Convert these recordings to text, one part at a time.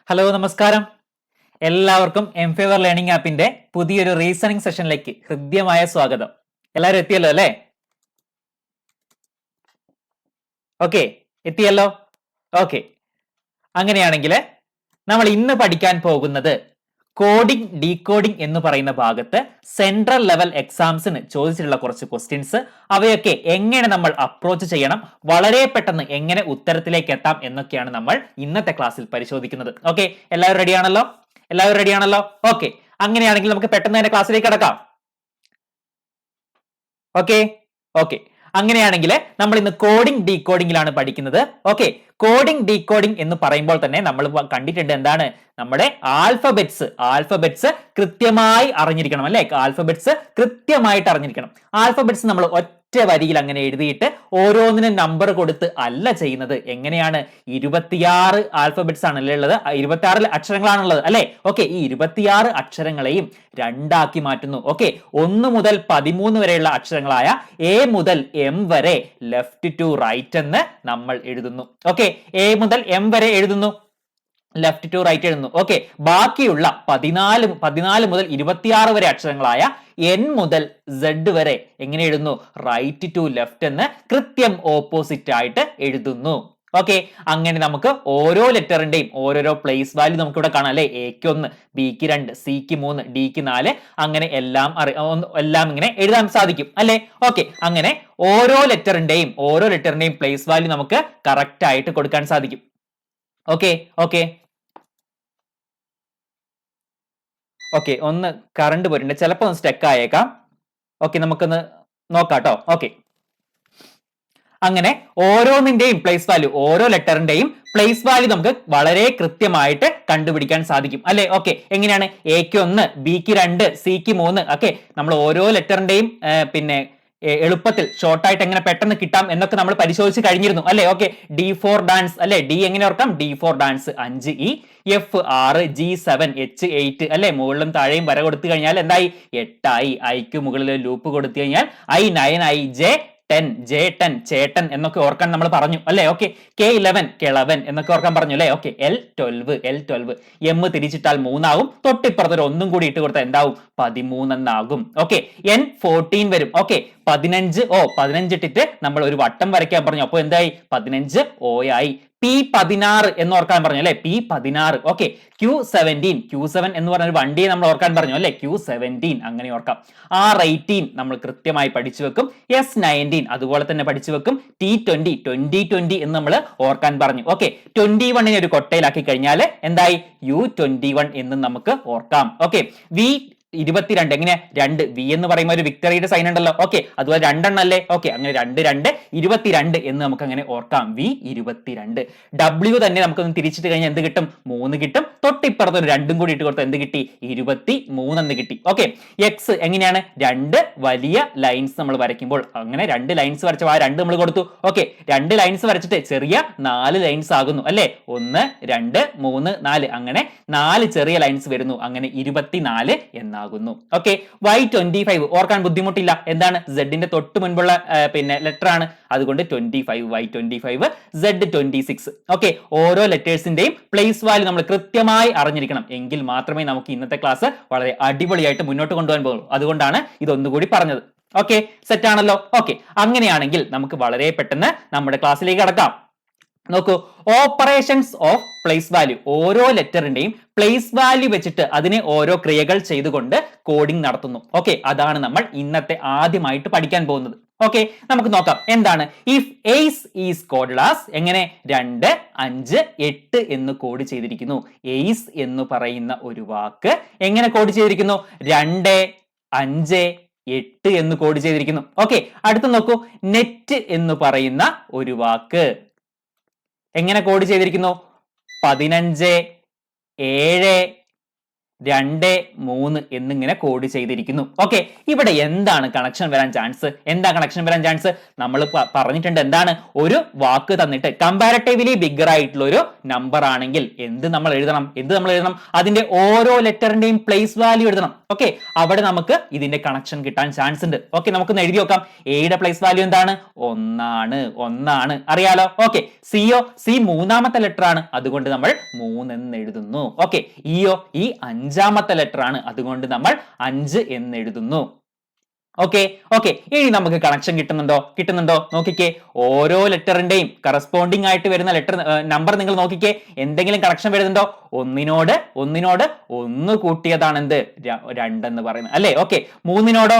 Hello നമസ്കാരം. എല്ലാവർക്കും M favour learning ആപ്പിന്റെ പുതിയൊരു റീസണിംഗ് സെഷനിലേക്ക് ഹൃദ്യമായ സ്വാഗതം. എല്ലാവരും എത്തിയല്ലോ അല്ലേ? ഓക്കെ, എത്തിയല്ലോ. ഓക്കെ, അങ്ങനെയാണെങ്കിൽ നമ്മൾ ഇന്ന് പഠിക്കാൻ പോകുന്നത് കോഡിംഗ് ഡീകോഡിംഗ് എന്ന് പറയുന്ന ഭാഗത്ത് സെൻട്രൽ ലെവൽ എക്സാംസിന് ചോദിച്ചിട്ടുള്ള കുറച്ച് ക്വസ്റ്റ്യൻസ്, അവയൊക്കെ എങ്ങനെ നമ്മൾ അപ്രോച്ച് ചെയ്യണം, വളരെ പെട്ടെന്ന് എങ്ങനെ ഉത്തരത്തിലേക്ക് എത്താം എന്നൊക്കെയാണ് നമ്മൾ ഇന്നത്തെ ക്ലാസ്സിൽ പരിശോധിക്കുന്നത്. ഓക്കെ, എല്ലാവരും റെഡിയാണല്ലോ? ഓക്കെ, അങ്ങനെയാണെങ്കിൽ നമുക്ക് പെട്ടെന്ന് തന്നെ ക്ലാസ്സിലേക്ക് കടക്കാം. ഓക്കെ, അങ്ങനെയാണെങ്കിൽ നമ്മൾ ഇന്ന് കോഡിംഗ് ഡീകോഡിംഗിലാണ് പഠിക്കുന്നത്. ഓക്കെ, കോഡിംഗ് ഡീകോഡിംഗ് എന്ന് പറയുമ്പോൾ തന്നെ നമ്മൾ കണ്ടിട്ടുണ്ട് എന്താണ്, നമ്മുടെ ആൽഫബറ്റ്സ് കൃത്യമായി അറിഞ്ഞിരിക്കണം അല്ലെ? ആൽഫബറ്റ്സ് കൃത്യമായിട്ട് അറിഞ്ഞിരിക്കണം. ആൽഫബറ്റ്സ് നമ്മൾ ഒറ്റ വരിയിൽ അങ്ങനെ എഴുതിയിട്ട് ഓരോന്നിനും നമ്പർ കൊടുത്ത് അല്ല ചെയ്യുന്നത്. എങ്ങനെയാണ്? 26 ആൽഫബറ്റ്സ് ആണല്ലേ ഉള്ളത്, 26 അക്ഷരങ്ങളാണുള്ളത് അല്ലെ? ഓക്കെ, ഈ 26 അക്ഷരങ്ങളെയും രണ്ടാക്കി മാറ്റുന്നു. ഓക്കെ, 1 മുതൽ 13 വരെയുള്ള അക്ഷരങ്ങളായ എ മുതൽ എം വരെ ലെഫ്റ്റ് ടു റൈറ്റ് എന്ന് നമ്മൾ എഴുതുന്നു. ഓക്കെ, എ മുതൽ എം വരെ എഴുതുന്നു, ലെഫ്റ്റ് ടു റൈറ്റ് എഴുതുന്നു. ഓക്കെ, ബാക്കിയുള്ള 14 മുതൽ 26 വരെ അക്ഷരങ്ങളായ എൻ മുതൽ സെഡ് വരെ എങ്ങനെ എഴുതുന്നു? റൈറ്റ് ടു ലെഫ്റ്റ് എന്ന് കൃത്യം ഓപ്പോസിറ്റ് ആയിട്ട് എഴുതുന്നു. ഓക്കെ, അങ്ങനെ നമുക്ക് ഓരോ ലെറ്ററിന്റെയും ഓരോരോ പ്ലേസ് വാല്യൂ നമുക്ക് ഇവിടെ കാണാം അല്ലെ? എക്ക് 1, ബിക്ക് 2, സിക്ക് 3, ഡിക്ക് 4, അങ്ങനെ എല്ലാം ഇങ്ങനെ എഴുതാൻ സാധിക്കും അല്ലെ? ഓക്കെ, അങ്ങനെ ഓരോ ലെറ്ററിന്റെയും പ്ലേസ് വാല്യൂ നമുക്ക് കറക്റ്റ് ആയിട്ട് കൊടുക്കാൻ സാധിക്കും. ഓക്കെ, ഒന്ന് കറണ്ട് പോയിട്ടുണ്ട്, ചിലപ്പോൾ ഒന്ന് സ്റ്റക്ക് ആയേക്കാം. ഓക്കെ, നമുക്കൊന്ന് നോക്കാട്ടോ. ഓക്കെ, അങ്ങനെ ഓരോന്നിന്റെയും പ്ലേസ് വാല്യൂ, ഓരോ ലെറ്ററിന്റെയും പ്ലേസ് വാല്യൂ നമുക്ക് വളരെ കൃത്യമായിട്ട് കണ്ടുപിടിക്കാൻ സാധിക്കും അല്ലെ? ഓക്കെ, എങ്ങനെയാണ്? എക്ക് 1, ബിക്ക് 2, സിക്ക് 3. ഓക്കെ, നമ്മൾ ഓരോ ലെറ്ററിന്റെയും എളുപ്പത്തിൽ ഷോർട്ടായിട്ട് എങ്ങനെ പെട്ടെന്ന് കിട്ടാം എന്നൊക്കെ നമ്മൾ പരിശോധിച്ച് കഴിഞ്ഞിരുന്നു അല്ലെ? ഓക്കെ, ഡി ഫോർ ഡാൻസ് അല്ലെ? ഡി എങ്ങനെ ഓർക്കാം? D for dance 5E, F 6, G 7, H 8 അല്ലെ? മുകളിലും താഴെയും വര കൊടുത്തു കഴിഞ്ഞാൽ എന്തായി? 8 ആയി. ഐക്ക് മുകളിൽ ലൂപ്പ് കൊടുത്തു കഴിഞ്ഞാൽ I9 ആയി. J10 ചേട്ടൻ എന്നൊക്കെ ഓർക്കാൻ നമ്മൾ പറഞ്ഞു അല്ലെ? ഓക്കെ, K11 കിളവൻ എന്നൊക്കെ ഓർക്കാൻ പറഞ്ഞു അല്ലെ? ഓക്കെ, L12 എം തിരിച്ചിട്ടാൽ 3 ആകും, തൊട്ടിപ്പുറത്ത് ഒരു ഒന്നും കൂടി ഇട്ട് കൊടുത്താൽ എന്താവും? 13 എന്നാകും. ഓക്കെ, N14 വരും. ഓക്കെ, 15 ഇട്ടിട്ട് നമ്മൾ ഒരു വട്ടം വരയ്ക്കാൻ പറഞ്ഞു, അപ്പൊ എന്തായി? 15 O ആയി. P16 എന്ന് ഓർക്കാൻ പറഞ്ഞു അല്ലെ? P16. ഓക്കെ, Q7 എന്ന് പറഞ്ഞ ഒരു വണ്ടിയെ നമ്മൾ ഓർക്കാൻ പറഞ്ഞു അല്ലെ? Q17 അങ്ങനെ ഓർക്കാം. R18 നമ്മൾ കൃത്യമായി പഠിച്ചു വെക്കും. S19 അതുപോലെ തന്നെ പഠിച്ചു വെക്കും. T20 എന്ന് നമ്മൾ ഓർക്കാൻ പറഞ്ഞു. ഓക്കെ, 21 ഒരു കൊട്ടയിലാക്കി കഴിഞ്ഞാൽ എന്തായി? U21 എന്ന് നമുക്ക് ഓർക്കാം. ഓക്കെ, V22 എങ്ങനെ? 2 വി എന്ന് പറയുമ്പോൾ ഒരു വിക്ടറിയുടെ സൈൻ ഉണ്ടല്ലോ. ഓക്കെ, അതുപോലെ 2 അല്ലേ? ഓക്കെ, അങ്ങനെ 22 എന്ന് നമുക്ക് അങ്ങനെ ഓർക്കാം. V22. W തന്നെ നമുക്കൊന്ന് തിരിച്ചിട്ട് കഴിഞ്ഞാൽ എന്ത് കിട്ടും? 3 കിട്ടും. തൊട്ടിപ്പുറത്ത് ഒരു 2 കൂടി ഇട്ട് കൊടുത്താൽ എന്ത് കിട്ടി? 23 എന്ന് കിട്ടി. ഓക്കെ, X എങ്ങനെയാണ്? 2 വലിയ ലൈൻസ് നമ്മൾ വരയ്ക്കുമ്പോൾ അങ്ങനെ 2 ലൈൻസ് വരച്ച ആ 2 നമ്മൾ കൊടുത്തു. ഓക്കെ, 2 ലൈൻസ് വരച്ചിട്ട് ചെറിയ 4 ലൈൻസ് ആകുന്നു അല്ലെ? 1, 2, 3, 4 അങ്ങനെ 4 ചെറിയ ലൈൻസ് വരുന്നു. അങ്ങനെ 24 എന്നാകുന്നു. ഓക്കെ, Y25 ഓർക്കാൻ ബുദ്ധിമുട്ടില്ല, എന്താണ്? സെഡിന്റെ തൊട്ട് മുൻപുള്ള ലെറ്റർ ആണ്, അതുകൊണ്ട് 25 Y25, Z26. ഓക്കെ, ഓരോ ലെറ്റേഴ്സിന്റെയും പ്ലേസ് വാല്യൂ നമ്മൾ കൃത്യമായി അറിഞ്ഞിരിക്കണം, എങ്കിൽ മാത്രമേ നമുക്ക് ഇന്നത്തെ ക്ലാസ് വളരെ അടിപൊളിയായിട്ട് മുന്നോട്ട് കൊണ്ടുപോകാൻ പോകുള്ളൂ. അതുകൊണ്ടാണ് ഇതൊന്നുകൂടി പറഞ്ഞത്. ഓക്കെ, സെറ്റ് ആണല്ലോ? ഓക്കെ, അങ്ങനെയാണെങ്കിൽ നമുക്ക് വളരെ പെട്ടെന്ന് നമ്മുടെ ക്ലാസ്സിലേക്ക് കടക്കാം. നോക്കൂ, ഓപ്പറേഷൻസ് ഓഫ് പ്ലേസ് വാല്യൂ, ഓരോ ലെറ്ററിന്റെയും പ്ലേസ് വാല്യൂ വെച്ചിട്ട് അതിനെ ഓരോ ക്രിയകൾ ചെയ്തുകൊണ്ട് കോഡിംഗ് നടത്തുന്നു. ഓക്കെ, അതാണ് നമ്മൾ ഇന്നത്തെ ആദ്യമായിട്ട് പഠിക്കാൻ പോകുന്നത്. ഓക്കെ, നമുക്ക് നോക്കാം എന്താണ്. If ace is coded as എങ്ങനെ? 2, 5, 8 എന്ന് കോഡ് ചെയ്തിരിക്കുന്നു. എയ്സ് എന്ന് പറയുന്ന ഒരു വാക്ക് എങ്ങനെ കോഡ് ചെയ്തിരിക്കുന്നു? 2, 5, 8 എന്ന് കോഡ് ചെയ്തിരിക്കുന്നു. ഓക്കെ, അടുത്ത് നോക്കൂ, നെറ്റ് എന്ന് പറയുന്ന ഒരു വാക്ക് എങ്ങനെ കോഡ് ചെയ്തിരിക്കുന്നു? 15, 7, 2 3 എന്നിങ്ങനെ കോഡ് ചെയ്തിരിക്കുന്നു. ഓക്കെ, ഇവിടെ എന്താണ് കണക്ഷൻ വരാൻ ചാൻസ്? എന്താ കണക്ഷൻ വരാൻ ചാൻസ്? നമ്മൾ പറഞ്ഞിട്ടുണ്ട് എന്താണ്, ഒരു വാക്ക് തന്നിട്ട് കമ്പാരിറ്റീവ്ലി ബിഗർ ആയിട്ടുള്ള ഒരു നമ്പർ ആണെങ്കിൽ എന്ത് നമ്മൾ എഴുതണം? അതിന്റെ ഓരോ ലെറ്ററിന്റെയും പ്ലേസ് വാല്യൂ എഴുതണം. ഓക്കെ, അവിടെ നമുക്ക് ഇതിന്റെ കണക്ഷൻ കിട്ടാൻ ചാൻസ് ഉണ്ട്. ഓക്കെ, നമുക്കൊന്ന് എഴുതി നോക്കാം. എയുടെ പ്ലേസ് വാല്യൂ എന്താണ്? ഒന്നാണ് അറിയാലോ. ഓക്കെ, സി മൂന്നാമത്തെ ലെറ്റർ ആണ്, അതുകൊണ്ട് നമ്മൾ 3 എന്ന് എഴുതുന്നു. ഓക്കെ, ഈ അഞ്ചാമത്തെ ലെറ്റർ ആണ്, അതുകൊണ്ട് നമ്മൾ 5 എന്ന് എഴുതുന്നു. ഓക്കെ, ഇനി നമുക്ക് കണക്ഷൻ കിട്ടുന്നുണ്ടോ നോക്കിക്കേ. ഓരോ ലെറ്ററിന്റെയും കറസ്പോണ്ടിങ് ആയിട്ട് വരുന്ന ലെറ്റർ നമ്പർ നിങ്ങൾ നോക്കിക്കേ. എന്തെങ്കിലും കണക്ഷൻ വരുന്നുണ്ടോ? ഒന്നിനോട് 1 കൂട്ടിയതാണ് എന്ത്? 2 എന്ന് പറയുന്നത് അല്ലെ. ഓക്കെ, 3നോട്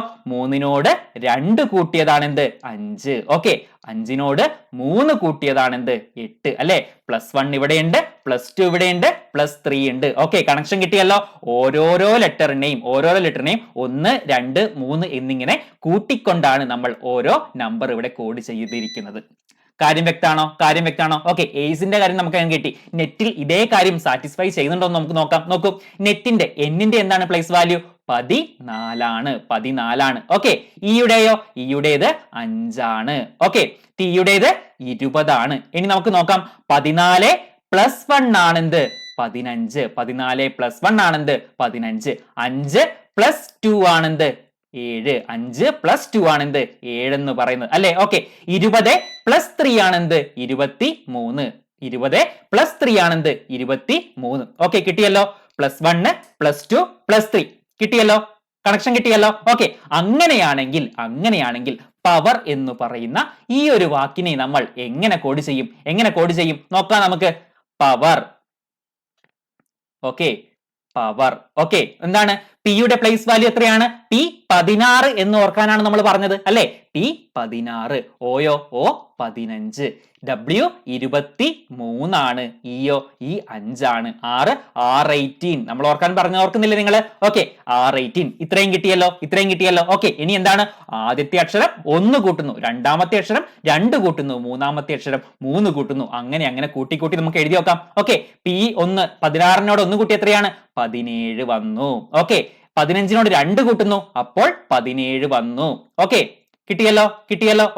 2 കൂട്ടിയതാണ് എന്ത്? 5. ഓക്കെ, 5നോട് 3 കൂട്ടിയതാണ് എന്ത്? 8 അല്ലെ. +1 ഇവിടെയുണ്ട്, +2 ഇവിടെയുണ്ട്, +3 ഉണ്ട്. ഓക്കെ, കണക്ഷൻ കിട്ടിയല്ലോ. ഓരോരോ ലെറ്ററിനെയും 1 2 3 എന്നിങ്ങനെ കൂട്ടിക്കൊണ്ടാണ് നമ്മൾ ഓരോ നമ്പർ ഇവിടെ കോഡ് ചെയ്തിരിക്കുന്നത്. കാര്യം വ്യക്തമാണോ? ഓക്കെ, എയ്സിന്റെ കാര്യം നമുക്ക് കിട്ടി. നെറ്റിൽ ഇതേ കാര്യം സാറ്റിസ്ഫൈ ചെയ്യുന്നുണ്ടോ എന്ന് നമുക്ക് നോക്കാം. നോക്കൂ, നെറ്റിന്റെ എന്നിന്റെ എന്താണ് പ്ലേസ് വാല്യൂ? 14. ഓക്കെ, ഇയുടേത് 5 ആണ്. ഓക്കെ, ടിയുടേത് 20 ഇനി നമുക്ക് നോക്കാം. 14 + 1 ആണെന്ത്? 15. 14 + 1 ആണെന്ത്? 15. 5 + 2 ആണെന്ത്? 7. 5 + 2 ആണെന്ത്? 7 എന്ന് പറയുന്നത് അല്ലെ. ഓക്കെ, 20 + 3 ആണെന്ത്? 23. 20 + 3 ആണെന്ത്? 23. ഓക്കെ, കിട്ടിയല്ലോ. +1 +2 +3 കിട്ടിയല്ലോ. കണക്ഷൻ കിട്ടിയല്ലോ. ഓക്കെ, അങ്ങനെയാണെങ്കിൽ പവർ എന്ന് പറയുന്ന ഈ ഒരു വാക്കിനെ നമ്മൾ എങ്ങനെ കോഡ് ചെയ്യും നോക്കാം നമുക്ക്. പവർ. ഓക്കെ, എന്താണ്? പിയുടെ പ്ലേസ് വാല്യൂ എത്രയാണ്? പി 16 എന്ന് ഓർക്കാനാണ് നമ്മൾ പറഞ്ഞത് അല്ലെ. പി 16, O 15, W 23 ആണ്, ഈ 5 ആണ്, R 18 നമ്മൾ ഓർക്കുന്നില്ലേ നിങ്ങൾ? ഓക്കെ, R18 ഇത്രയും കിട്ടിയല്ലോ. ഓക്കെ, ഇനി എന്താണ്? ആദ്യത്തെ അക്ഷരം 1 കൂട്ടുന്നു, രണ്ടാമത്തെ അക്ഷരം 2 കൂട്ടുന്നു, മൂന്നാമത്തെ അക്ഷരം 3 കൂട്ടുന്നു, അങ്ങനെ കൂട്ടി നമുക്ക് എഴുതി നോക്കാം. ഓക്കെ, P1 16നോട് 1 കൂട്ടി എത്രയാണ്? 17 വന്നു. ഓക്കെ, 15നോട് 2 കൂട്ടുന്നു, അപ്പോൾ 17 വന്നു. ഓക്കെ, കിട്ടിയല്ലോ.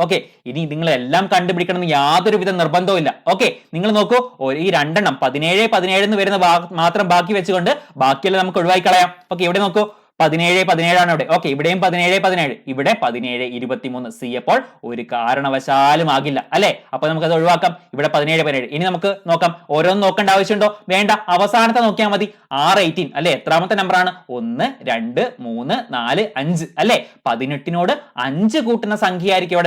ഓക്കെ, ഇനി നിങ്ങൾ എല്ലാം കണ്ടുപിടിക്കണം എന്ന് യാതൊരുവിധ നിർബന്ധവും ഇല്ല. ഓക്കെ, നിങ്ങൾ നോക്കൂ, ഈ 2 എണ്ണം 17 എന്ന് വരുന്ന മാത്രം ബാക്കി വെച്ചുകൊണ്ട് ബാക്കിയെല്ലാം നമുക്ക് ഒഴിവാക്കി കളയാം. ഓക്കെ, ഇവിടെ നോക്കൂ, 17 ആണ് ഇവിടെ. ഓക്കെ, ഇവിടെയും 17, ഇവിടെ 17 23. സി അപ്പോൾ ഒരു കാരണവശാലും ആകില്ല അല്ലെ. അപ്പൊ നമുക്കത് ഒഴിവാക്കാം. ഇവിടെ 17. ഇനി നമുക്ക് നോക്കാം. ഓരോന്നും നോക്കേണ്ട ആവശ്യമുണ്ടോ? വേണ്ട, അവസാനത്തെ നോക്കിയാൽ മതി. R18 അല്ലെ. എത്രാമത്തെ നമ്പർ ആണ്? 1 2 3 4 5 അല്ലെ. 18നോട് 5 കൂട്ടുന്ന സംഖ്യ ആയിരിക്കും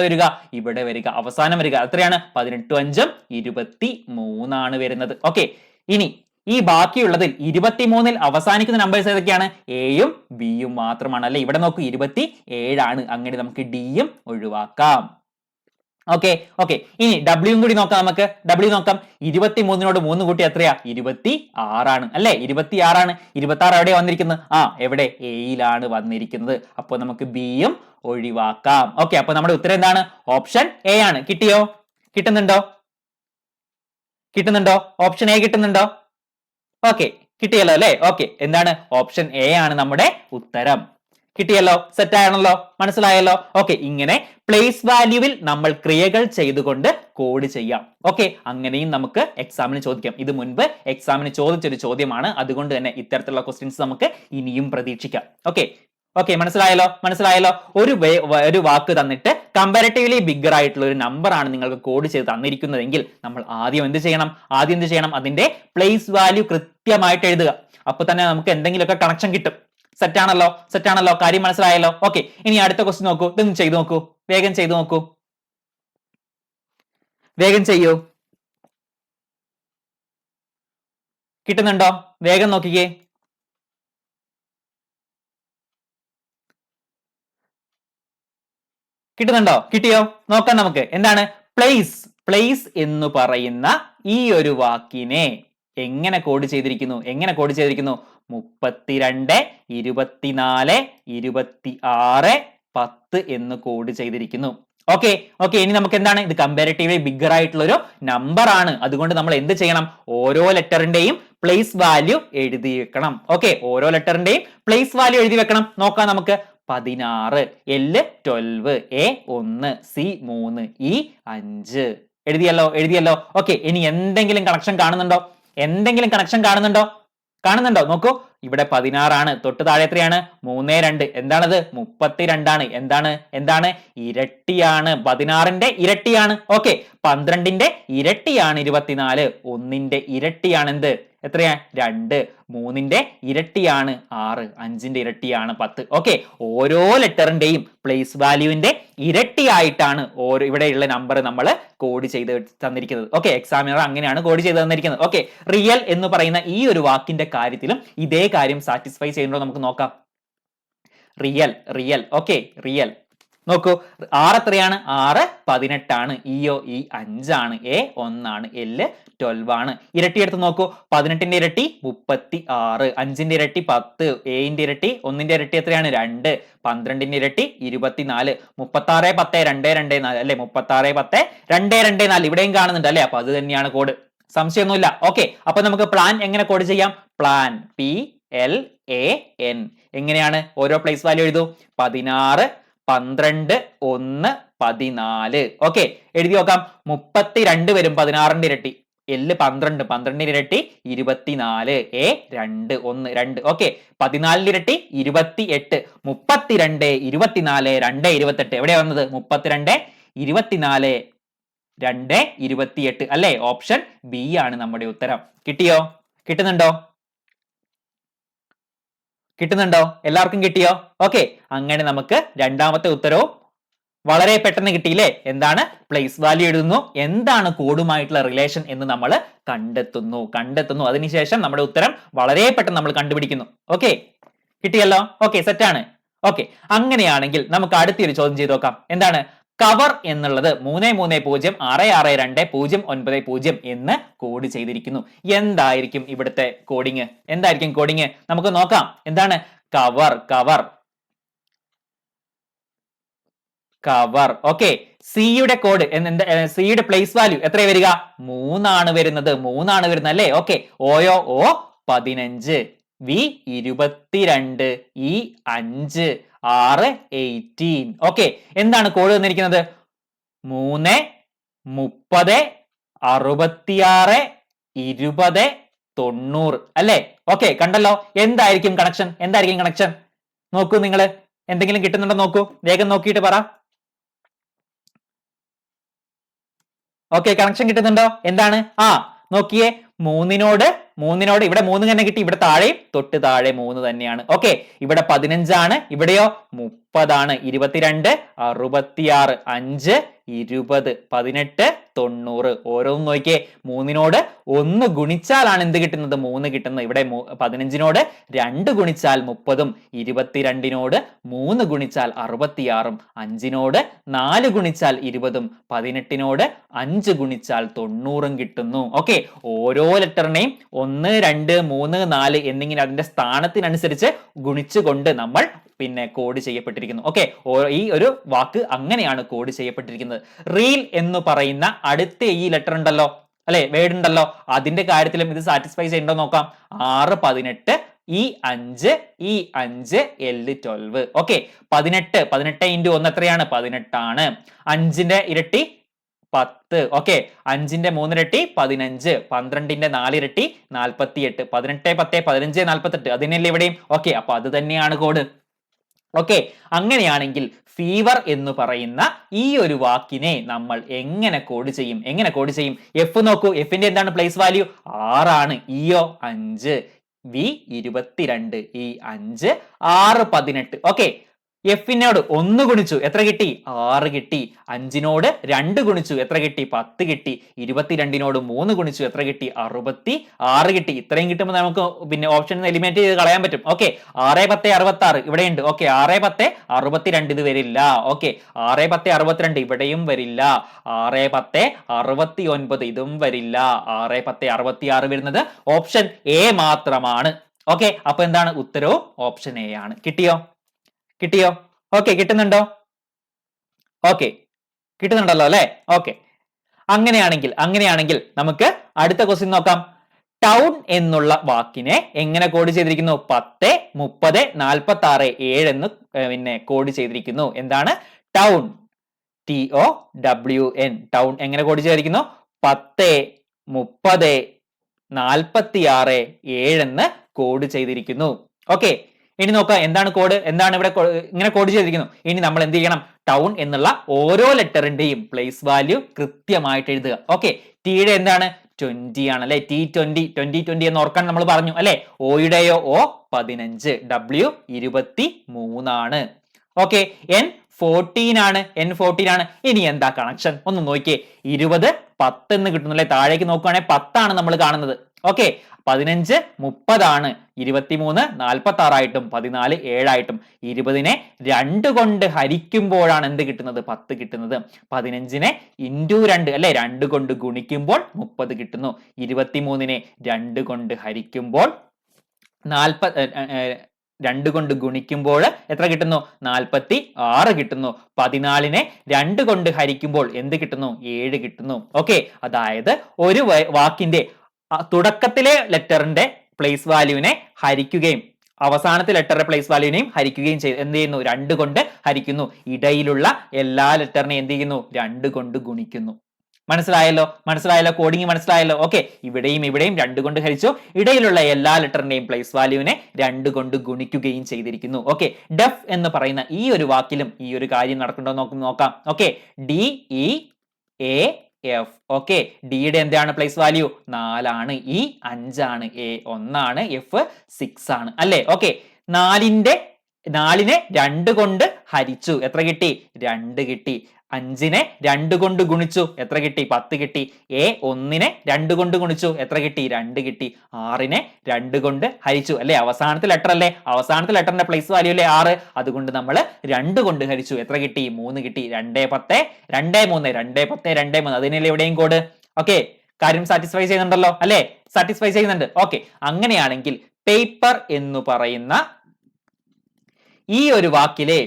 ഇവിടെ വരിക അവസാനം വരിക. എത്രയാണ്? 18 5 23 ആണ് വരുന്നത്. ഓക്കെ, ഇനി ഈ ബാക്കിയുള്ളതിൽ 23ൽ അവസാനിക്കുന്ന നമ്പേഴ്സ് ഏതൊക്കെയാണ്? എയും ബിയും മാത്രമാണ് അല്ലെ. ഇവിടെ നോക്കൂ, 27 ആണ്. അങ്ങനെ നമുക്ക് ഡിയും ഒഴിവാക്കാം. ഓക്കെ, ഇനി ഡബ്ല്യൂ കൂടി നോക്കാം. നമുക്ക് ഡബ്ല്യൂ നോക്കാം. 23നോട് 3 കൂട്ടി എത്രയാ? 26 ആണ് അല്ലെ. 26 ആണ്. 26 എവിടെ വന്നിരിക്കുന്നത്? എവിടെ? എയിലാണ് വന്നിരിക്കുന്നത്. അപ്പോൾ നമുക്ക് ബിയും ഒഴിവാക്കാം. ഓക്കെ, അപ്പൊ നമ്മുടെ ഉത്തരം എന്താണ്? ഓപ്ഷൻ എ ആണ്. കിട്ടുന്നുണ്ടോ? ഓപ്ഷൻ എ കിട്ടുന്നുണ്ടോ? ഓക്കെ, കിട്ടിയല്ലോ അല്ലെ. ഓക്കെ, എന്താണ്? ഓപ്ഷൻ എ ആണ് നമ്മുടെ ഉത്തരം. കിട്ടിയല്ലോ, സെറ്റ് ആണല്ലോ, മനസ്സിലായല്ലോ. ഓക്കെ, ഇങ്ങനെ പ്ലേസ് വാല്യൂവിൽ നമ്മൾ ക്രിയകൾ ചെയ്തുകൊണ്ട് കോഡ് ചെയ്യാം. ഓക്കെ, അങ്ങനെയും നമുക്ക് എക്സാമിന് ചോദിക്കാം. ഇത് മുൻപ് എക്സാമിന് ചോദിച്ചൊരു ചോദ്യമാണ്, അതുകൊണ്ട് തന്നെ ഇത്തരത്തിലുള്ള ക്വസ്റ്റ്യൻസ് നമുക്ക് ഇനിയും പ്രതീക്ഷിക്കാം. ഓക്കെ, മനസ്സിലായല്ലോ. ഒരു വാക്ക് തന്നിട്ട് കമ്പാരിറ്റീവ്ലി ബിഗർ ആയിട്ടുള്ള ഒരു നമ്പർ ആണ് നിങ്ങൾക്ക് കോഡ് ചെയ്ത് തന്നിരിക്കുന്നതെങ്കിൽ നമ്മൾ ആദ്യം എന്ത് ചെയ്യണം? അതിന്റെ പ്ലേസ് വാല്യൂ കൃത്യമായിട്ട് എഴുതുക. അപ്പൊ തന്നെ നമുക്ക് എന്തെങ്കിലുമൊക്കെ കണക്ഷൻ കിട്ടും. സെറ്റ് ആണല്ലോ. കാര്യം മനസ്സിലായല്ലോ. ഓക്കെ, ഇനി അടുത്ത ക്വസ്റ്റ്യൻ നോക്കൂ. ഇതൊന്ന് ചെയ്തു നോക്കൂ, വേഗം ചെയ്തു നോക്കൂ. വേഗം ചെയ്യൂ. കിട്ടുന്നുണ്ടോ? വേഗം നോക്കിക്കേ. കിട്ടുന്നുണ്ടോ? കിട്ടിയോ? നോക്കാം നമുക്ക്. എന്താണ്? പ്ലേസ് എന്ന് പറയുന്ന ഈ ഒരു വാക്കിനെ എങ്ങനെ കോഡ് ചെയ്തിരിക്കുന്നു? 32 24 26 10 എന്ന് കോഡ് ചെയ്തിരിക്കുന്നു. ഓക്കെ ഓക്കെ ഇനി നമുക്ക് എന്താണ് ഇത് കമ്പാരിറ്റീവ്ലി ബിഗ്ഗർ ആയിട്ടുള്ള ഒരു നമ്പർ ആണ്. അതുകൊണ്ട് നമ്മൾ എന്ത് ചെയ്യണം? ഓരോ ലെറ്ററിന്റെയും പ്ലേസ് വാല്യൂ എഴുതി വെക്കണം. ഓക്കെ ഓരോ ലെറ്ററിന്റെയും പ്ലേസ് വാല്യൂ എഴുതി വെക്കണം. നോക്കാം നമുക്ക്. 16, L 12, A 1, C 3, E 5. എഴുതിയല്ലോ. Okay ഇനി എന്തെങ്കിലും കണക്ഷൻ കാണുന്നുണ്ടോ? കാണുന്നുണ്ടോ? നോക്കൂ, ഇവിടെ 16 ആണ്. തൊട്ട് താഴെ എത്രയാണ്? 3, 2. എന്താണത്? 32 ആണ്. എന്താണ് ഇരട്ടിയാണ്. 16ന്റെ ഇരട്ടിയാണ്. ഓക്കെ 12ന്റെ ഇരട്ടിയാണ് 24. 1ന്റെ ഇരട്ടിയാണ് എന്ത്? എത്രയാ? 2. 3ന്റെ ഇരട്ടിയാണ് 6. 5ന്റെ ഇരട്ടിയാണ് 10. ഓക്കെ ഓരോ ലെറ്ററിന്റെയും പ്ലേസ് വാല്യൂവിന്റെ ഇരട്ടിയായിട്ടാണ് ഇവിടെയുള്ള നമ്പർ നമ്മൾ കോഡ് ചെയ്ത് തന്നിരിക്കുന്നത്. ഓക്കെ എക്സാമിനർ അങ്ങനെയാണ് കോഡ് ചെയ്ത് തന്നിരിക്കുന്നത്. ഓക്കെ റിയൽ എന്ന് പറയുന്ന ഈ ഒരു വാക്കിന്റെ കാര്യത്തിലും ഇതേ കാര്യം സാറ്റിസ്ഫൈ ചെയ്യുന്നുണ്ടോ നമുക്ക് നോക്കാം. റിയൽ ഓക്കെ റിയൽ നോക്കൂ. 6 എത്രയാണ്? 6 18 ആണ്. ഇയോ 5 ആണ്. A 1 ആണ്. L 12 ആണ്. ഇരട്ടി എടുത്ത് നോക്കൂ. 18ന്റെ ഇരട്ടി 36, 5ന്റെ ഇരട്ടി 10, Aന്റെ ഇരട്ടി 1ന്റെ ഇരട്ടി എത്രയാണ്? 2, 12ന്റെ ഇരട്ടി 24, 36 10 2 2 4 അല്ലെ? 36 10 2 2 4 ഇവിടെയും കാണുന്നുണ്ട് അല്ലെ? അപ്പൊ അത് തന്നെയാണ് കോഡ്, സംശയമൊന്നുമില്ല. ഓക്കെ അപ്പൊ നമുക്ക് പ്ലാൻ എങ്ങനെ കോഡ് ചെയ്യാം? പ്ലാൻ PLAN എങ്ങനെയാണ്? ഓരോ പ്ലേസ് വാല്യൂ എഴുതൂ. 16, 12, 1, 14. ഓക്കെ എഴുതി നോക്കാം. 32 വരും 16ന്റെ ഇരട്ടി. L 12, 12ന്റെ ഇരട്ടി 24, A 2 1 2. ഓക്കെ 14ന്റെ ഇരട്ടി 28, 32 24 2 28. എവിടെയാ വന്നത്? 32 24 2 28 അല്ലെ? ഓപ്ഷൻ ബി ആണ് നമ്മുടെ ഉത്തരം. കിട്ടുന്നുണ്ടോ? എല്ലാവർക്കും കിട്ടിയോ? ഓക്കെ അങ്ങനെ നമുക്ക് രണ്ടാമത്തെ ഉത്തരവും വളരെ പെട്ടെന്ന് കിട്ടിയില്ലേ? എന്താണ്? പ്ലേസ് വാല്യൂ എഴുതുന്നു. എന്താണ് കോഡുമായിട്ടുള്ള റിലേഷൻ എന്ന് നമ്മൾ കണ്ടെത്തുന്നു. അതിനുശേഷം നമ്മുടെ ഉത്തരം വളരെ പെട്ടെന്ന് നമ്മൾ കണ്ടുപിടിക്കുന്നു. ഓക്കെ കിട്ടിയല്ലോ? ഓക്കെ സെറ്റാണ്. ഓക്കെ അങ്ങനെയാണെങ്കിൽ നമുക്ക് അടുത്തൊരു ചോദ്യം ചെയ്ത് നോക്കാം. എന്താണ്? കവർ എന്നുള്ളത് 330666209 എന്ന് കോഡ് ചെയ്തിരിക്കുന്നു. എന്തായിരിക്കും ഇവിടുത്തെ കോഡിങ്? നമുക്ക് നോക്കാം. എന്താണ് കവർ? ഓക്കെ സിയുടെ കോഡ് സിയുടെ പ്ലേസ് വാല്യൂ എത്ര വരിക? 3 ആണ് വരുന്നത് അല്ലേ? Okay OYO 15, V 22, E 5, R 18. Okay എന്താണ് കോഡ് തന്നിരിക്കുന്നത്? 3 30 66 20 90 അല്ലേ? ഓക്കെ കണ്ടല്ലോ. എന്തായിരിക്കും കണക്ഷൻ? നോക്കൂ നിങ്ങൾ എന്തെങ്കിലും കിട്ടുന്നുണ്ടോ നോക്കൂ. വേഗം നോക്കിയിട്ട് പറ. ഓക്കെ കണക്ഷൻ കിട്ടുന്നുണ്ടോ? എന്താണ്? നോക്കിയേ. മൂന്നിനോട് ഇവിടെ 3 തന്നെ കിട്ടി. ഇവിടെ താഴെയും തൊട്ട് താഴെ 3 തന്നെയാണ്. ഓക്കെ ഇവിടെ 15 ആണ്. ഇവിടെയോ 30 ആണ്. 22 66 5 20 18 90. ഓരോന്നും നോക്കിയേ. 3നോട് 1 ഗുണിച്ചാലാണ് എന്ത് കിട്ടുന്നത്? 3 കിട്ടുന്നത്. ഇവിടെ 15നോട് 2 ഗുണിച്ചാൽ 30ഉം 22നോട് 3 ഗുണിച്ചാൽ 66ഉം 5നോട് 4 ഗുണിച്ചാൽ 20ഉം 18നോട് 5 ഗുണിച്ചാൽ 90ഉം കിട്ടുന്നു. ഓക്കെ ഓരോ ലെറ്ററിനെയും 1 2 3 4 എന്നിങ്ങനെ അതിന്റെ സ്ഥാനത്തിനനുസരിച്ച് ഗുണിച്ചുകൊണ്ട് നമ്മൾ കോഡ് ചെയ്യപ്പെട്ടിരിക്കുന്നു. ഓക്കെ ഈ ഒരു വാക്ക് അങ്ങനെയാണ് കോഡ് ചെയ്യപ്പെട്ടിരിക്കുന്നത്. റീൽ എന്ന് പറയുന്ന അടുത്ത ഈ ലെറ്റർ ഉണ്ടല്ലോ അല്ലെ, വേർഡ് ഉണ്ടല്ലോ, അതിന്റെ കാര്യത്തിലും ഇത് സാറ്റിസ്ഫൈ ചെയ്യണ്ടോ നോക്കാം. 6 18 E 5 L 12. ഓക്കെ 18 × 1 എത്രയാണ്? 18 ആണ്. 5ന്റെ ഇരട്ടി 10. ഓക്കെ 5ന്റെ 3 ഇരട്ടി 15, 12ന്റെ 4 ഇരട്ടി 48, 18 10 15 48 അതിനല്ലേ ഇവിടെയും. ഓക്കെ അപ്പൊ അത് തന്നെയാണ് കോഡ്. ഓക്കെ അങ്ങനെയാണെങ്കിൽ ഫീവർ എന്ന് പറയുന്ന ഈ ഒരു വാക്കിനെ നമ്മൾ എങ്ങനെ കോഡ് ചെയ്യും? എഫ് നോക്കൂ. എഫിന്റെ എന്താണ് പ്ലേസ് വാല്യൂ? 6 ആണ്. ഇയോ 5, V 22, E 5 6 18. ഓക്കെ എഫിനോട് 1 ഗുണിച്ചു എത്ര കിട്ടി? 6 കിട്ടി. 5നോട് 2 ഗുണിച്ചു എത്ര കിട്ടി? 10 കിട്ടി. 22നോട് 3 ഗുണിച്ചു എത്ര കിട്ടി? 66 കിട്ടി. ഇത്രയും കിട്ടുമ്പോൾ നമുക്ക് ഓപ്ഷൻ എലിമിനേറ്റ് ചെയ്ത് കളയാൻ പറ്റും. ഓക്കെ 6 10 66 ഇവിടെയുണ്ട്. ഓക്കെ 6 10 62 ഇത് വരില്ല. ഓക്കെ 6 10 62 ഇവിടെയും വരില്ല. 6 10 69 ഇതും വരില്ല. 6 10 66 വരുന്നത് ഓപ്ഷൻ എ മാത്രമാണ്. ഓക്കെ അപ്പൊ എന്താണ് ഉത്തരവും? ഓപ്ഷൻ എ ആണ്. കിട്ടിയോ? ഓക്കെ കിട്ടുന്നുണ്ടോ? ഓക്കെ കിട്ടുന്നുണ്ടല്ലോ അല്ലെ? ഓക്കെ, അങ്ങനെയാണെങ്കിൽ നമുക്ക് അടുത്ത ക്വസ്റ്റ്യൻ നോക്കാം. ടൗൺ എന്നുള്ള വാക്കിനെ എങ്ങനെ കോഡ് ചെയ്തിരിക്കുന്നു? 10, 30, 46, 7 എന്ന് പിന്നെ കോഡ് ചെയ്തിരിക്കുന്നു. എന്താണ് ടൗൺ? TOWN, ടൗൺ എങ്ങനെ കോഡ് ചെയ്തിരിക്കുന്നു? 10, 30, 46, 7 എന്ന് കോഡ് ചെയ്തിരിക്കുന്നു. ഓക്കെ, ഇനി നോക്കാം എന്താണ് കോഡ്, എന്താണ് ഇവിടെ ഇങ്ങനെ കോഡ് ചെയ്തിരിക്കുന്നു. ഇനി നമ്മൾ എന്ത് ചെയ്യണം? ടൗൺ എന്നുള്ള ഓരോ ലെറ്ററിന്റെയും പ്ലേസ് വാല്യൂ കൃത്യമായിട്ട് എഴുതുക. ഓക്കെ, ടിയുടെ എന്താണ്? 20 ആണ് അല്ലെ? T20, 20 എന്ന് ഓർക്കാൻ നമ്മൾ പറഞ്ഞു അല്ലെ? ഓയുടെയോ O 15, W 23 ആണ്. ഓക്കെ, N 14 ആണ്, N14 ആണ്. ഇനി എന്താ കണക്ഷൻ ഒന്ന് നോക്കിയേ. 20 10 എന്ന് കിട്ടുന്നു അല്ലെ? താഴേക്ക് നോക്കുകയാണെങ്കിൽ 10 ആണ് നമ്മൾ കാണുന്നത്. ഓക്കെ, 15 30 ആണ്, 23 46 ആയിട്ടും 14 7 ആയിട്ടും. 20നെ 2 കൊണ്ട് ഹരിക്കുമ്പോഴാണ് എന്ത് കിട്ടുന്നത്? 10 കിട്ടുന്നത്. 15നെ ഇൻറ്റു 2 അല്ലെ? 2 കൊണ്ട് ഗുണിക്കുമ്പോൾ 30 കിട്ടുന്നു. 23നെ 2 കൊണ്ട് ഹരിക്കുമ്പോൾ 2 കൊണ്ട് ഗുണിക്കുമ്പോൾ എത്ര കിട്ടുന്നു? 46 കിട്ടുന്നു. 14നെ 2 കൊണ്ട് ഹരിക്കുമ്പോൾ എന്ത് കിട്ടുന്നു? 7 കിട്ടുന്നു. ഓക്കെ, അതായത് ഒരു വാക്കിന്റെ തുടക്കത്തിലെ ലെറ്ററിന്റെ പ്ലേസ് വാല്യൂവിനെ ഹരിക്കുകയും അവസാനത്തെ ലെറ്ററിന്റെ പ്ലേസ് വാല്യൂവിനെയും ഹരിക്കുകയും ചെയ്തു. എന്ത് ചെയ്യുന്നു? 2 കൊണ്ട് ഹരിക്കുന്നു. ഇടയിലുള്ള എല്ലാ ലെറ്ററിനെയും എന്ത് ചെയ്യുന്നു? 2 കൊണ്ട് ഗുണിക്കുന്നു. മനസ്സിലായല്ലോ? കോഡിങ് മനസ്സിലായല്ലോ? ഓക്കെ, ഇവിടെയും 2 കൊണ്ട് ഹരിച്ചു. ഇടയിലുള്ള എല്ലാ ലെറ്ററിന്റെയും പ്ലേസ് വാല്യൂവിനെ 2 കൊണ്ട് ഗുണിക്കുകയും ചെയ്തിരിക്കുന്നു. ഓക്കെ, ഡെഫ് എന്ന് പറയുന്ന ഈ ഒരു വാക്കിലും ഈ ഒരു കാര്യം നടക്കുന്നുണ്ടോ നോക്കാം. Okay, DEAF. ഓക്കെ, ഡിയുടെ എന്താണ് പ്ലേസ് വാല്യൂ? 4 ആണ്, E 5 ആണ്, A 1 ആണ്, F 6 ആണ് അല്ലെ? ഓക്കെ, 4നെ 2 കൊണ്ട് ഹരിച്ചു, എത്ര കിട്ടി? 2 കിട്ടി. 5നെ 2 കൊണ്ട് ഗുണിച്ചു, എത്ര കിട്ടി? 10 കിട്ടി. A 1നെ 2 കൊണ്ട് ഗുണിച്ചു, എത്ര കിട്ടി? 2 കിട്ടി. 6നെ 2 കൊണ്ട് ഹരിച്ചു അല്ലെ? അവസാനത്തെ ലെറ്റർ അല്ലേ? അവസാനത്തെ ലെറ്ററിന്റെ പ്ലേസ് വാല്യൂ അല്ലേ 6? അതുകൊണ്ട് നമ്മൾ 2 കൊണ്ട് ഹരിച്ചു, എത്ര കിട്ടി? 3 കിട്ടി. 2 10 2 3 2 10 2 3. അതിനല്ലേ എവിടെയും കോഡ്. ഓക്കെ, കാര്യം സാറ്റിസ്ഫൈ ചെയ്യുന്നുണ്ടല്ലോ അല്ലെ? സാറ്റിസ്ഫൈ ചെയ്യുന്നുണ്ട്. ഓക്കെ, അങ്ങനെയാണെങ്കിൽ പേപ്പർ എന്ന് പറയുന്ന ഈ ഒരു വാക്കിലെ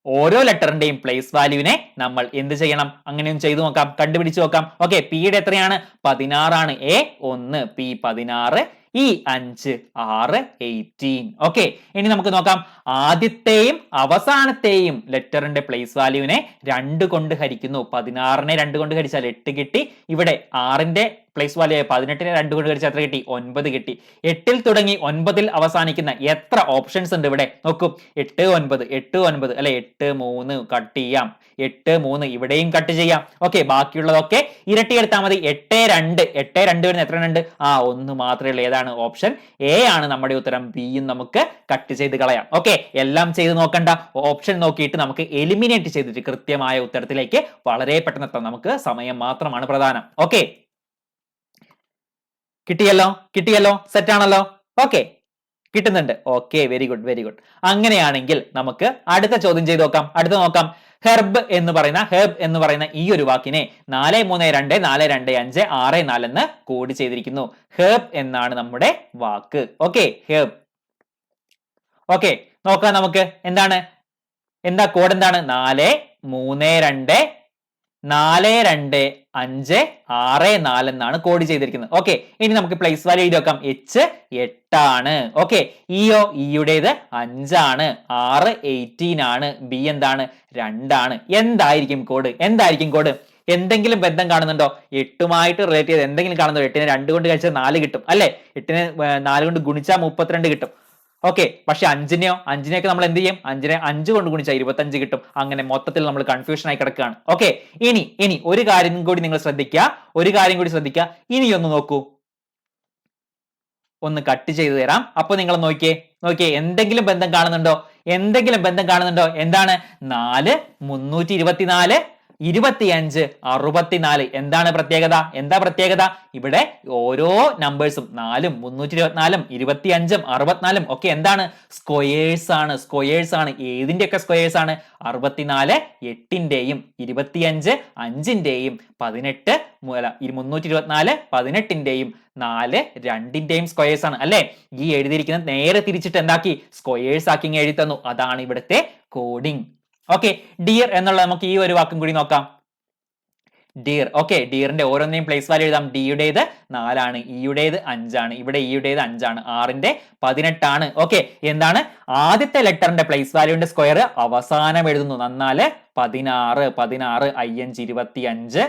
ഓരോ ലെറ്ററിന്റെയും പ്ലേസ് വാല്യൂവിനെ നമ്മൾ എന്ത് ചെയ്യണം? അങ്ങനെയും ചെയ്തു നോക്കാം, കണ്ടുപിടിച്ച് നോക്കാം. ഓക്കെ, പിയുടെ എത്രയാണ്? 16 ആണ്. A 1, P 16, E 5 6 18. ഓക്കെ, ഇനി നമുക്ക് നോക്കാം. ആദ്യത്തെയും അവസാനത്തെയും ലെറ്ററിന്റെ പ്ലേസ് വാല്യൂവിനെ 2 കൊണ്ട് ഹരിക്കുന്നു. 16നെ 2 കൊണ്ട് ഹരിച്ചാൽ 8 കിട്ടി. ഇവിടെ 6ന്റെ പ്ലേസ് വാല്യൂ 18നെ 2 കൊണ്ട് ഹരിച്ചാൽ എത്ര കിട്ടി? 9 കിട്ടി. 8ൽ തുടങ്ങി 9ൽ അവസാനിക്കുന്ന എത്ര ഓപ്ഷൻസ് ഉണ്ട് ഇവിടെ? നോക്കൂ, 8 9 8 9 അല്ലെ? 8 3 കട്ട് ചെയ്യാം, 8 3 ഇവിടെയും കട്ട് ചെയ്യാം. ഓക്കെ, ബാക്കിയുള്ളതൊക്കെ ഇരട്ടി എടുത്താൽ മതി. 8 2 വരുന്ന എത്ര ഉണ്ട്? 1 മാത്രമേ ഉള്ളൂ. ഏതാണ്? ഓപ്ഷൻ A ആണ് നമ്മുടെ ഉത്തരം. ബിയും നമുക്ക് കട്ട് ചെയ്ത് കളയാം. ഓക്കെ, എല്ലാം ചെയ്ത് നോക്കണ്ട, ഓപ്ഷൻ നോക്കിയിട്ട് നമുക്ക് എലിമിനേറ്റ് ചെയ്തിട്ട് കൃത്യമായ ഉത്തരത്തിലേക്ക് വളരെ പെട്ടെന്ന് എത്താം. നമുക്ക് സമയം മാത്രമാണ് പ്രധാനം. ഓക്കെ, കിട്ടിയല്ലോ? സെറ്റ് ആണല്ലോ? ഓക്കെ, കിട്ടുന്നുണ്ട്. Okay, very good. അങ്ങനെയാണെങ്കിൽ നമുക്ക് അടുത്ത ചോദ്യം ചെയ്ത് നോക്കാം. ഹെർബ് എന്ന് പറയുന്ന ഈ ഒരു വാക്കിനെ 4 3 2 4 2 5 6 4 എന്ന് കോഡ് ചെയ്തിരിക്കുന്നു. ഹെർബ് എന്നാണ് നമ്മുടെ വാക്ക്. Okay, herb. ഓക്കെ, നോക്കാം നമുക്ക് എന്താ കോഡ് എന്താണ്? 4 3 2 4 2 5 6 4 എന്നാണ് കോഡ് ചെയ്തിരിക്കുന്നത്. ഓക്കെ, ഇനി നമുക്ക് പ്ലേസ് വാല്യൂ എഴുതി വെക്കാം. H 8 ആണ്. ഓക്കെ, ഇയുടേത് 5 ആണ്, R 18 ആണ്, B എന്താണ്? 2 ആണ്. എന്തായിരിക്കും കോഡ്? എന്തെങ്കിലും ബന്ധം കാണുന്നുണ്ടോ? 8ഉമായിട്ട് റിലേറ്റ് ചെയ്ത് എന്തെങ്കിലും കാണുന്നുണ്ടോ? 8നെ 2 കൊണ്ട് കഴിച്ചാൽ 4 കിട്ടും അല്ലെ? 8നെ 4 കൊണ്ട് ഗുണിച്ചാൽ 32 കിട്ടും. ഓക്കെ, പക്ഷെ 5നെയൊക്കെ നമ്മൾ എന്ത് ചെയ്യും? 5നെ 5 കൊണ്ട് ഗുണിച്ചാൽ 25 കിട്ടും. അങ്ങനെ മൊത്തത്തിൽ നമ്മൾ കൺഫ്യൂഷൻ ആയി കിടക്കുകയാണ്. ഓക്കെ, ഇനി ഒരു കാര്യം കൂടി നിങ്ങൾ ശ്രദ്ധിക്കുക. ഇനി ഒന്ന് നോക്കൂ, ഒന്ന് കട്ട് ചെയ്തു തരാം. അപ്പൊ നിങ്ങൾ നോക്കിയേ എന്തെങ്കിലും ബന്ധം കാണുന്നുണ്ടോ? എന്താണ്? 4 324 25 64. എന്താണ് പ്രത്യേകത? ഇവിടെ ഓരോ നമ്പേഴ്സും 4ഉം 324ഉം 25ഉം 64ഉം ഒക്കെ എന്താണ്? സ്ക്വയേഴ്സ് ആണ്. ഏതിന്റെയൊക്കെ സ്ക്വയേഴ്സ് ആണ്? 64 8ന്റെയും 25 5ന്റെയും 18 324 18ന്റെയും 4 2ന്റെയും സ്ക്വയേഴ്സ് ആണ് അല്ലെ? ഈ എഴുതിയിരിക്കുന്നത് നേരെ തിരിച്ചിട്ട് എന്താക്കി? സ്ക്വയേഴ്സ് ആക്കി എഴുതി തന്നു. അതാണ് ഇവിടുത്തെ കോഡിംഗ്. ഓക്കെ, ഡിയർ എന്നുള്ള നമുക്ക് ഈ ഒരു വാക്കും കൂടി നോക്കാം. ഡിയർ. ഓക്കെ, ഡിയറിന്റെ ഓരോന്നിനെയും പ്ലേസ് വാല്യൂ എഴുതാം. ഡിയുടേത് 4 ഇയുടേത് 5 ഇവിടെ ഇയുടേത് 5 ആറിന്റെ 18 ഓക്കെ, എന്താണ് ആദ്യത്തെ ലെറ്ററിന്റെ പ്ലേസ് വാല്യൂന്റെ സ്ക്വയർ അവസാനം എഴുതുന്നു. നന്നാല് 16 5 25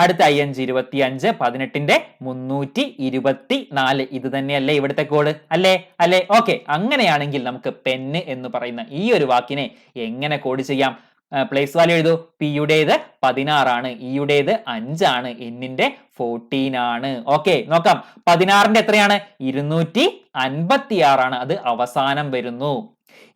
അടുത്ത 5 25 18ന്റെ 324 ഇത് തന്നെയല്ലേ ഇവിടുത്തെ കോഡ് അല്ലേ അല്ലേ? ഓക്കെ, അങ്ങനെയാണെങ്കിൽ നമുക്ക് പെന്ന് എന്ന് പറയുന്ന ഈ ഒരു വാക്കിനെ എങ്ങനെ കോഡ് ചെയ്യാം? Place value എഴുതൂ. പിയുടേത് 16 ഇയുടേത് 5 എന്നിന്റെ 14 ഓക്കെ, നോക്കാം. 16ന്റെ എത്രയാണ്? 256 അത് അവസാനം വരുന്നു.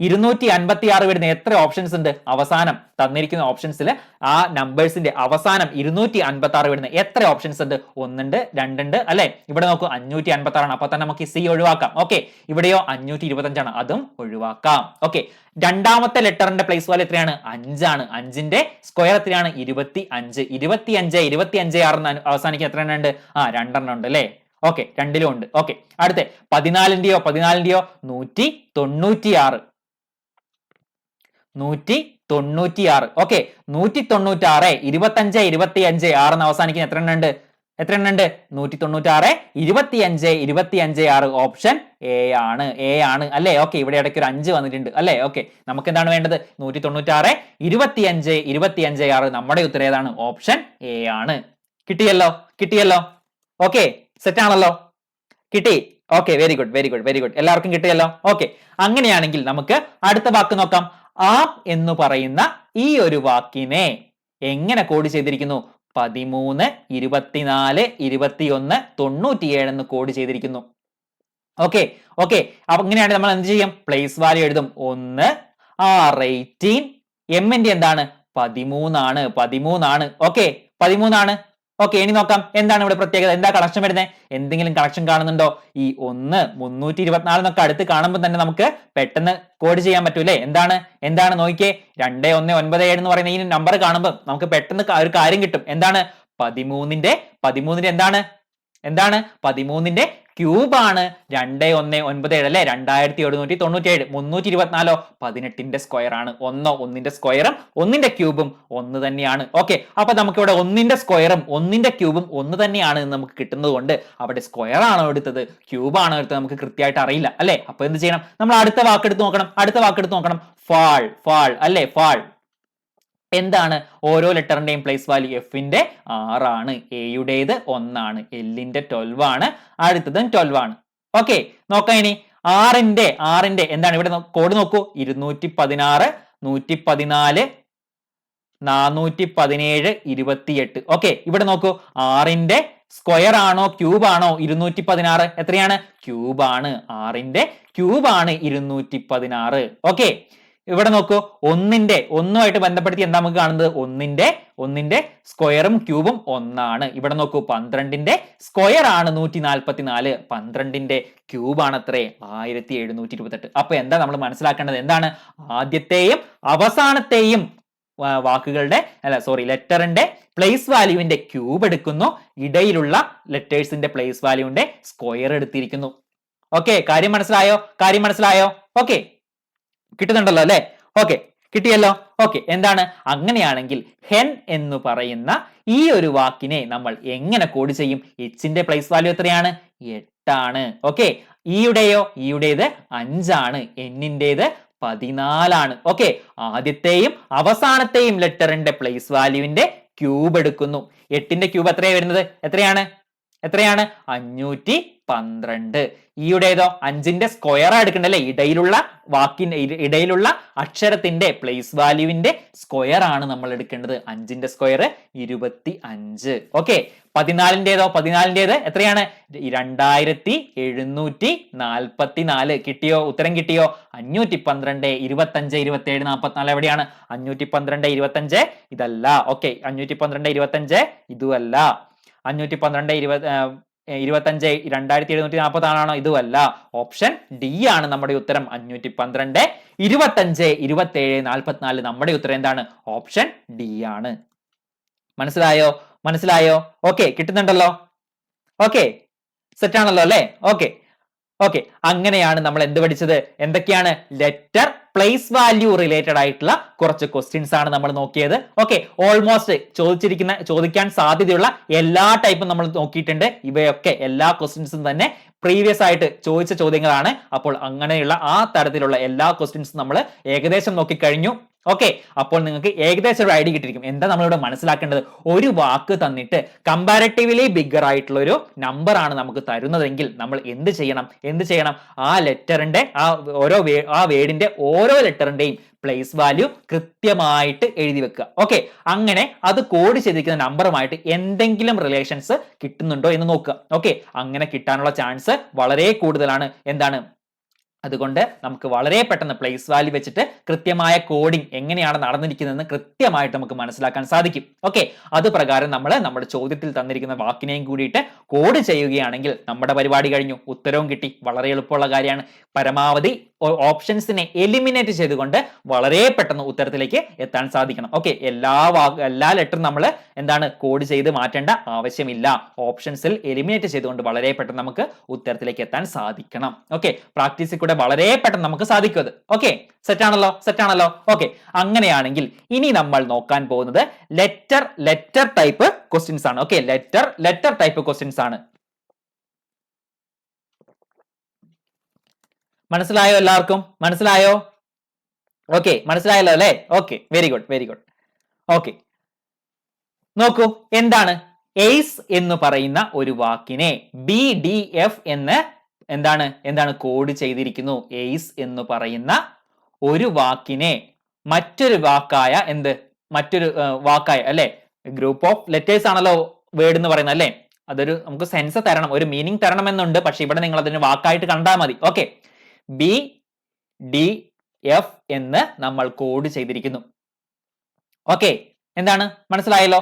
256 വരുന്ന എത്ര ഓപ്ഷൻസ് ഉണ്ട്? അവസാനം തന്നിരിക്കുന്ന ഓപ്ഷൻസിൽ ആ നമ്പേഴ്സിന്റെ അവസാനം 256 വരുന്ന എത്ര ഓപ്ഷൻസ് ഉണ്ട്? 1 ഉണ്ട്, 2 ഉണ്ട് അല്ലെ? ഇവിടെ നോക്കൂ 556 അപ്പൊ തന്നെ നമുക്ക് സി ഒഴിവാക്കാം. ഓക്കെ, ഇവിടെയോ 525 അതും ഒഴിവാക്കാം. ഓക്കെ, രണ്ടാമത്തെ ലെറ്ററിന്റെ പ്ലേസ് വാല്യൂ എത്രയാണ്? 5 5ന്റെ സ്ക്വയർ എത്രയാണ്? 25 25 6 അവസാനിക്കാൻ എത്ര എണ്ണം ഉണ്ട്? 2 ഉണ്ട് അല്ലെ? ഓക്കെ, രണ്ടിലും ഉണ്ട്. ഓക്കെ, അടുത്ത 14ന്റെയോ 196 196 ഓക്കെ, 196 25 25 6 അവസാനിക്കുന്ന എത്ര എണ്ണം ഉണ്ട്? 196 25 6 ഓപ്ഷൻ എ ആണ് അല്ലേ? ഓക്കെ, ഇവിടെ ഇടയ്ക്ക് ഒരു 5 വന്നിട്ടുണ്ട് അല്ലേ? ഓക്കെ, നമുക്ക് എന്താണ് വേണ്ടത്? 196 25 25 6 നമ്മുടെ ഉത്തരം ഏതാണ്? ഓപ്ഷൻ എ ആണ്. കിട്ടിയല്ലോ ഓക്കെ, സെറ്റ് ആണല്ലോ? കിട്ടി. ഓക്കെ, വെരി ഗുഡ് എല്ലാവർക്കും കിട്ടിയല്ലോ? ഓക്കെ, അങ്ങനെയാണെങ്കിൽ നമുക്ക് അടുത്ത വാക്ക് നോക്കാം. ആപ്പ് എന്ന് പറയുന്ന ഈ ഒരു വാക്കിനെ എങ്ങനെ കോഡ് ചെയ്തിരിക്കുന്നു? 13 24 21 97 എന്ന് കോഡ് ചെയ്തിരിക്കുന്നു. ഓക്കെ, അപ്പൊ ഇങ്ങനെയാണ് നമ്മൾ എന്ത് ചെയ്യും? പ്ലേസ് വാല്യൂ എഴുതും. 1 18 എമ്മിന്റെ എന്താണ്? 13 ഓക്കെ, 13 ഓക്കെ, ഇനി നോക്കാം എന്താണ് ഇവിടെ പ്രത്യേകത, എന്താ കണക്ഷൻ വരുന്നത്? എന്തെങ്കിലും കണക്ഷൻ കാണുന്നുണ്ടോ? ഈ 1 324 എന്നൊക്കെ അടുത്ത് കാണുമ്പോൾ തന്നെ നമുക്ക് പെട്ടെന്ന് കോഡ് ചെയ്യാൻ പറ്റൂലേ? എന്താണ് നോക്കിയേ, 2197 എന്ന് പറയുന്ന ഈ നമ്പർ കാണുമ്പോൾ നമുക്ക് പെട്ടെന്ന് ഒരു കാര്യം കിട്ടും. എന്താണ്? 13ന്റെ എന്താണ് 13ന്റെ ക്യൂബ് ആണ് 2197 അല്ലെ? 2797. 324 18ന്റെ സ്ക്വയർ ആണ്. ഒന്നിന്റെ സ്ക്വയറും 1ന്റെ ക്യൂബും 1 തന്നെയാണ്. ഓക്കെ, അപ്പൊ നമുക്ക് ഇവിടെ 1ന്റെ സ്ക്വയറും 1ന്റെ ക്യൂബും 1 തന്നെയാണ് എന്ന് നമുക്ക് കിട്ടുന്നത് കൊണ്ട് അവിടെ സ്ക്വയർ ആണോ എടുത്തത് ക്യൂബ് ആണോ എടുത്തത് നമുക്ക് കൃത്യമായിട്ട് അറിയില്ല അല്ലെ? അപ്പൊ എന്ത് ചെയ്യണം? നമ്മൾ അടുത്ത വാക്കെടുത്ത് നോക്കണം. ഫാൾ അല്ലെ? ഫാൾ എന്താണ്? ഓരോ ലെറ്ററിന്റെയും പ്ലേസ് വാല്യൂ എഫിന്റെ 6 ആണ്, എയുടേത് 1 ആണ്, എല്ലിന്റെ 12 ആണ്, അടുത്തതും 12 ആണ്. ഓക്കെ, നോക്കാം ഇനി ആറിന്റെ എന്താണ്? ഇവിടെ കോഡ് നോക്കൂ. 216 114 417 28. ഓക്കെ, ഇവിടെ നോക്കൂ. 6ന്റെ സ്ക്വയർ ആണോ ക്യൂബ് ആണോ 216? എത്രയാണ്? ക്യൂബ് ആണ്. 6ന്റെ ക്യൂബ് ആണ് 216. ഓക്കെ, ഇവിടെ നോക്കൂ. ഒന്നുമായിട്ട് ബന്ധപ്പെടുത്തി എന്താ നമുക്ക് കാണുന്നത്? ഒന്നിന്റെ സ്ക്വയറും ക്യൂബും 1 ആണ്. ഇവിടെ നോക്കൂ. 12ന്റെ സ്ക്വയർ ആണ് 144. 12ന്റെ ക്യൂബ് ആണ് എത്രേ? 1728. അപ്പൊ എന്താ നമ്മൾ മനസ്സിലാക്കേണ്ടത്? എന്താണ്? ആദ്യത്തെയും അവസാനത്തെയും ലെറ്ററിന്റെ പ്ലേസ് വാല്യൂവിന്റെ ക്യൂബ് എടുക്കുന്നു, ഇടയിലുള്ള ലെറ്റേഴ്സിന്റെ പ്ലേസ് വാല്യൂവിന്റെ സ്ക്വയർ എടുത്തിരിക്കുന്നു. ഓക്കെ, കാര്യം മനസ്സിലായോ? ഓക്കെ, കിട്ടുന്നുണ്ടല്ലോ അല്ലെ? ഓക്കെ, കിട്ടിയല്ലോ? ഓക്കെ, എന്താണ്? അങ്ങനെയാണെങ്കിൽ ഹെൻ എന്ന് പറയുന്ന ഈ ഒരു വാക്കിനെ നമ്മൾ എങ്ങനെ കോഡ് ചെയ്യും? എച്ചിന്റെ പ്ലേസ് വാല്യൂ എത്രയാണ്? 8 ആണ്. ഓക്കെ, ഇയുടേത് 5 ആണ്, എന്നിന്റേത് 14 ആണ്. ഓക്കെ, ആദ്യത്തെയും അവസാനത്തെയും ലെറ്ററിന്റെ പ്ലേസ് വാല്യൂവിന്റെ ക്യൂബ് എടുക്കുന്നു. 8ന്റെ ക്യൂബ് എത്രയാണ് വരുന്നത്? എത്രയാണ്? 512. ഈയുടേതോ 5ന്റെ സ്ക്വയർ എടുക്കണ്ടല്ലേ? ഇടയിലുള്ള അക്ഷരത്തിന്റെ പ്ലേസ് വാല്യൂവിന്റെ സ്ക്വയർ ആണ് നമ്മൾ എടുക്കേണ്ടത്. 5ന്റെ സ്ക്വയർ 25. ഓക്കെ, 14ന്റേത് എത്രയാണ്? 2744. കിട്ടിയോ? ഉത്തരം കിട്ടിയോ? 512 25 27 44 എവിടെയാണ്? 512 25 ഇതല്ല. ഓക്കെ, 512 25 ഇതുമല്ല. 512 25 2740 ആണോ? ഇതുമല്ല. ഓപ്ഷൻ ഡി ആണ് നമ്മുടെ ഉത്തരം. 512 25 27 44 നമ്മുടെ ഉത്തരം എന്താണ്? ഓപ്ഷൻ ഡി ആണ്. മനസ്സിലായോ? ഓക്കെ, കിട്ടുന്നുണ്ടല്ലോ? ഓക്കെ, സെറ്റ് ആണല്ലോ അല്ലെ? ഓക്കെ, അങ്ങനെയാണ് നമ്മൾ എന്ത് പഠിച്ചത്? എന്തൊക്കെയാണ്? ലെറ്റർ പ്ലേസ് വാല്യൂ റിലേറ്റഡ് ആയിട്ടുള്ള കുറച്ച് ക്വസ്റ്റ്യൻസ് ആണ് നമ്മൾ നോക്കിയത്. ഓക്കെ, ഓൾമോസ്റ്റ് ചോദിക്കാൻ സാധ്യതയുള്ള എല്ലാ ടൈപ്പും നമ്മൾ നോക്കിയിട്ടുണ്ട്. ഇവയൊക്കെ എല്ലാ ക്വസ്റ്റ്യൻസും തന്നെ പ്രീവിയസ് ആയിട്ട് ചോദിച്ച ചോദ്യങ്ങളാണ്. അപ്പോൾ അങ്ങനെയുള്ള ആ തരത്തിലുള്ള എല്ലാ ക്വസ്റ്റ്യൻസും നമ്മൾ ഏകദേശം നോക്കിക്കഴിഞ്ഞു. ഓക്കെ, അപ്പോൾ നിങ്ങൾക്ക് ഏകദേശം ഒരു ഐഡിയ കിട്ടിയിരിക്കും. എന്താ നമ്മളിവിടെ മനസ്സിലാക്കേണ്ടത്? ഒരു വാക്ക് തന്നിട്ട് കമ്പാരിറ്റീവ്ലി ബിഗ്ഗർ ആയിട്ടുള്ള ഒരു നമ്പർ ആണ് നമുക്ക് തരുന്നതെങ്കിൽ നമ്മൾ എന്ത് ചെയ്യണം? ആ ലെറ്ററിന്റെ ആ വേർഡിന്റെ ഓരോ ലെറ്ററിന്റെയും പ്ലേസ് വാല്യൂ കൃത്യമായിട്ട് എഴുതി വെക്കുക. ഓക്കെ, അങ്ങനെ അത് കോഡ് ചെയ്തിരിക്കുന്ന നമ്പറുമായിട്ട് എന്തെങ്കിലും റിലേഷൻസ് കിട്ടുന്നുണ്ടോ എന്ന് നോക്കുക. ഓക്കെ, അങ്ങനെ കിട്ടാനുള്ള ചാൻസ് വളരെ കൂടുതലാണ്. എന്താണ്? അതുകൊണ്ട് നമുക്ക് വളരെ പെട്ടെന്ന് പ്ലേസ് വാല്യൂ വെച്ചിട്ട് കൃത്യമായ കോഡിംഗ് എങ്ങനെയാണ് നടന്നിരിക്കുന്നതെന്ന് കൃത്യമായിട്ട് നമുക്ക് മനസ്സിലാക്കാൻ സാധിക്കും. ഓക്കെ, അത് പ്രകാരം നമ്മൾ നമ്മുടെ ചോദ്യത്തിൽ തന്നിരിക്കുന്ന വാക്കിനെയും കൂടിയിട്ട് കോഡ് ചെയ്യുകയാണെങ്കിൽ നമ്മുടെ പരിപാടി കഴിഞ്ഞു, ഉത്തരവും കിട്ടി. വളരെ എളുപ്പമുള്ള കാര്യമാണ്. പരമാവധി ഓപ്ഷൻസിനെ എലിമിനേറ്റ് ചെയ്തുകൊണ്ട് വളരെ പെട്ടെന്ന് ഉത്തരത്തിലേക്ക് എത്താൻ സാധിക്കണം. ഓക്കെ, എല്ലാ ലെറ്ററും നമ്മൾ എന്താണ് കോഡ് ചെയ്ത് മാറ്റേണ്ട ആവശ്യമില്ല. ഓപ്ഷൻസിൽ എലിമിനേറ്റ് ചെയ്തുകൊണ്ട് വളരെ പെട്ടെന്ന് നമുക്ക് ഉത്തരത്തിലേക്ക് എത്താൻ സാധിക്കണം. ഓക്കെ, പ്രാക്ടീസിൽ കൂടെ വളരെ പെട്ടെന്ന് നമുക്ക് സാധിക്കും അത്. ഓക്കെ, സെറ്റ് ആണല്ലോ. ഓക്കെ, അങ്ങനെയാണെങ്കിൽ ഇനി നമ്മൾ നോക്കാൻ പോകുന്നത് ലെറ്റർ ടൈപ്പ് ക്വസ്റ്റ്യൻസ് ആണ്. ഓക്കെ, ലെറ്റർ ടൈപ്പ് ക്വസ്റ്റ്യൻസ് ആണ്. മനസ്സിലായോ? എല്ലാവർക്കും മനസ്സിലായോ? ഓക്കെ, മനസ്സിലായല്ലോ അല്ലേ? Okay, very good. ഓക്കെ, നോക്കൂ, എയ്സ് എന്ന് പറയുന്ന ഒരു വാക്കിനെ BDF എന്ന് എന്താണ് കോഡ് ചെയ്തിരിക്കുന്നു. എയ്സ് എന്ന് പറയുന്ന ഒരു വാക്കിനെ മറ്റൊരു വാക്കായ അല്ലെ, ഗ്രൂപ്പ് ഓഫ് ലെറ്റേഴ്സ് ആണല്ലോ വേർഡ് എന്ന് പറയുന്നത് അല്ലെ. അതൊരു നമുക്ക് സെൻസ് തരണം, ഒരു മീനിങ് തരണം എന്നുണ്ട്. പക്ഷെ ഇവിടെ നിങ്ങൾ അതിന് വാക്കായിട്ട് കണ്ടാൽ മതി. ഓക്കെ, BDF എന്ന് നമ്മൾ കോഡ് ചെയ്തിരിക്കുന്നു. ഓക്കെ, മനസ്സിലായല്ലോ?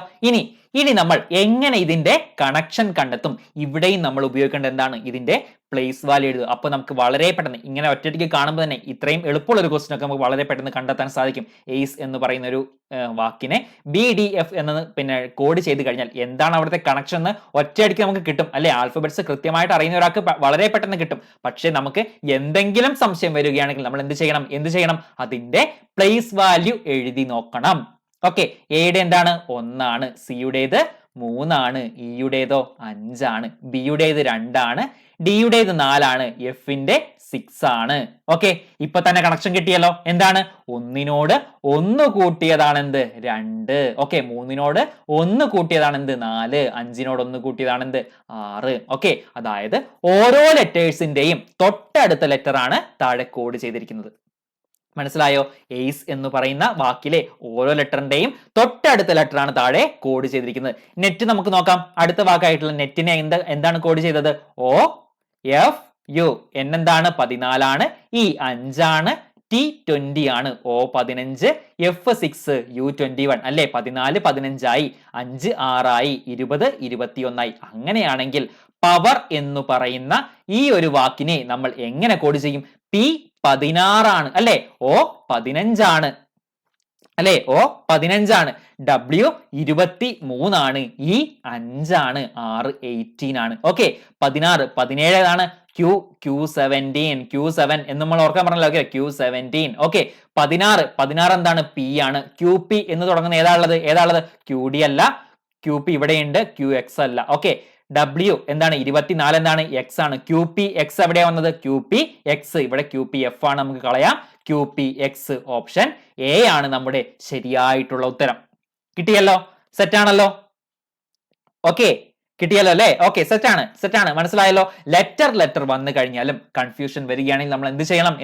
ഇനി നമ്മൾ എങ്ങനെ ഇതിന്റെ കണക്ഷൻ കണ്ടെത്തും? ഇവിടെയും നമ്മൾ ഉപയോഗിക്കേണ്ടത് എന്താണ്? ഇതിന്റെ പ്ലേസ് വാല്യൂ എഴുതുക. അപ്പൊ നമുക്ക് വളരെ പെട്ടെന്ന് ഇങ്ങനെ ഒറ്റയ്ക്ക് കാണുമ്പോൾ തന്നെ ഇത്രയും എളുപ്പമുള്ള ഒരു ക്വസ്റ്റ്യൻ ഒക്കെ നമുക്ക് വളരെ പെട്ടെന്ന് കണ്ടെത്താൻ സാധിക്കും. എയ്സ് എന്ന് പറയുന്ന ഒരു വാക്കിനെ BDF എന്ന് കോഡ് ചെയ്ത് കഴിഞ്ഞാൽ എന്താണ് അവിടുത്തെ കണക്ഷൻ എന്ന് ഒറ്റയടിക്ക് നമുക്ക് കിട്ടും അല്ലെ. ആൽഫബറ്റ്സ് കൃത്യമായിട്ട് അറിയുന്ന ഒരാൾക്ക് വളരെ പെട്ടെന്ന് കിട്ടും. പക്ഷെ നമുക്ക് എന്തെങ്കിലും സംശയം വരികയാണെങ്കിൽ നമ്മൾ എന്ത് ചെയ്യണം? അതിന്റെ പ്ലേസ് വാല്യൂ എഴുതി നോക്കണം. ഓക്കെ, എയുടെ എന്താണ്? 1 ആണ്, സിയുടേത് 3 ആണ്, ഇയുടേതോ 5 ആണ്, ബിയുടേത് 2 ആണ്, ഡിയുടേത് 4 ആണ്, എഫിന്റെ 6 ആണ്. ഓക്കെ, ഇപ്പൊ തന്നെ കണക്ഷൻ കിട്ടിയല്ലോ. എന്താണ്? 1നോട് 1 കൂട്ടിയതാണ് എന്ത്? 2. ഓക്കെ, 3നോട് 1 കൂട്ടിയതാണ് എന്ത്? 4. 5നോട് 1 കൂട്ടിയതാണ് എന്ത്? 6. ഓക്കെ, അതായത് ഓരോ ലെറ്റേഴ്സിന്റെയും തൊട്ടടുത്ത ലെറ്റർ ആണ് താഴെ കോഡ് ചെയ്തിരിക്കുന്നത്. മനസ്സിലായോ? എയ്സ് എന്ന് പറയുന്ന വാക്കിലെ ഓരോ ലെറ്ററിന്റെയും തൊട്ടടുത്ത ലെറ്റർ ആണ് താഴെ കോഡ് ചെയ്തിരിക്കുന്നത്. നെറ്റ് നമുക്ക് നോക്കാം. അടുത്ത വാക്കായിട്ടുള്ള നെറ്റിനെ എന്താണ് കോഡ് ചെയ്തത്? OFU. N എന്താണ്? 14 ആണ്, E 5 ആണ്, T 20 ആണ്, O 15, F 6, U 21 അല്ലെ. 14 15 ആയി, 5 6 ആയി, 20 21 ആയി. അങ്ങനെയാണെങ്കിൽ പവർ എന്ന് പറയുന്ന ഈ ഒരു വാക്കിനെ നമ്മൾ എങ്ങനെ കോഡ് ചെയ്യും? P 16 ആണ് അല്ലെ, O 15 ആണ് അല്ലെ, O 15 ആണ്, W 23 ആണ്, E 5 ആണ്, R 18 ആണ്. ഓക്കെ, 16 17 ആണ്, Q7 എന്ന് നമ്മൾ ഓർക്കാൻ പറഞ്ഞല്ലോ. Okay, Q17. ഓക്കെ, 16 എന്താണ്? P ആണ്. QP എന്ന് തുടങ്ങുന്ന ഏതാളുള്ളത്? QD അല്ല, QP ഇവിടെയുണ്ട്, QX അല്ല. ഓക്കെ, W എന്താണ്? 24 എന്താണ്? X ആണ്. QPX എവിടെയാ വന്നത്? QPX. ഇവിടെ QPF ആണ്, നമുക്ക് കളയാം. QPX ഓപ്ഷൻ A ആണ് നമ്മുടെ ശരിയായിട്ടുള്ള ഉത്തരം. കിട്ടിയല്ലോ? സെറ്റ് ആണല്ലോ? ഓക്കെ, കിട്ടിയല്ലോ അല്ലേ? ഓക്കെ, സെറ്റ് ആണ്. മനസ്സിലായല്ലോ? ലെറ്റർ വന്നു കഴിഞ്ഞാലും കൺഫ്യൂഷൻ വരികയാണെങ്കിൽ നമ്മൾ എന്ത് ചെയ്യണം?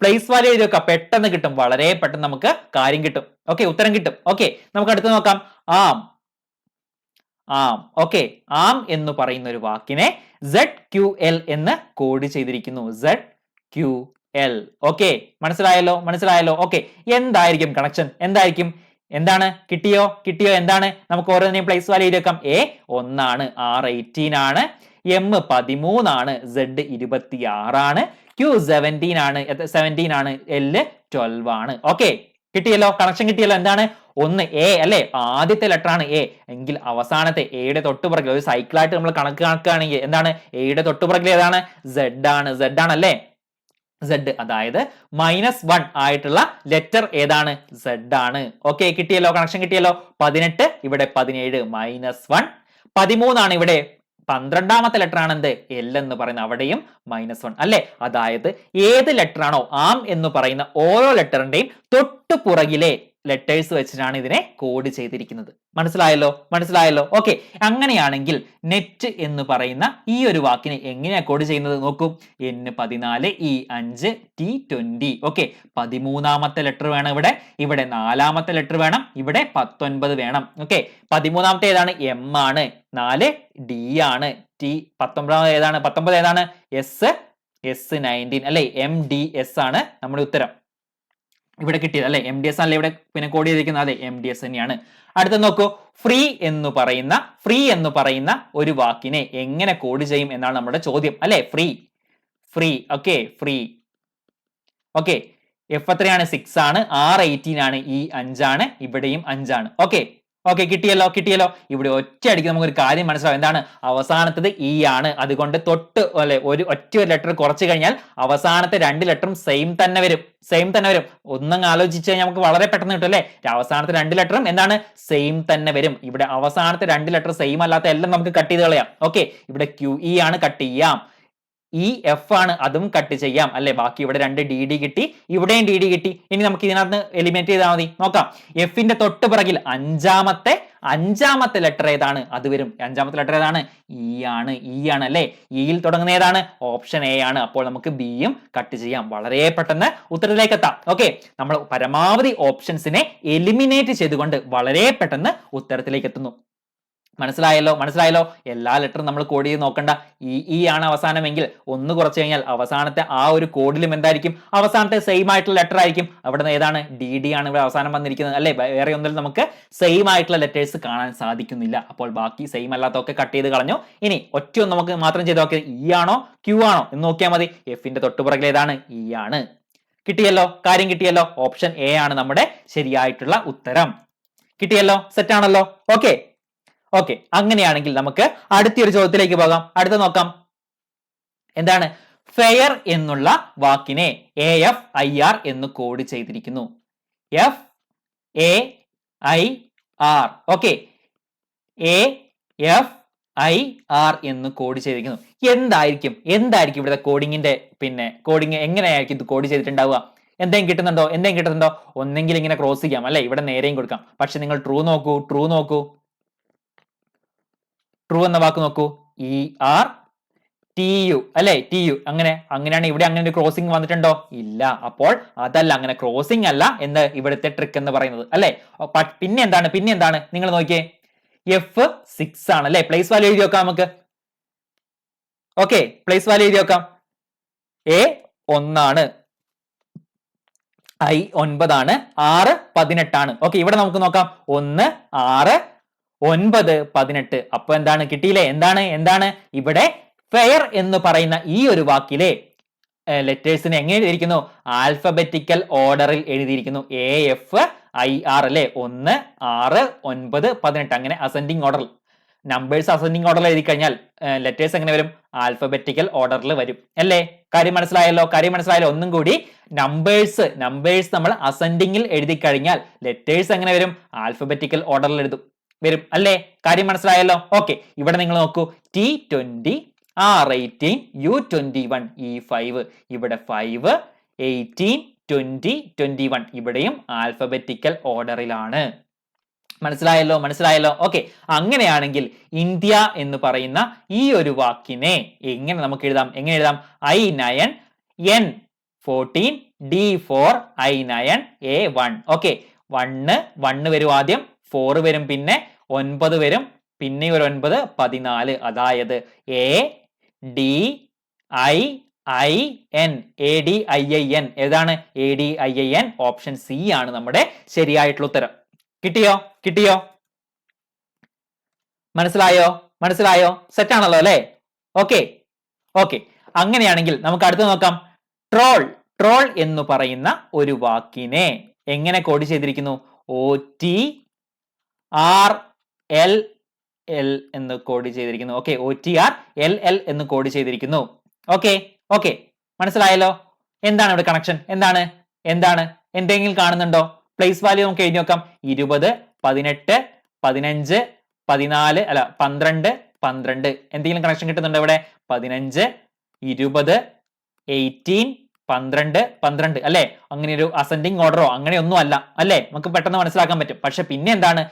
പ്ലേസ് വാല്യൂ എഴുതിയൊക്കെ പെട്ടെന്ന് കിട്ടും. വളരെ പെട്ടെന്ന് നമുക്ക് കാര്യം കിട്ടും. ഓക്കെ, ഉത്തരം കിട്ടും. ഓക്കെ, നമുക്ക് അടുത്ത് നോക്കാം. ആം. ഓക്കെ, ആം എന്ന് പറയുന്ന ഒരു വാക്കിനെ ZQL എന്ന് കോഡ് ചെയ്തിരിക്കുന്നു. ZQL. ഓക്കെ, മനസ്സിലായല്ലോ? ഓക്കെ, എന്തായിരിക്കും കണക്ഷൻ? എന്താണ്? കിട്ടിയോ? എന്താണ്? നമുക്ക് ഓരോന്നിനെയും പ്ലേസ് വാല്യൂ എഴുതി വെക്കാം. A 1 ആണ്, R 18 ആണ്, M 13 ആണ്, Z 26 ആണ്, Q 17 ആണ്, L 12 ആണ്. ഓക്കെ, കിട്ടിയല്ലോ? കണക്ഷൻ കിട്ടിയല്ലോ. എന്താണ്? 1 A അല്ലെ, ആദ്യത്തെ ലെറ്റർ ആണ് A എങ്കിൽ അവസാനത്തെ എയുടെ തൊട്ടുപുറകിൽ ഒരു സൈക്കിളായിട്ട് നമ്മൾ കണക്കാണെങ്കിൽ എന്താണ്? എയുടെ തൊട്ടുപുറകിൽ ഏതാണ്? Z ആണ് അല്ലേ? Z, അതായത് -1 ആയിട്ടുള്ള ലെറ്റർ ഏതാണ്? Z ആണ്. ഓക്കെ, കിട്ടിയല്ലോ, കണക്ഷൻ കിട്ടിയല്ലോ. 18 ഇവിടെ 17 -1. 13 ഇവിടെ 12ാമത്തെ ലെറ്റർ ആണ് എന്ത്? L എന്ന് പറയുന്നത്, അവിടെയും -1 അല്ലെ. അതായത് ഏത് ലെറ്റർ ആണോ ആം എന്ന് പറയുന്ന ഓരോ ലെറ്ററിന്റെയും തൊട്ടു പുറകിലെ ലെറ്റേഴ്സ് വെച്ചിട്ടാണ് ഇതിനെ കോഡ് ചെയ്തിരിക്കുന്നത്. മനസ്സിലായല്ലോ, മനസ്സിലായല്ലോ. ഓക്കെ, അങ്ങനെയാണെങ്കിൽ നെറ്റ് എന്ന് പറയുന്ന ഈ ഒരു വാക്കിനെ എങ്ങനെയാ കോഡ് ചെയ്യുന്നത് നോക്കൂ. N14 E5 T20. Okay, 13ാമത്തെ letter വേണം ഇവിടെ, ഇവിടെ 4ാമത്തെ ലെറ്റർ വേണം, ഇവിടെ 19 വേണം. ഓക്കെ, 13ാമത്തെ ഏതാണ്? M ആണ്, 4 D ആണ്, T 19 ഏതാണ്? 19 ഏതാണ്? S19 അല്ലെ, MDS ആണ് നമ്മുടെ ഉത്തരം ഇവിടെ കിട്ടിയത് അല്ലെ. MDS അല്ലെ ഇവിടെ പിന്നെ കോഡ് ചെയ്തിരിക്കുന്നത്, അതെ MDS തന്നെയാണ്. അടുത്ത നോക്കൂ, ഫ്രീ എന്ന് പറയുന്ന ഒരു വാക്കിനെ എങ്ങനെ കോഡ് ചെയ്യും എന്നാണ് നമ്മുടെ ചോദ്യം അല്ലെ. Free okay, free. Okay, F എത്രയാണ്? 6 ആണ്, R18 ആണ്, E 5 ആണ്, ഇവിടെയും 5 ആണ്. ഓക്കെ, കിട്ടിയല്ലോ. ഇവിടെ ഒറ്റയടിക്ക് നമുക്കൊരു കാര്യം മനസ്സിലാവും. എന്താണ്? അവസാനത്തത് E ആണ്. അതുകൊണ്ട് തൊട്ട് അല്ലെ ഒറ്റ ലെറ്റർ കുറച്ച് കഴിഞ്ഞാൽ അവസാനത്തെ 2 ലെറ്ററും സെയിം തന്നെ വരും. ഒന്നങ്ങ് ആലോചിച്ച് കഴിഞ്ഞാൽ നമുക്ക് വളരെ പെട്ടെന്ന് കിട്ടും അല്ലെ. അവസാനത്തെ 2 ലെറ്ററും എന്താണ്? സെയിം തന്നെ വരും. ഇവിടെ അവസാനത്തെ 2 ലെറ്റർ സെയിം അല്ലാത്ത എല്ലാം നമുക്ക് കട്ട് ചെയ്ത് കളയാം. ഓക്കെ, ഇവിടെ QE ആണ്, കട്ട് ചെയ്യാം. EF ആണ്, അതും കട്ട് ചെയ്യാം അല്ലെ. ബാക്കി ഇവിടെ 2 DD കിട്ടി, ഇവിടെയും DD കിട്ടി. ഇനി നമുക്ക് ഇതിനകത്ത് എലിമിനേറ്റ് ചെയ്താൽ മതി. നോക്കാം, Fന്റെ തൊട്ട് പിറകിൽ അഞ്ചാമത്തെ ലെറ്റർ ഏതാണ്? അത് വരും. 5ാമത്തെ ലെറ്റർ ഏതാണ്? E ആണ് അല്ലെ. ഇയിൽ തുടങ്ങുന്ന ഏതാണ്? ഓപ്ഷൻ A ആണ്. അപ്പോൾ നമുക്ക് ബിയും കട്ട് ചെയ്യാം. വളരെ പെട്ടെന്ന് ഉത്തരത്തിലേക്ക് എത്താം. ഓക്കെ, നമ്മൾ പരമാവധി ഓപ്ഷൻസിനെ എലിമിനേറ്റ് ചെയ്തുകൊണ്ട് വളരെ പെട്ടെന്ന് ഉത്തരത്തിലേക്ക് എത്തുന്നു. മനസ്സിലായല്ലോ. എല്ലാ ലെറ്ററും നമ്മൾ കോഡ് ചെയ്ത് നോക്കണ്ട. E ആണ് അവസാനമെങ്കിൽ ഒന്ന് കുറച്ച് കഴിഞ്ഞാൽ അവസാനത്തെ ആ ഒരു കോഡിലും എന്തായിരിക്കും? അവസാനത്തെ സെയിം ആയിട്ടുള്ള ലെറ്റർ ആയിരിക്കും. അവിടെ ഏതാണ്? DD ആണ് ഇവിടെ അവസാനം വന്നിരിക്കുന്നത് അല്ലെ. വേറെ ഒന്നിലും നമുക്ക് സെയിം ആയിട്ടുള്ള ലെറ്റേഴ്സ് കാണാൻ സാധിക്കുന്നില്ല. അപ്പോൾ ബാക്കി സെയിം അല്ലാത്തൊക്കെ കട്ട് ചെയ്ത് കളഞ്ഞു. ഇനി ഒറ്റയൊന്ന് നമുക്ക് മാത്രം ചെയ്ത് നോക്കിയത് E ആണോ Q ആണോ എന്ന് നോക്കിയാൽ മതി. Fന്റെ തൊട്ടുപുറകിൽ ഏതാണ്? E ആണ്. കിട്ടിയല്ലോ, കാര്യം കിട്ടിയല്ലോ. ഓപ്ഷൻ A ആണ് നമ്മുടെ ശരിയായിട്ടുള്ള ഉത്തരം. കിട്ടിയല്ലോ, സെറ്റ് ആണല്ലോ. ഓക്കെ, അങ്ങനെയാണെങ്കിൽ നമുക്ക് അടുത്തൊരു ചോദ്യത്തിലേക്ക് പോകാം. അടുത്ത നോക്കാം, എന്താണ്? ഫെയർ എന്നുള്ള വാക്കിനെ AFIR എന്ന് കോഡ് ചെയ്തിരിക്കുന്നു. FAIR. ഓക്കെ, AFIR എന്ന് കോഡ് ചെയ്തിരിക്കുന്നു. എന്തായിരിക്കും ഇവിടുത്തെ കോഡിങ്ങിന്റെ കോഡിങ് എങ്ങനെയായിരിക്കും ഇത് കോഡ് ചെയ്തിട്ടുണ്ടാവുക? എന്തെങ്കിലും കിട്ടുന്നുണ്ടോ? ഒന്നെങ്കിൽ ഇങ്ങനെ ക്രോസ് ചെയ്യാം അല്ലെ, ഇവിടെ നേരെയും കൊടുക്കാം. പക്ഷെ നിങ്ങൾ ട്രൂ നോക്കൂ, ട്രൂ എന്ന വാക്ക് നോക്കൂ, ERTU അല്ലെ, TU. അങ്ങനെയാണ് ഇവിടെ അങ്ങനെ ഒരു ക്രോസിംഗ് വന്നിട്ടുണ്ടോ? ഇല്ല. അപ്പോൾ അതല്ല, അങ്ങനെ ക്രോസിംഗ് അല്ല എന്ന് ഇവിടുത്തെ ട്രിക്ക് എന്ന് പറയുന്നത് അല്ലെ. പിന്നെ എന്താണ് നിങ്ങൾ നോക്കിയേ, F6 ആണ് അല്ലെ. പ്ലേസ് വാല്യൂ എഴുതി നോക്കാം നമുക്ക്. ഓക്കെ, പ്ലേസ് വാല്യൂ എഴുതി നോക്കാം. A 1 ആണ്, I 9 ആണ്, R 18 ആണ്. ഓക്കെ, ഇവിടെ നമുക്ക് നോക്കാം, 1 6 9 18. അപ്പൊ എന്താണ് കിട്ടിയില്ലേ? എന്താണ് ഇവിടെ ഫെയർ എന്ന് പറയുന്ന ഈ ഒരു വാക്കിലെ ലെറ്റേഴ്സിനെ എങ്ങനെ എഴുതിയിരിക്കുന്നു? ആൽഫബറ്റിക്കൽ ഓർഡറിൽ എഴുതിയിരിക്കുന്നു. AFIR അല്ലെ. 1 6 9 18 അങ്ങനെ അസെൻഡിങ് ഓർഡറിൽ. നമ്പേഴ്സ് അസെൻഡിങ് ഓർഡറിൽ എഴുതി കഴിഞ്ഞാൽ ലെറ്റേഴ്സ് എങ്ങനെ വരും? ആൽഫബറ്റിക്കൽ ഓർഡറിൽ വരും അല്ലേ. കാര്യം മനസ്സിലായല്ലോ. ഒന്നും കൂടി, നമ്പേഴ്സ് നമ്മൾ അസെൻഡിങ്ങിൽ എഴുതി കഴിഞ്ഞാൽ ലെറ്റേഴ്സ് എങ്ങനെ വരും? ആൽഫബറ്റിക്കൽ ഓർഡറിൽ വരും അല്ലേ. കാര്യം മനസ്സിലായല്ലോ. ഓക്കെ, ഇവിടെ നിങ്ങൾ നോക്കൂ, T20 R18 U21 E5. ഇവിടെ 5 18 20 21. ഇവിടെയും ആൽഫബറ്റിക്കൽ ഓർഡറിലാണ്. മനസ്സിലായല്ലോ. ഓക്കെ, അങ്ങനെയാണെങ്കിൽ ഇന്ത്യ എന്ന് പറയുന്ന ഈ ഒരു വാക്കിനെ എങ്ങനെ നമുക്ക് എഴുതാം? I9 N14 D4 I9 A1. Okay, 1 വരും ആദ്യം, 4 വരും, പിന്നെ 9 വരും, പിന്നെ ഒരു 9 14. അതായത് ADIIN ഏതാണ്? ADIIN. ഓപ്ഷൻ C ആണ് നമ്മുടെ ശരിയായിട്ടുള്ള ഉത്തരം. കിട്ടിയോ? മനസ്സിലായോ? സെറ്റ് ആണല്ലോ അല്ലെ. ഓക്കെ, അങ്ങനെയാണെങ്കിൽ നമുക്ക് അടുത്ത് നോക്കാം. ട്രോൾ എന്ന് പറയുന്ന ഒരു വാക്കിനെ എങ്ങനെ കോഡ് ചെയ്തിരിക്കുന്നു? OTRLL എന്ന് കോഡ് ചെയ്തിരിക്കുന്നു. ഓക്കെ, OTRLL എന്ന് കോഡ് ചെയ്തിരിക്കുന്നു. ഓക്കെ, മനസ്സിലായല്ലോ. എന്താണ് ഇവിടെ കണക്ഷൻ? എന്താണ് എന്താണ് എന്തെങ്കിലും കാണുന്നുണ്ടോ? പ്ലേസ് വാല്യൂ നമുക്ക് എഴുതി നോക്കാം. 20, 18, 15, 14 അല്ല 12, 12 എന്തെങ്കിലും കണക്ഷൻ കിട്ടുന്നുണ്ടോ ഇവിടെ? 15, 20, 18, 12, 12 അല്ലെ? അങ്ങനെ ഒരു അസെൻഡിങ് ഓർഡറോ അങ്ങനെയൊന്നും അല്ല അല്ലെ? നമുക്ക് പെട്ടെന്ന് മനസ്സിലാക്കാൻ പറ്റും. പക്ഷെ പിന്നെ എന്താണ്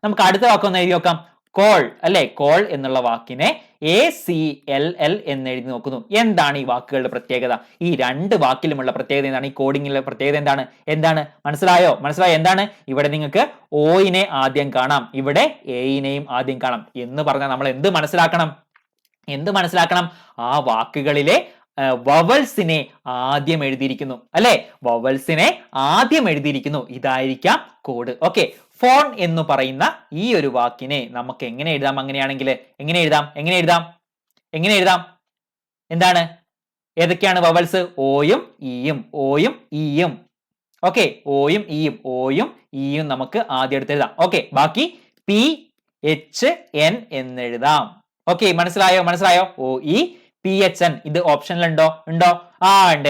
നമുക്ക് അടുത്ത വാക്കൊന്ന് എഴുതി നോക്കാം. കോൾ അല്ലെ? കോൾ എന്നുള്ള വാക്കിനെ ACLL എന്ന് എഴുതി നോക്കുന്നു. എന്താണ് ഈ വാക്കുകളുടെ പ്രത്യേകത? ഈ രണ്ട് വാക്കിലുമുള്ള പ്രത്യേകത എന്താണ്? ഈ കോഡിങ്ങിലെ പ്രത്യേകത എന്താണ് മനസ്സിലായോ? എന്താണ്? ഇവിടെ നിങ്ങൾക്ക് ഓയിനെ ആദ്യം കാണാം, ഇവിടെ എയിനെയും ആദ്യം കാണാം എന്ന് പറഞ്ഞാൽ നമ്മൾ എന്ത് മനസ്സിലാക്കണം? ആ വാക്കുകളിലെ വവൽസിനെ ആദ്യം എഴുതിയിരിക്കുന്നു അല്ലെ? വവൽസിനെ ആദ്യം എഴുതിയിരിക്കുന്നു. ഇതായിരിക്കാം കോഡ്. ഓക്കെ, ഫോൺ എന്ന് പറയുന്ന ഈ ഒരു വാക്കിനെ നമുക്ക് എങ്ങനെ എഴുതാം? അങ്ങനെയാണെങ്കിൽ എങ്ങനെ എഴുതാം? എന്താണ്? ഏതൊക്കെയാണ് വവൽസ്? ഓയും ഈയും. ഓക്കെ, ഓയും ഈയും നമുക്ക് ആദ്യം എടുത്ത് എഴുതാം. ഓക്കെ, ബാക്കി PHN എന്ന് എഴുതാം. ഓക്കെ, മനസ്സിലായോ? OE PHN ഇത് ഓപ്ഷനിലുണ്ടോ? ഉണ്ട്.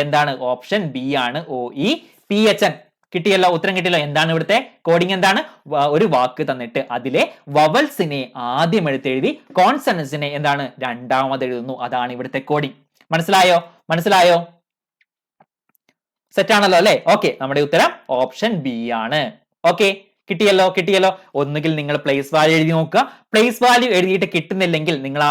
എന്താണ്? ഓപ്ഷൻ ബി ആണ് OE PHN. കിട്ടിയല്ലോ, ഉത്തരം കിട്ടിയല്ലോ. എന്താണ് ഇവിടുത്തെ കോഡിങ്? എന്താണ്? ഒരു വാക്ക് തന്നിട്ട് അതിലെ വവൽസിനെ ആദ്യം എഴുതി കോൺസണൻസിനെ എന്താണ് രണ്ടാമത് എഴുതുന്നു. അതാണ് ഇവിടുത്തെ കോഡിങ്. മനസ്സിലായോ? സെറ്റ് ആണല്ലോ അല്ലെ? ഓക്കെ, നമ്മുടെ ഉത്തരം ഓപ്ഷൻ ബി ആണ്. ഓക്കെ, കിട്ടിയല്ലോ. ഒന്നുകിൽ നിങ്ങൾ പ്ലേസ് വാല്യൂ എഴുതി നോക്കുക. പ്ലേസ് വാല്യൂ എഴുതിയിട്ട് കിട്ടുന്നില്ലെങ്കിൽ നിങ്ങൾ ആ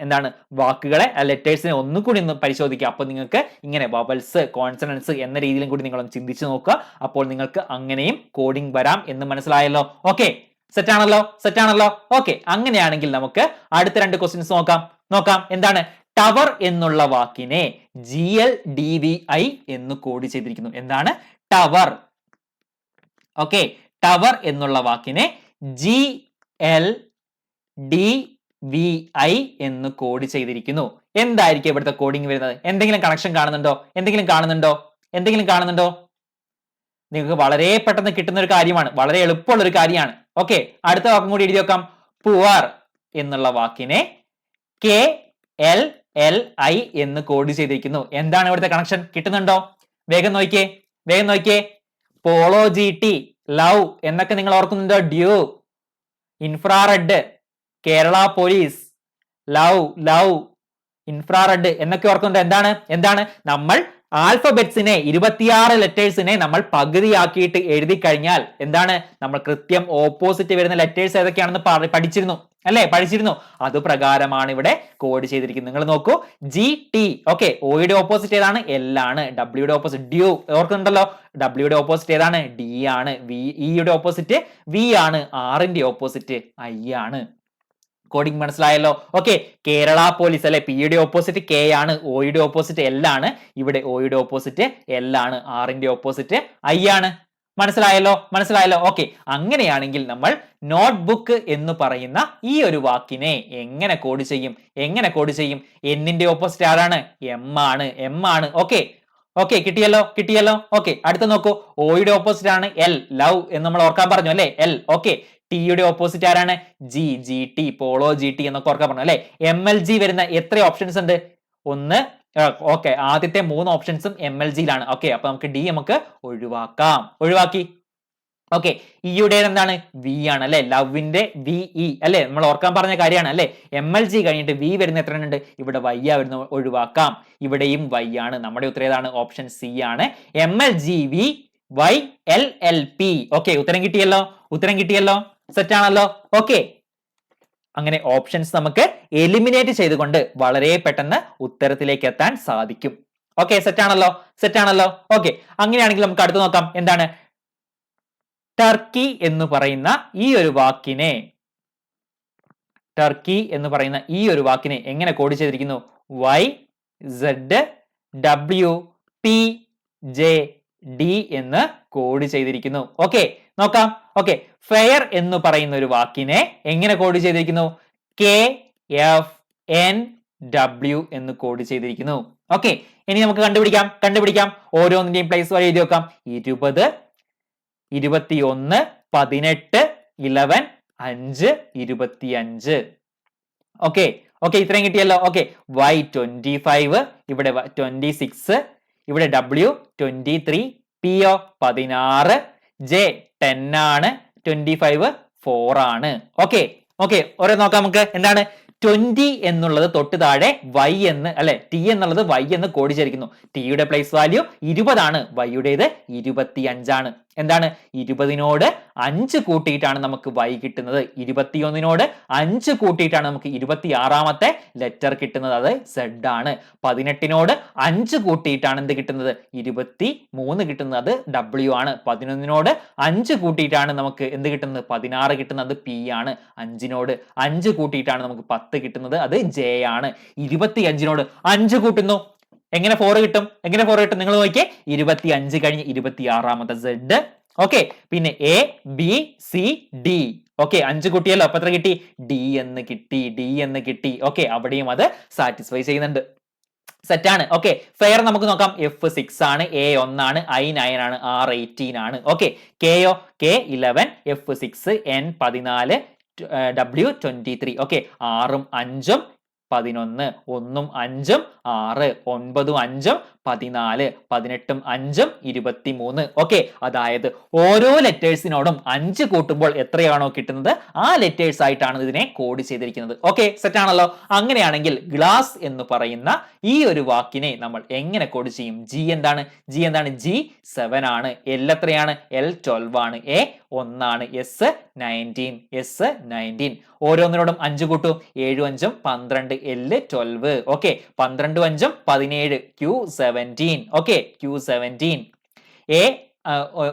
എന്താണ് വാക്കുകളെ ലെറ്റേഴ്സിനെ ഒന്നുകൂടി ഒന്ന് പരിശോധിക്കുക. അപ്പോൾ നിങ്ങൾക്ക് ഇങ്ങനെ വവൽസ് കോൺസണൻസ് എന്ന രീതിയിലും കൂടി നിങ്ങളൊന്ന് ചിന്തിച്ചു നോക്കുക. അപ്പോൾ നിങ്ങൾക്ക് അങ്ങനെയും കോഡിംഗ് വരാം എന്ന് മനസ്സിലായല്ലോ. ഓക്കെ, സെറ്റ് ആണല്ലോ. ഓക്കെ, അങ്ങനെയാണെങ്കിൽ നമുക്ക് അടുത്ത രണ്ട് ക്വസ്റ്റ്യൻസ് നോക്കാം. എന്താണ്? ടവർ എന്നുള്ള വാക്കിനെ GLDVI എന്ന് കോഡ് ചെയ്തിരിക്കുന്നു. എന്താണ്? ടവർ. ഓക്കെ, ടവർ എന്നുള്ള വാക്കിനെ GLDVI എന്ന് കോഡ് ചെയ്തിരിക്കുന്നു. എന്തായിരിക്കും ഇവിടുത്തെ കോഡിംഗ് വരുന്നത്? എന്തെങ്കിലും കണക്ഷൻ കാണുന്നുണ്ടോ? നിങ്ങൾക്ക് വളരെ പെട്ടെന്ന് കിട്ടുന്ന ഒരു കാര്യമാണ്, വളരെ എളുപ്പമുള്ള ഒരു കാര്യമാണ്. ഓക്കെ, അടുത്ത വാക്കും കൂടി എഴുതി വെക്കാം. പുവർ എന്നുള്ള വാക്കിനെ KLLI എന്ന് കോഡ് ചെയ്തിരിക്കുന്നു. എന്താണ് ഇവിടുത്തെ കണക്ഷൻ? കിട്ടുന്നുണ്ടോ? വേഗം നോക്കിയേ. പോളോ GT, ലവ് എന്നൊക്കെ നിങ്ങൾ ഓർക്കുന്നുണ്ടോ? Due, infrared, Kerala police, love, infrared എന്നൊക്കെ ഓർക്കുന്നുണ്ടോ? എന്താണ് നമ്മൾ ആൽഫബറ്റ്സിനെ 26 ലെറ്റേഴ്സിനെ നമ്മൾ പകുതിയാക്കിയിട്ട് എഴുതി കഴിഞ്ഞാൽ എന്താണ് നമ്മൾ കൃത്യം ഓപ്പോസിറ്റ് വരുന്ന ലെറ്റേഴ്സ് ഏതൊക്കെയാണെന്ന് പഠിച്ചിരുന്നു. അത് പ്രകാരമാണ് ഇവിടെ കോഡ് ചെയ്തിരിക്കുന്നത്. നിങ്ങൾ നോക്കൂ, GT. ഓക്കെ, ഓയുടെ ഓപ്പോസിറ്റ് ഏതാണ്? L ആണ്. ഡബ്ല്യൂയുടെ ഓപ്പോസിറ്റ് ഡ്യൂ, ഓർക്കുന്നുണ്ടല്ലോ. ഡബ്ല്യൂയുടെ ഓപ്പോസിറ്റ് ഏതാണ്? D ആണ്. ഇയുടെ ഓപ്പോസിറ്റ് V ആണ്. ആറിന്റെ ഓപ്പോസിറ്റ് I ആണ്. കോഡിംഗ് മനസ്സിലായല്ലോ. ഓക്കെ, കേരള പോലീസ് അല്ലെ? പിയുടെ ഓപ്പോസിറ്റ് K ആണ്. ഓയുടെ ഓപ്പോസിറ്റ് L ആണ്. ഇവിടെ ഓയുടെ ഓപ്പോസിറ്റ് L ആണ്. ആറിന്റെ ഓപ്പോസിറ്റ് I ആണ്. മനസ്സിലായല്ലോ. ഓക്കെ, അങ്ങനെയാണെങ്കിൽ നമ്മൾ നോട്ട്ബുക്ക് എന്ന് പറയുന്ന ഈ ഒരു വാക്കിനെ എങ്ങനെ കോഡ് ചെയ്യും? എന്നിന്റെ ഓപ്പോസിറ്റ് ആരാണ്? M ആണ്. ഓക്കെ, കിട്ടിയല്ലോ. ഓക്കെ, അടുത്ത നോക്കൂ. ഓയുടെ ഓപ്പോസിറ്റ് ആണ് L, ലവ് എന്ന് നമ്മൾ ഓർക്കാൻ പറഞ്ഞു അല്ലെ? L. ഓക്കെ, ടിയുടെ ഓപ്പോസിറ്റ് ആരാണ്? GT, പോളോ GT എന്നൊക്കെ ഓർക്കാൻ പറഞ്ഞു അല്ലെ? MLG വരുന്ന എത്ര ഓപ്ഷൻസ് ഉണ്ട്? ഓക്കെ, ആദ്യത്തെ 3 ഓപ്ഷൻസും MLG-യിലാണ്. ഓക്കെ, അപ്പൊ നമുക്ക് D നമുക്ക് ഒഴിവാക്കി. ഓക്കെ, ഇയുടെ എന്താണ്? V ആണ് അല്ലെ? ലവിന്റെ VE അല്ലെ? നമ്മൾ ഓർക്കാൻ പറഞ്ഞ കാര്യമാണ് അല്ലെ? MLG കഴിഞ്ഞിട്ട് V വരുന്ന എത്ര ഉണ്ട്? ഇവിടെ Y വരുന്ന ഒഴിവാക്കാം. ഇവിടെയും Y ആണ്. നമ്മുടെ ഉത്തരം ഏതാണ്? ഓപ്ഷൻ C ആണ്. MLGV YLLP. ഓക്കെ, ഉത്തരം കിട്ടിയല്ലോ. സെറ്റ് ആണല്ലോ. ഓക്കെ, അങ്ങനെ ഓപ്ഷൻസ് നമുക്ക് എലിമിനേറ്റ് ചെയ്തുകൊണ്ട് വളരെ പെട്ടെന്ന് ഉത്തരത്തിലേക്ക് എത്താൻ സാധിക്കും. ഓക്കെ, സെറ്റ് ആണല്ലോ. ഓക്കെ, അങ്ങനെയാണെങ്കിൽ നമുക്ക് അടുത്ത് നോക്കാം. എന്താണ്? ടർക്കി എന്ന് പറയുന്ന ഈ ഒരു വാക്കിനെ എങ്ങനെ കോഡ് ചെയ്തിരിക്കുന്നു? YZWPJD എന്ന് കോഡ് ചെയ്തിരിക്കുന്നു. ഓക്കെ, നോക്കാം. ഓക്കെ, ഫെയർ എന്ന് പറയുന്ന ഒരു വാക്കിനെ എങ്ങനെ കോഡ് ചെയ്തിരിക്കുന്നു? KFNW എന്ന് കോഡ് ചെയ്തിരിക്കുന്നു. ഓക്കെ, ഇനി നമുക്ക് കണ്ടുപിടിക്കാം. ഓരോന്നിന്റെയും പ്ലേസ് വാല്യൂ എഴുതി വെക്കാം. 20, 21, 18, 11, 5, 25. ഓക്കെ, ഇത്രയും കിട്ടിയല്ലോ. ഓക്കെ, Y25, ഇവിടെ 26, ഇവിടെ W 23, P 16, J 10 ആണ്, 25 4 ആണ്. ഓക്കെ ഓക്കെ ഓരോ നോക്കാം നമുക്ക്. എന്താണ് 20 എന്നുള്ളത് തൊട്ട് താഴെ y എന്ന് അല്ലെ, t എന്നുള്ളത് y എന്ന് കോഡ് ചെയ്തിരിക്കുന്നു. ടിയുടെ പ്ലേസ് വാല്യൂ 20 ആണ്, y-യുടേത് 25 ആണ്. എന്താണ് 20നോട് 5 കൂട്ടിയിട്ടാണ് നമുക്ക് y കിട്ടുന്നത്. 21നോട് 5 കൂട്ടിയിട്ടാണ് നമുക്ക് 26ാമത്തെ ലെറ്റർ കിട്ടുന്നത്, അത് Z ആണ്. 18നോട് 5 കൂട്ടിയിട്ടാണ് എന്ത് കിട്ടുന്നത്, 23 കിട്ടുന്നത്, അത് W ആണ്. 11നോട് 5 കൂട്ടിയിട്ടാണ് നമുക്ക് എന്ത് കിട്ടുന്നത്, 16 കിട്ടുന്നത്, P ആണ്. 5നോട് 5 കൂട്ടിയിട്ടാണ് നമുക്ക് 10 കിട്ടുന്നത്, അത് J ആണ്. 25നോട് 5 കൂട്ടുന്നു, എങ്ങനെ 4 കിട്ടും, എങ്ങനെ 4 കിട്ടും നിങ്ങൾ നോക്കിയേ. 25 കഴിഞ്ഞ് 26ാമത്തെ Z. ഓക്കെ, പിന്നെ A B C D. Okay, 5 കൂട്ടിയല്ലോ, അപ്പൊ എത്ര കിട്ടി, D എന്ന് കിട്ടി, D എന്ന് കിട്ടി. ഓക്കെ, അവിടെയും അത് സാറ്റിസ്ഫൈ ചെയ്യുന്നുണ്ട്, സെറ്റ് ആണ്. ഓക്കെ, ഫെയർ നമുക്ക് നോക്കാം. F6 ആണ്, A 1 ആണ്, I 9 ആണ്, R 18 ആണ്. Okay, K 11, F6, N 14, W 23. Okay, 6ഉം 5ഉം 11, 1ഉം 5ഉം 6, 9ഉം 5ഉം 14, 18ഉം 5ഉം 23. ഓക്കെ, അതായത് ഓരോ ലെറ്റേഴ്സിനോടും 5 കൂട്ടുമ്പോൾ എത്രയാണോ കിട്ടുന്നത് ആ ലെറ്റേഴ്സ് ആയിട്ടാണ് ഇതിനെ കോഡ് ചെയ്തിരിക്കുന്നത്. ഓക്കെ, സെറ്റ് ആണല്ലോ. അങ്ങനെയാണെങ്കിൽ ഗ്ലാസ് എന്ന് പറയുന്ന ഈ ഒരു വാക്കിനെ നമ്മൾ എങ്ങനെ കോഡ് ചെയ്യും? G എന്താണ്, G 7 ആണ്, L എത്രയാണ്, L 12 ആണ്, A 1 ആണ്, S 19. ഓരോന്നിനോടും 5 കൂട്ടു, 7 5 12, L 12. Okay, 12 5 17, Q 17. Okay, Q 17. A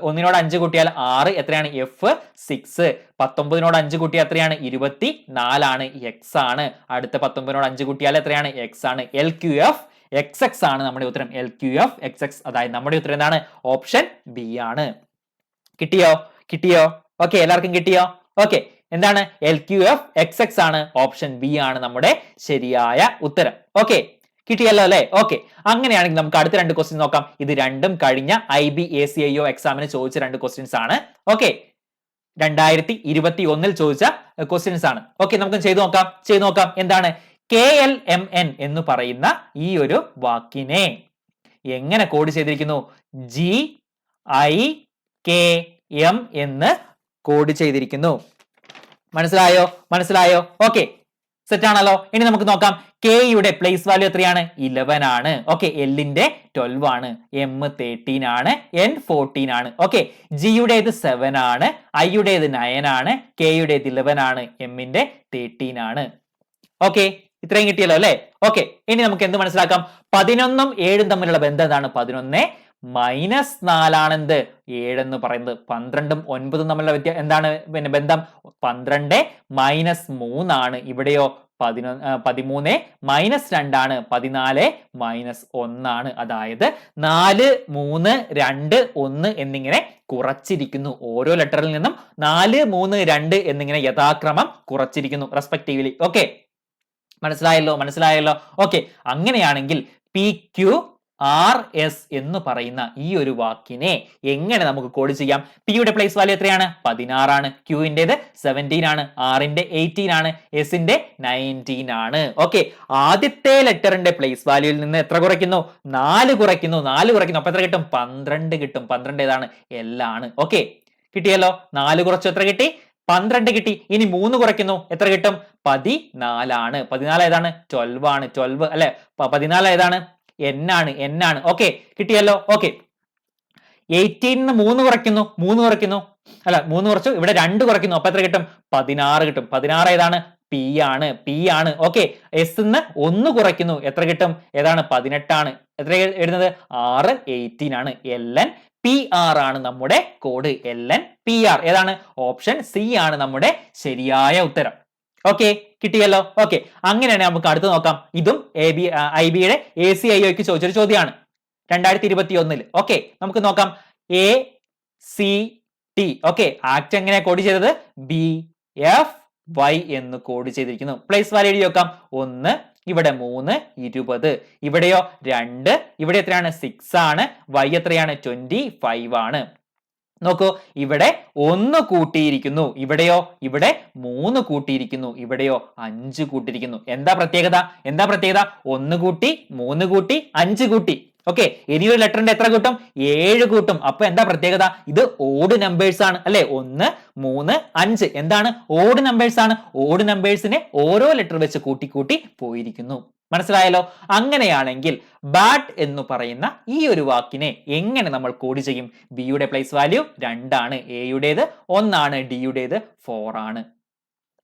ഒന്നിനോട് 5 കൂട്ടിയാൽ 6 എത്രയാണ്, F 6. 19നോട് 5 കൂട്ടിയാൽ എത്രയാണ്, 24 ആണ്, X ആണ്. അടുത്ത 19നോട് 5 കൂട്ടിയാൽ എത്രയാണ്, X ആണ്. LQF XX ആണ് നമ്മുടെ ഉത്തരം, LQF XX. അതായത് നമ്മുടെ ഉത്തരം എന്താണ്, ഓപ്ഷൻ B ആണ്. കിട്ടിയോ? ഓക്കെ, എല്ലാവർക്കും കിട്ടിയോ? ഓക്കെ, എന്താണ് LQF XX ആണ്, ഓപ്ഷൻ B ആണ് നമ്മുടെ ശരിയായ ഉത്തരം. ഓക്കെ, കിട്ടിയല്ലോ അല്ലെ? ഓക്കെ, അങ്ങനെയാണെങ്കിൽ നമുക്ക് അടുത്ത 2 ക്വസ്റ്റ്യൻ നോക്കാം. ഇത് രണ്ടും കഴിഞ്ഞ IB ACIO എക്സാമിന് ചോദിച്ച 2 ക്വസ്റ്റ്യൻസ് ആണ്. ഓക്കെ, 2021 ചോദിച്ച ക്വസ്റ്റ്യൻസ് ആണ്. ഓക്കെ, നമുക്ക് ചെയ്തു നോക്കാം. എന്താണ് KLMN എന്ന് പറയുന്ന ഈ ഒരു വാക്കിനെ എങ്ങനെ കോഡ് ചെയ്തിരിക്കുന്നു? GIKM എന്ന് കോഡ് ചെയ്തിരിക്കുന്നു. മനസ്സിലായോ? ഓക്കെ, സെറ്റ് ആണല്ലോ. ഇനി നമുക്ക് നോക്കാം. K-യുടെ പ്ലേസ് വാല്യൂ എത്രയാണ്, 11 ആണ്. ഓക്കെ, L-ന്റെ 12 ആണ്, M 13 ആണ്, N 14 ആണ്. ഓക്കെ, G-യുടേത് 7 ആണ്, I-യുടേത് 9 ആണ്, K-യുടേത് 11 ആണ്, M-ന്റെ 13 ആണ്. ഓക്കെ, ഇത്രയും കിട്ടിയല്ലോ അല്ലെ? ഓക്കെ, ഇനി നമുക്ക് എന്ത് മനസ്സിലാക്കാം? 11ഉം 7ഉം തമ്മിലുള്ള ബന്ധം എന്താണ്? 11 -4 ആണ് എന്ത്, 7 എന്ന് പറയുന്നത്. 12ഉം 9ഉം തമ്മിലുള്ള എന്താണ് പിന്നെ ബന്ധം? 12 -3 ആണ്. ഇവിടെയോ 13 -2 ആണ്, 14 -1 ആണ്. അതായത് 4 3 2 1 എന്നിങ്ങനെ കുറച്ചിരിക്കുന്നു. ഓരോ ലെറ്ററിൽ നിന്നും 4 3 2 എന്നിങ്ങനെ യഥാക്രമം കുറച്ചിരിക്കുന്നു റെസ്പെക്റ്റീവ്ലി. ഓക്കെ, മനസ്സിലായല്ലോ. ഓക്കെ, അങ്ങനെയാണെങ്കിൽ PQRS എന്ന് പറയുന്ന ഈ ഒരു വാക്കിനെ എങ്ങനെ നമുക്ക് കോഡ് ചെയ്യാം? P-യുടെ പ്ലേസ് വാല്യൂ എത്രയാണ്? 16 ആണ്, Q-ന്റെ 17 ആണ്, R-ന്റെ 18 ആണ്, S-ന്റെ 19 ആണ്. ഓക്കെ, ആദ്യത്തെ ലെറ്ററിന്റെ പ്ലേസ് വാല്യൂയിൽ നിന്ന് എത്ര കുറയ്ക്കുന്നു? 4 കുറയ്ക്കുന്നു. അപ്പൊ എത്ര കിട്ടും? 12 കിട്ടും. 12 ഏതാണ്? L ആണ്. ഓക്കെ, കിട്ടിയല്ലോ. 4 കുറച്ചു എത്ര കിട്ടി? 12 കിട്ടി. ഇനി 3 കുറയ്ക്കുന്നു, എത്ര കിട്ടും? 14 ആണ്. 14 ഏതാണ്? 12 ആണ്. 12 അല്ലെ? 14 ഏതാണ്? N ആണ്. ഓക്കെ, കിട്ടിയല്ലോ. ഓക്കെ, 18 3 കുറയ്ക്കുന്നു, 3 കുറച്ചു, ഇവിടെ 2 കുറയ്ക്കുന്നു, അപ്പൊ എത്ര കിട്ടും? 16 കിട്ടും. 16 ഏതാണ്? P ആണ്. ഓക്കെ, S ന്ന് 1 കുറയ്ക്കുന്നു, എത്ര കിട്ടും? ഏതാണ്? 18 ആണ്. എത്ര എഴുതുന്നത്? R 18 ആണ്. LNPR ആണ് നമ്മുടെ കോഡ്. LNPR ഏതാണ്? ഓപ്ഷൻ C ആണ് നമ്മുടെ ശരിയായ ഉത്തരം. ഓക്കെ, കിട്ടിയല്ലോ. ഓക്കെ, അങ്ങനെയാണെങ്കിൽ നമുക്ക് അടുത്ത് നോക്കാം. ഇതും IB-യുടെ ACIO-ക്ക് ചോദിച്ചൊരു ചോദ്യമാണ് 2021. ഓക്കെ, നമുക്ക് നോക്കാം. ACT. ഓക്കെ, ആക്ട് എങ്ങനെ കോഡ് ചെയ്തത്? BFY എന്ന് കോഡ് ചെയ്തിരിക്കുന്നു. പ്ലേസ് വാല്യൂ എഴുതി നോക്കാം. 1, ഇവിടെ 3, 20, ഇവിടെയോ 2, ഇവിടെ എത്രയാണ്? 6 ആണ്, Y എത്രയാണ്? 25 ആണ്. നോക്കൂ, ഇവിടെ 1 കൂട്ടിയിരിക്കുന്നു, ഇവിടെയോ ഇവിടെ 3 കൂട്ടിയിരിക്കുന്നു, ഇവിടെയോ 5 കൂട്ടിയിരിക്കുന്നു. എന്താ പ്രത്യേകത? 1 കൂട്ടി, 3 കൂട്ടി, 5 കൂട്ടി. ഓക്കെ, ഇനിയൊരു ലെറ്ററിന്റെ എത്ര കൂട്ടും? 7 കൂട്ടും. അപ്പൊ എന്താ പ്രത്യേകത? ഇത് ഓഡ് നമ്പേഴ്സ് ആണ് അല്ലെ? 1, 3, 5 എന്താണ്? ഓഡ് നമ്പേഴ്സ് ആണ്. ഓഡ് നമ്പേഴ്സിനെ ഓരോ ലെറ്റർ വെച്ച് കൂട്ടി കൂട്ടി പോയിരിക്കുന്നു. മനസ്സിലായല്ലോ? അങ്ങനെയാണെങ്കിൽ ബാഡ് എന്ന് പറയുന്ന ഈ ഒരു വാക്കിനെ എങ്ങനെ നമ്മൾ കോഡ് ചെയ്യും? ബിയുടെ പ്ലേസ് വാല്യൂ 2 ആണ്, എയുടേത് 1 ആണ്, ഡിയുടേത് 4 ആണ്.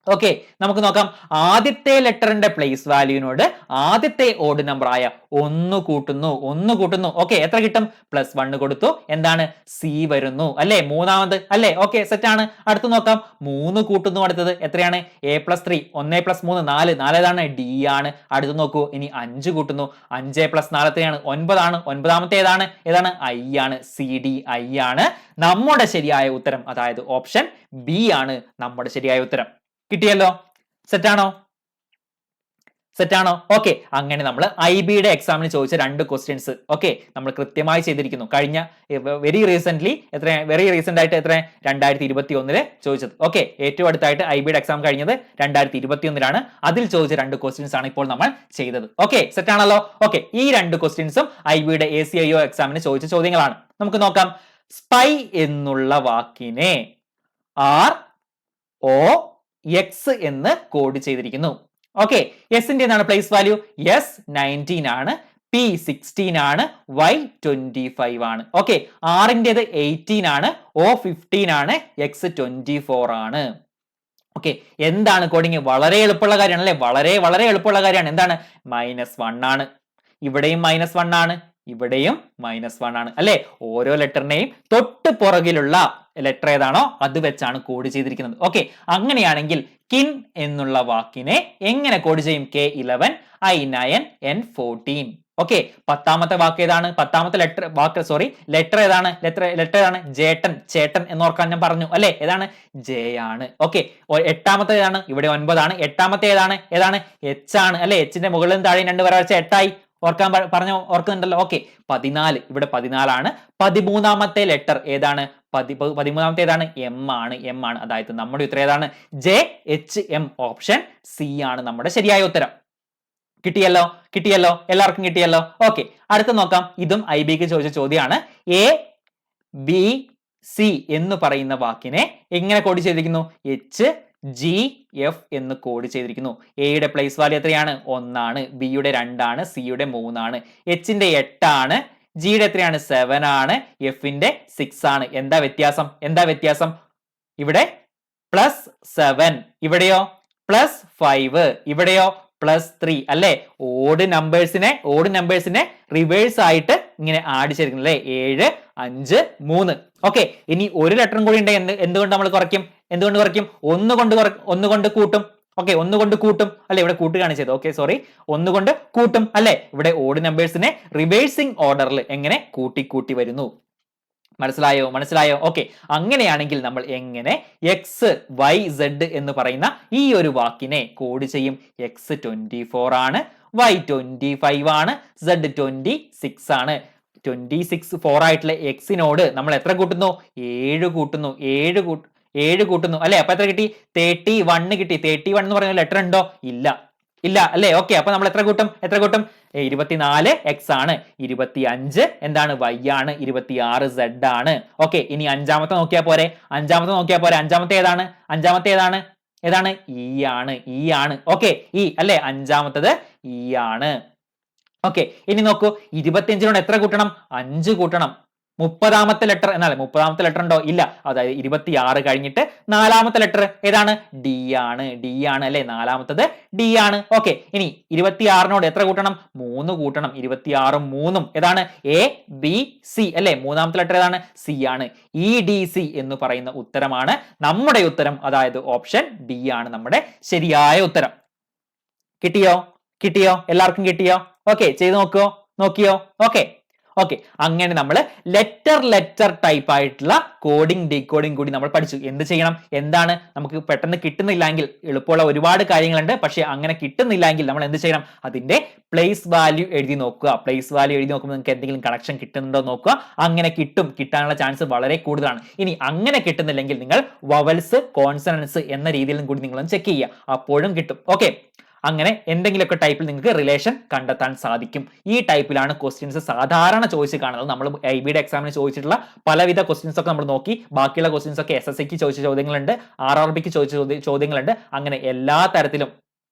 ഓക്കെ, നമുക്ക് നോക്കാം. ആദ്യത്തെ ലെറ്ററിന്റെ പ്ലേസ് വാല്യൂവിനോട് ആദ്യത്തെ ഓഡ് നമ്പർ ആയ 1 കൂട്ടുന്നു. ഓക്കെ, എത്ര കിട്ടും? +1 കൊടുത്തു. എന്താണ്? സി വരുന്നു അല്ലെ? മൂന്നാമത് അല്ലെ? ഓക്കെ, സെറ്റ് ആണ്. അടുത്ത് നോക്കാം. 3 കൂട്ടുന്നു. അടുത്തത് എത്രയാണ്? A+3 1 + 3 4 ഏതാണ്? ഡി ആണ്. അടുത്ത് നോക്കൂ. ഇനി 5 കൂട്ടുന്നു. 5 + 4 എത്രയാണ്? 9 ആണ്. ഒൻപതാമത്തെ ഏതാണ്? ഐ ആണ്. CD ഐ ആണ് നമ്മുടെ ശരിയായ ഉത്തരം. അതായത് ഓപ്ഷൻ ബി ആണ് നമ്മുടെ ശരിയായ ഉത്തരം. കിട്ടിയല്ലോ? സെറ്റാണോ? ഓക്കെ, അങ്ങനെ നമ്മൾ IB-യുടെ എക്സാമിന് ചോദിച്ച 2 ക്വസ്റ്റ്യൻസ് ഓക്കെ നമ്മൾ കൃത്യമായി ചെയ്തിരിക്കുന്നു. കഴിഞ്ഞ വെരി റീസെന്റ് ആയിട്ട് 2021 ചോദിച്ചത്. ഓക്കെ, ഏറ്റവും അടുത്തായിട്ട് IB-യുടെ എക്സാം കഴിഞ്ഞത് 2021 അതിൽ ചോദിച്ച 2 ക്വസ്റ്റ്യൻസ് ആണ് ഇപ്പോൾ നമ്മൾ ചെയ്തത്. ഓക്കെ, സെറ്റ് ആണല്ലോ? ഓക്കെ, ഈ 2 ക്വസ്റ്റ്യൻസും IB-യുടെ ACIO എക്സാമിന് ചോദിച്ച ചോദ്യങ്ങളാണ്. നമുക്ക് നോക്കാം. സ്പൈ എന്നുള്ള വാക്കിനെ ROX എന്ന് കോഡ് ചെയ്തിരിക്കുന്നു. ഓക്കെ, എസിന്റെ എന്താണ് പ്ലേസ് വാല്യൂ? S19 ആണ്, P16 ആണ്, Y25 ആണ്. ഓക്കെ, ആറിൻ്റെത് 18 ആണ്, O15 ആണ്, X24 ആണ്. ഓക്കെ, എന്താണ് കോഡിങ്? വളരെ എളുപ്പമുള്ള കാര്യമാണ് അല്ലെ? വളരെ എളുപ്പമുള്ള കാര്യമാണ്. എന്താണ്? -1 ആണ്. ഇവിടെയും -1 ആണ്, ഇവിടെയും -1 ആണ് അല്ലെ? ഓരോ ലെറ്ററിനെയും തൊട്ട് പുറകിലുള്ള ലെറ്റർ ഏതാണോ അത് വെച്ചാണ് കോഡ് ചെയ്തിരിക്കുന്നത്. ഓക്കെ, അങ്ങനെയാണെങ്കിൽ കിൻ എന്നുള്ള വാക്കിനെ എങ്ങനെ കോഡ് ചെയ്യും? K11 I9 N14. ഓക്കെ, പത്താമത്തെ വാക്ക് ഏതാണ്? പത്താമത്തെ ലെറ്റർ ഏതാണ്? ചേട്ടൻ എന്നോർക്കാൻ ഞാൻ പറഞ്ഞു അല്ലെ? ഏതാണ്? ജെ ആണ്. ഓക്കെ, എട്ടാമത്തെ ഏതാണ്? ഇവിടെ 9 ആണ്. എട്ടാമത്തെ ഏതാണ്? H ആണ് അല്ലെ? Hന്റെ മുകളിലും താഴെയും 2 വര വരച്ച 8 ആയി. ഓർക്കുന്നുണ്ടല്ലോ? ഓക്കെ, 14 ഇവിടെ 14 ആണ്. 13ാമത്തെ ലെറ്റർ ഏതാണ്? 13ാമത്തെ ഏതാണ്? M ആണ്. അതായത് നമ്മുടെ ഉത്തരം ഏതാണ്? JHM. ഓപ്ഷൻ സി ആണ് നമ്മുടെ ശരിയായ ഉത്തരം. കിട്ടിയല്ലോ? എല്ലാവർക്കും കിട്ടിയല്ലോ? ഓക്കെ, അടുത്ത നോക്കാം. ഇതും IB-ക്ക് ചോദിച്ച ചോദ്യമാണ്. ABC എന്ന് പറയുന്ന വാക്കിനെ എങ്ങനെ കോഡ് ചെയ്തിരിക്കുന്നു? HGF എന്ന് കോഡ് ചെയ്തിരിക്കുന്നു. എയുടെ പ്ലേസ് വാല്യൂ എത്രയാണ്? 1 ആണ്, ബിയുടെ 2 ആണ്, സിയുടെ 3 ആണ്, എച്ചിന്റെ 8 ആണ്, ജിയുടെ എത്രയാണ്? 7 ആണ്, എഫിന്റെ 6 ആണ്. എന്താ വ്യത്യാസം? ഇവിടെ +7, ഇവിടെയോ +5, ഇവിടെയോ +3 അല്ലെ? ഓഡ് നമ്പേഴ്സിനെ റിവേഴ്സ് ആയിട്ട് ഇങ്ങനെ ആഡ് ചെയ്തിരിക്കുന്നു അല്ലെ? 7, 5, 3. ഓക്കെ, ഇനി ഒരു ലെറ്ററും കൂടി ഉണ്ടെങ്കിൽ എന്തുകൊണ്ട് നമ്മൾ കുറയ്ക്കും? ഒന്ന് കൊണ്ട് കൂട്ടും. ഓക്കെ, 1 കൊണ്ട് കൂട്ടും അല്ലെ? ഇവിടെ കൂട്ട് കാണിച്ചത്. ഓക്കെ, സോറി, 1 കൊണ്ട് കൂട്ടും അല്ലെ? ഇവിടെ ഓഡ് നമ്പേഴ്സിനെ റിവേഴ്സിംഗ് ഓർഡറിൽ എങ്ങനെ കൂട്ടി വരുന്നു. മനസ്സിലായോ? ഓക്കെ, അങ്ങനെയാണെങ്കിൽ നമ്മൾ എങ്ങനെ XYZ എന്ന് പറയുന്ന ഈ ഒരു വാക്കിനെ കോഡ് ചെയ്യും? X24 ആണ്, Y25 ആണ്, Z26 ആണ്. 4 ആയിട്ടുള്ള എക്സിനോട് നമ്മൾ എത്ര കൂട്ടുന്നു? 7 കൂട്ടുന്നു അല്ലെ? അപ്പൊ എത്ര കിട്ടി? 31 കിട്ടി. 31 എന്ന് പറയുന്ന ലെറ്റർ ഉണ്ടോ? ഇല്ല അല്ലെ? ഓക്കെ, അപ്പൊ നമ്മൾ എത്ര കൂട്ടും? 24 X ആണ്, 25 എന്താണ്? Y ആണ്, 26 Z ആണ്. ഓക്കെ, ഇനി അഞ്ചാമത്തെ നോക്കിയാൽ പോരെ? അഞ്ചാമത്തെ ഏതാണ്? E ആണ്. ഓക്കെ, E അല്ലെ? അഞ്ചാമത്തത് E ആണ്. ഓക്കെ, ഇനി നോക്കൂ. 25നോട് എത്ര കൂട്ടണം? 5 കൂട്ടണം. 30ാമത്തെ ലെറ്റർ ഉണ്ടോ? ഇല്ല. അതായത് 26 കഴിഞ്ഞിട്ട് 4ാമത്തെ ലെറ്റർ ഏതാണ്? D ആണ് അല്ലെ? 4ാമത്തത് D ആണ്. ഓക്കെ, ഇനി 26നോട് എത്ര കൂട്ടണം? 3 കൂട്ടണം. 26ഉം 3ഉം ഏതാണ്? ABC അല്ലെ? 3ാമത്തെ ലെറ്റർ ഏതാണ്? C ആണ്. EDC എന്ന് പറയുന്ന ഉത്തരമാണ് നമ്മുടെ ഉത്തരം. അതായത് ഓപ്ഷൻ D ആണ് നമ്മുടെ ശരിയായ ഉത്തരം. കിട്ടിയോ? എല്ലാവർക്കും കിട്ടിയോ? ഓക്കെ, ചെയ്ത് നോക്കിയോ? ഓക്കെ, അങ്ങനെ നമ്മൾ ലെറ്റർ ടൈപ്പ് ആയിട്ടുള്ള കോഡിംഗ് ഡീകോഡിംഗ് കൂടി നമ്മൾ പഠിച്ചു. എന്ത് ചെയ്യണം? എന്താണ് നമുക്ക് പെട്ടെന്ന് കിട്ടുന്നില്ലെങ്കിൽ, എളുപ്പമുള്ള ഒരുപാട് കാര്യങ്ങളുണ്ട്, പക്ഷെ അങ്ങനെ കിട്ടുന്നില്ലെങ്കിൽ നമ്മൾ എന്ത് ചെയ്യണം? അതിന്റെ പ്ലേസ് വാല്യൂ എഴുതി നോക്കുക. പ്ലേസ് വാല്യൂ എഴുതി നോക്കുമ്പോൾ നിങ്ങൾക്ക് എന്തെങ്കിലും കണക്ഷൻ കിട്ടുന്നുണ്ടോ നോക്കുക. അങ്ങനെ കിട്ടാനുള്ള ചാൻസ് വളരെ കൂടുതലാണ്. ഇനി അങ്ങനെ കിട്ടുന്നില്ലെങ്കിൽ നിങ്ങൾ വവൽസ്, കോൺസണൻസ് എന്ന രീതിയിലും കൂടി നിങ്ങളൊന്ന് ചെക്ക് ചെയ്യുക. അപ്പോഴും കിട്ടും. ഓക്കെ, അങ്ങനെ എന്തെങ്കിലുമൊക്കെ ടൈപ്പിൽ നിങ്ങൾക്ക് റിലേഷൻ കണ്ടെത്താൻ സാധിക്കും. ഈ ടൈപ്പിലാണ് ക്വസ്റ്റ്യൻസ് സാധാരണ ചോദിച്ച് കാണുന്നത്. നമ്മൾ IB എക്സാമിന് ചോദിച്ചിട്ടുള്ള പലവിധ ക്വസ്റ്റ്യൻസ് ഒക്കെ നമ്മൾ നോക്കി. ബാക്കിയുള്ള ക്വസ്റ്റ്യൻസ് ഒക്കെ SSCക്ക് ചോദിച്ച ചോദ്യങ്ങളുണ്ട്, RRBക്ക് ചോദിച്ച ചോദ്യങ്ങളുണ്ട്. അങ്ങനെ എല്ലാ തരത്തിലും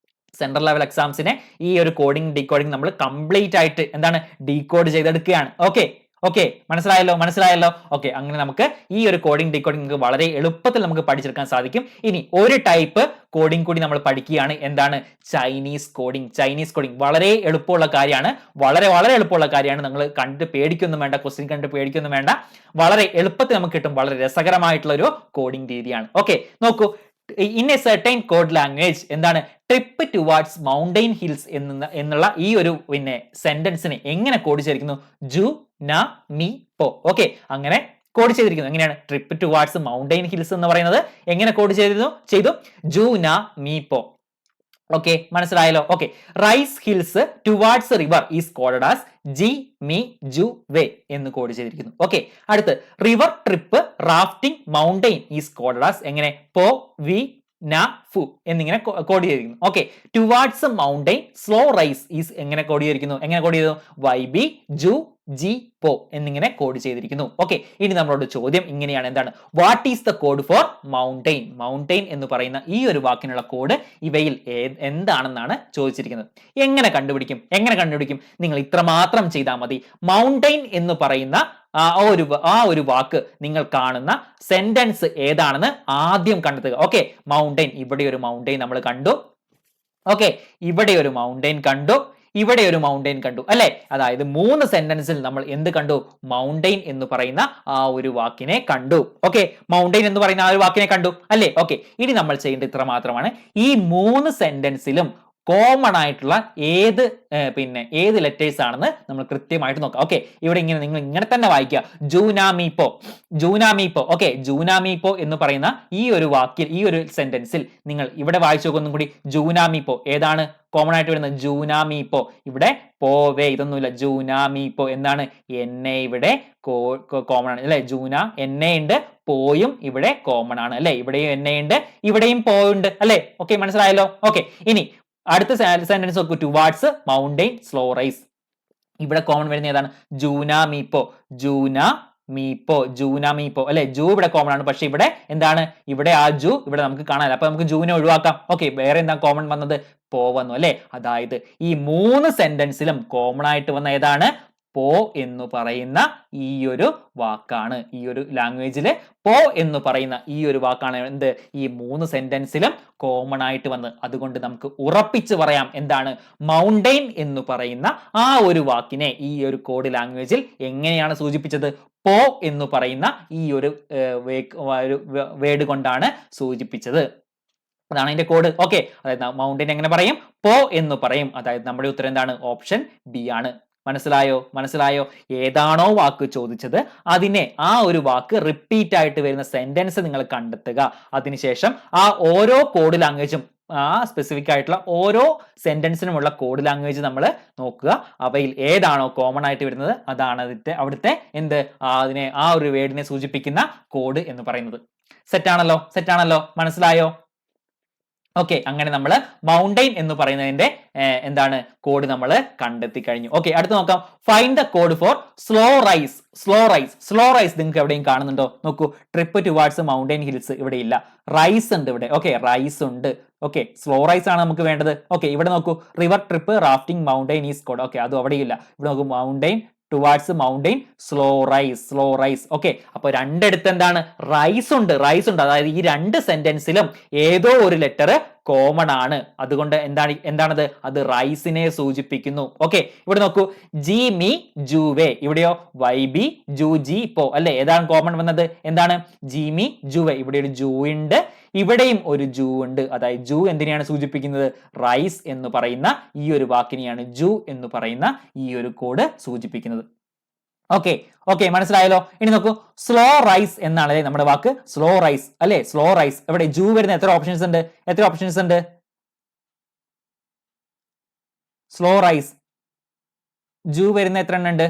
സെൻട്രൽ ലെവൽ എക്സാംസിനെ ഈ ഒരു കോഡിംഗ് ഡീകോഡിംഗ് നമ്മൾ കംപ്ലീറ്റ് ആയിട്ട് എന്താണ് ഡീകോഡ് ചെയ്തെടുക്കുകയാണ്. ഓക്കെ മനസ്സിലായല്ലോ. ഓക്കെ, അങ്ങനെ നമുക്ക് ഈ ഒരു കോഡിംഗ് ഡീകോഡിംഗ് വളരെ എളുപ്പത്തിൽ നമുക്ക് പഠിച്ചെടുക്കാൻ സാധിക്കും. ഇനി ഒരു ടൈപ്പ് കോഡിംഗ് കൂടി നമ്മൾ പഠിക്കുകയാണ്. എന്താണ്? Chinese coding. വളരെ എളുപ്പമുള്ള കാര്യമാണ്, വളരെ എളുപ്പമുള്ള കാര്യമാണ്. നിങ്ങൾ കണ്ടിട്ട് പേടിക്കൊന്നും വേണ്ട, ക്വസ്റ്റ്യൻ കണ്ടിട്ട് പേടിക്കൊന്നും വേണ്ട. വളരെ എളുപ്പത്തിൽ നമുക്ക് കിട്ടും. വളരെ രസകരമായിട്ടുള്ള ഒരു കോഡിംഗ് രീതിയാണ്. ഓക്കെ, നോക്കൂ. In A certain code language എന്താണ് ട്രിപ്പ് ടുവാർഡ്സ് മൗണ്ടെയിൻ ഹിൽസ് എന്നുള്ള ഈ ഒരു സെന്റൻസിനെ എങ്ങനെ കോഡ് ചെയ്തിരിക്കുന്നു? ജു ന മി പോ. ഓക്കെ, അങ്ങനെ കോഡ് ചെയ്തിരിക്കുന്നു. എങ്ങനെയാണ്? ട്രിപ്പ് ടുവാർഡ്സ് മൗണ്ടെയിൻ ഹിൽസ് എന്ന് പറയുന്നത് എങ്ങനെ കോഡ് ചെയ്തു? ജു ന മി പോ. ഓക്കെ, മനസ്സിലായല്ലോ. Okay, rise hills towards river is coded as ജി മി ജു വേ എന്ന് കോഡ് ചെയ്തിരിക്കുന്നു. ഓക്കെ, അടുത്ത് river trip rafting mountain is coded as എങ്ങനെ? പോ വി ന ഫു എന്നിങ്ങനെ കോഡ് ചെയ്തിരിക്കുന്നു. Okay, towards mountain slow rise is എങ്ങനെ കോഡ് ചെയ്തു? വൈ ബി ജു ജി പോ എന്നിങ്ങനെ കോഡ് ചെയ്തിരിക്കുന്നു. ഓക്കെ, ഇനി നമ്മളോട് ചോദ്യം ഇങ്ങനെയാണ്. എന്താണ്? What is the code for mountain എന്ന് പറയുന്ന ഈ ഒരു വാക്കിനുള്ള കോഡ് ഇവയിൽ എന്താണെന്നാണ് ചോദിച്ചിരിക്കുന്നത്. എങ്ങനെ കണ്ടുപിടിക്കും? നിങ്ങൾ ഇത്രമാത്രം ചെയ്താൽ മതി. മൗണ്ടെയിൻ എന്ന് പറയുന്ന ആ ഒരു വാക്ക് നിങ്ങൾ കാണുന്ന സെന്റൻസ് ഏതാണെന്ന് ആദ്യം കണ്ടെത്തുക. ഓക്കെ, മൗണ്ടെയിൻ, ഇവിടെ ഒരു മൗണ്ടെയിൻ നമ്മൾ കണ്ടു. ഓക്കെ, ഇവിടെ ഒരു മൗണ്ടെയിൻ കണ്ടു അല്ലെ? അതായത് 3 സെന്റൻസിൽ നമ്മൾ എന്ത് കണ്ടു? മൗണ്ടെയിൻ എന്ന് പറയുന്ന ആ ഒരു വാക്കിനെ കണ്ടു. ഓക്കെ, മൗണ്ടെയിൻ എന്ന് പറയുന്ന ആ ഒരു വാക്കിനെ കണ്ടു അല്ലെ? ഓക്കെ, ഇനി നമ്മൾ ചെയ്യേണ്ടത് ഇത്ര മാത്രമാണ്. ഈ 3 സെന്റൻസിലും കോമൺ ആയിട്ടുള്ള ഏത് ലെറ്റേഴ്സ് ആണെന്ന് നമ്മൾ കൃത്യമായിട്ട് നോക്കാം. ഓക്കെ, ഇവിടെ നിങ്ങൾ ഇങ്ങനെ തന്നെ വായിക്കുക, ജൂനാമീപ്പോ. ഓക്കെ, ജൂനാമീപ്പോ എന്ന് പറയുന്ന ഈ ഒരു വാക്കിൽ, ഈ ഒരു സെന്റൻസിൽ നിങ്ങൾ ഇവിടെ വായിച്ചു നോക്കൊന്നും കൂടി. ജൂനാമീപ്പോ ഏതാണ് കോമൺ ആയിട്ട് വരുന്നത്? ജൂനാമീപ്പോ. ഇവിടെ പോവേ ഇതൊന്നുമില്ല, ജൂനാമീപ്പോ എന്താണ്? എന്നെ ഇവിടെ കോമൺ ആണ് അല്ലെ? ജൂന എന്നെ ഉണ്ട്, പോയും ഇവിടെ കോമൺ ആണ് അല്ലെ? ഇവിടെയും എന്നെ ഉണ്ട്, ഇവിടെയും പോയുണ്ട് അല്ലെ? ഓക്കെ, മനസ്സിലായല്ലോ. ഓക്കെ, ഇനി അടുത്ത സെന്റൻസ് നോക്കൂ. Towards mountain slow rise. ഇവിടെ കോമൺ വരുന്ന ഏതാണ്? ജൂനാമീപ്പോ അല്ലെ? ജൂ ഇവിടെ കോമൺ ആണ്, പക്ഷെ ഇവിടെ എന്താണ്? ഇവിടെ ആ ജൂ ഇവിടെ നമുക്ക് കാണാനില്ല, അപ്പൊ നമുക്ക് ജൂനെ ഒഴിവാക്കാം. ഓക്കെ, വേറെ എന്താ കോമൺ വന്നത്? പോ വന്നു അല്ലെ? അതായത് ഈ 3 സെന്റൻസിലും കോമൺ ആയിട്ട് വന്ന ഏതാണ്? പോ എന്ന് പറയുന്ന ഈ ഒരു വാക്കാണ്. ഈ ഒരു ലാംഗ്വേജില് പോ എന്ന് പറയുന്ന ഈ ഒരു വാക്കാണ് എന്ത്? ഈ 3 സെന്റൻസിലും കോമൺ ആയിട്ട് വന്ന്. അതുകൊണ്ട് നമുക്ക് ഉറപ്പിച്ച് പറയാം എന്താണ്? മൗണ്ടെയിൻ എന്ന് പറയുന്ന ആ ഒരു വാക്കിനെ ഈ ഒരു കോഡ് ലാംഗ്വേജിൽ എങ്ങനെയാണ് സൂചിപ്പിച്ചത്? പോ എന്ന് പറയുന്ന ഈ ഒരു വേർഡ് കൊണ്ടാണ് സൂചിപ്പിച്ചത്. അതാണ് അതിന്റെ കോഡ്. ഓക്കെ, അതായത് മൗണ്ടെയിൻ എങ്ങനെ പറയും? പോ എന്ന് പറയും. അതായത് നമ്മുടെ ഉത്തരം എന്താണ്? ഓപ്ഷൻ ബി ആണ്. മനസ്സിലായോ? ഏതാണോ വാക്ക് ചോദിച്ചത് അതിനെ ആ ഒരു വാക്ക് റിപ്പീറ്റ് ആയിട്ട് വരുന്ന സെന്റൻസ് നിങ്ങൾ കണ്ടെത്തുക. അതിനുശേഷം ആ ഓരോ കോഡ് ലാംഗ്വേജും ആ സ്പെസിഫിക് ആയിട്ടുള്ള ഓരോ സെന്റൻസിനുമുള്ള കോഡ് ലാംഗ്വേജ് നമ്മൾ നോക്കുക. അവയിൽ ഏതാണോ കോമൺ ആയിട്ട് വരുന്നത് അതാണ് അവിടുത്തെ അതിനെ ആ ഒരു വേർഡിനെ സൂചിപ്പിക്കുന്ന കോഡ് എന്ന് പറയുന്നത്. സെറ്റാണല്ലോ? മനസ്സിലായോ? ഓക്കെ, അങ്ങനെ നമ്മൾ മൗണ്ടെയിൻ എന്ന് പറയുന്നതിന്റെ കോഡ് നമ്മൾ കണ്ടെത്തി കഴിഞ്ഞു. ഓക്കെ, അടുത്ത് നോക്കാം. Find the code for slow rise. നിങ്ങൾക്ക് എവിടെയും കാണുന്നുണ്ടോ? നോക്കൂ, ട്രിപ്പ് ടുവാർഡ്സ് മൗണ്ടെയിൻ ഹിൽസ് ഇവിടെ ഇല്ല. റൈസ് ഉണ്ട് ഇവിടെ. ഓക്കെ, റൈസ് ഉണ്ട്. ഓക്കെ, സ്ലോ റൈസ് ആണ് നമുക്ക് വേണ്ടത്. ഓക്കെ, ഇവിടെ നോക്കൂ, river trip rafting mountain is code. Okay, അതും അവിടെ ഇല്ല. ഇവിടെ നോക്കൂ, mountain towards mountain slow rise. Okay, അപ്പൊ രണ്ടിടത്ത് എന്താണ്? റൈസ് ഉണ്ട്. അതായത് ഈ 2 സെന്റൻസിലും ഏതോ ഒരു ലെറ്റർ കോമൺ ആണ്. അതുകൊണ്ട് എന്താണത്? അത് റൈസിനെ സൂചിപ്പിക്കുന്നു. ഓക്കെ, ഇവിടെ നോക്കൂ, ജി മി ജൂവേ. ഇവിടെയോ വൈ ബി ജു ജി പോ അല്ലെ? ഏതാണ് കോമൺ വന്നത്? എന്താണ്? ജി മി ജൂവേ. ഇവിടെ ഒരു ജൂ ഉണ്ട്, ഇവിടെയും ഒരു ജൂ ഉണ്ട്. അതായത് ജൂ എന്തിനെയാണ് സൂചിപ്പിക്കുന്നത്? റൈസ് എന്ന് പറയുന്ന ഈ ഒരു വാക്കിനെയാണ് ജൂ എന്ന് പറയുന്ന ഈ ഒരു കോഡ് സൂചിപ്പിക്കുന്നത്. ഓക്കെ, മനസ്സിലായല്ലോ. ഇനി നോക്കൂ, സ്ലോ റൈസ് എന്നാണ് അല്ലെ നമ്മുടെ വാക്ക്? സ്ലോ റൈസ് അല്ലെ? Slow rise. ഇവിടെ ജൂ വരുന്ന എത്ര ഓപ്ഷൻസ് ഉണ്ട്? സ്ലോ റൈസ് ജൂ വരുന്ന എത്ര എണ്ണം ഉണ്ട്?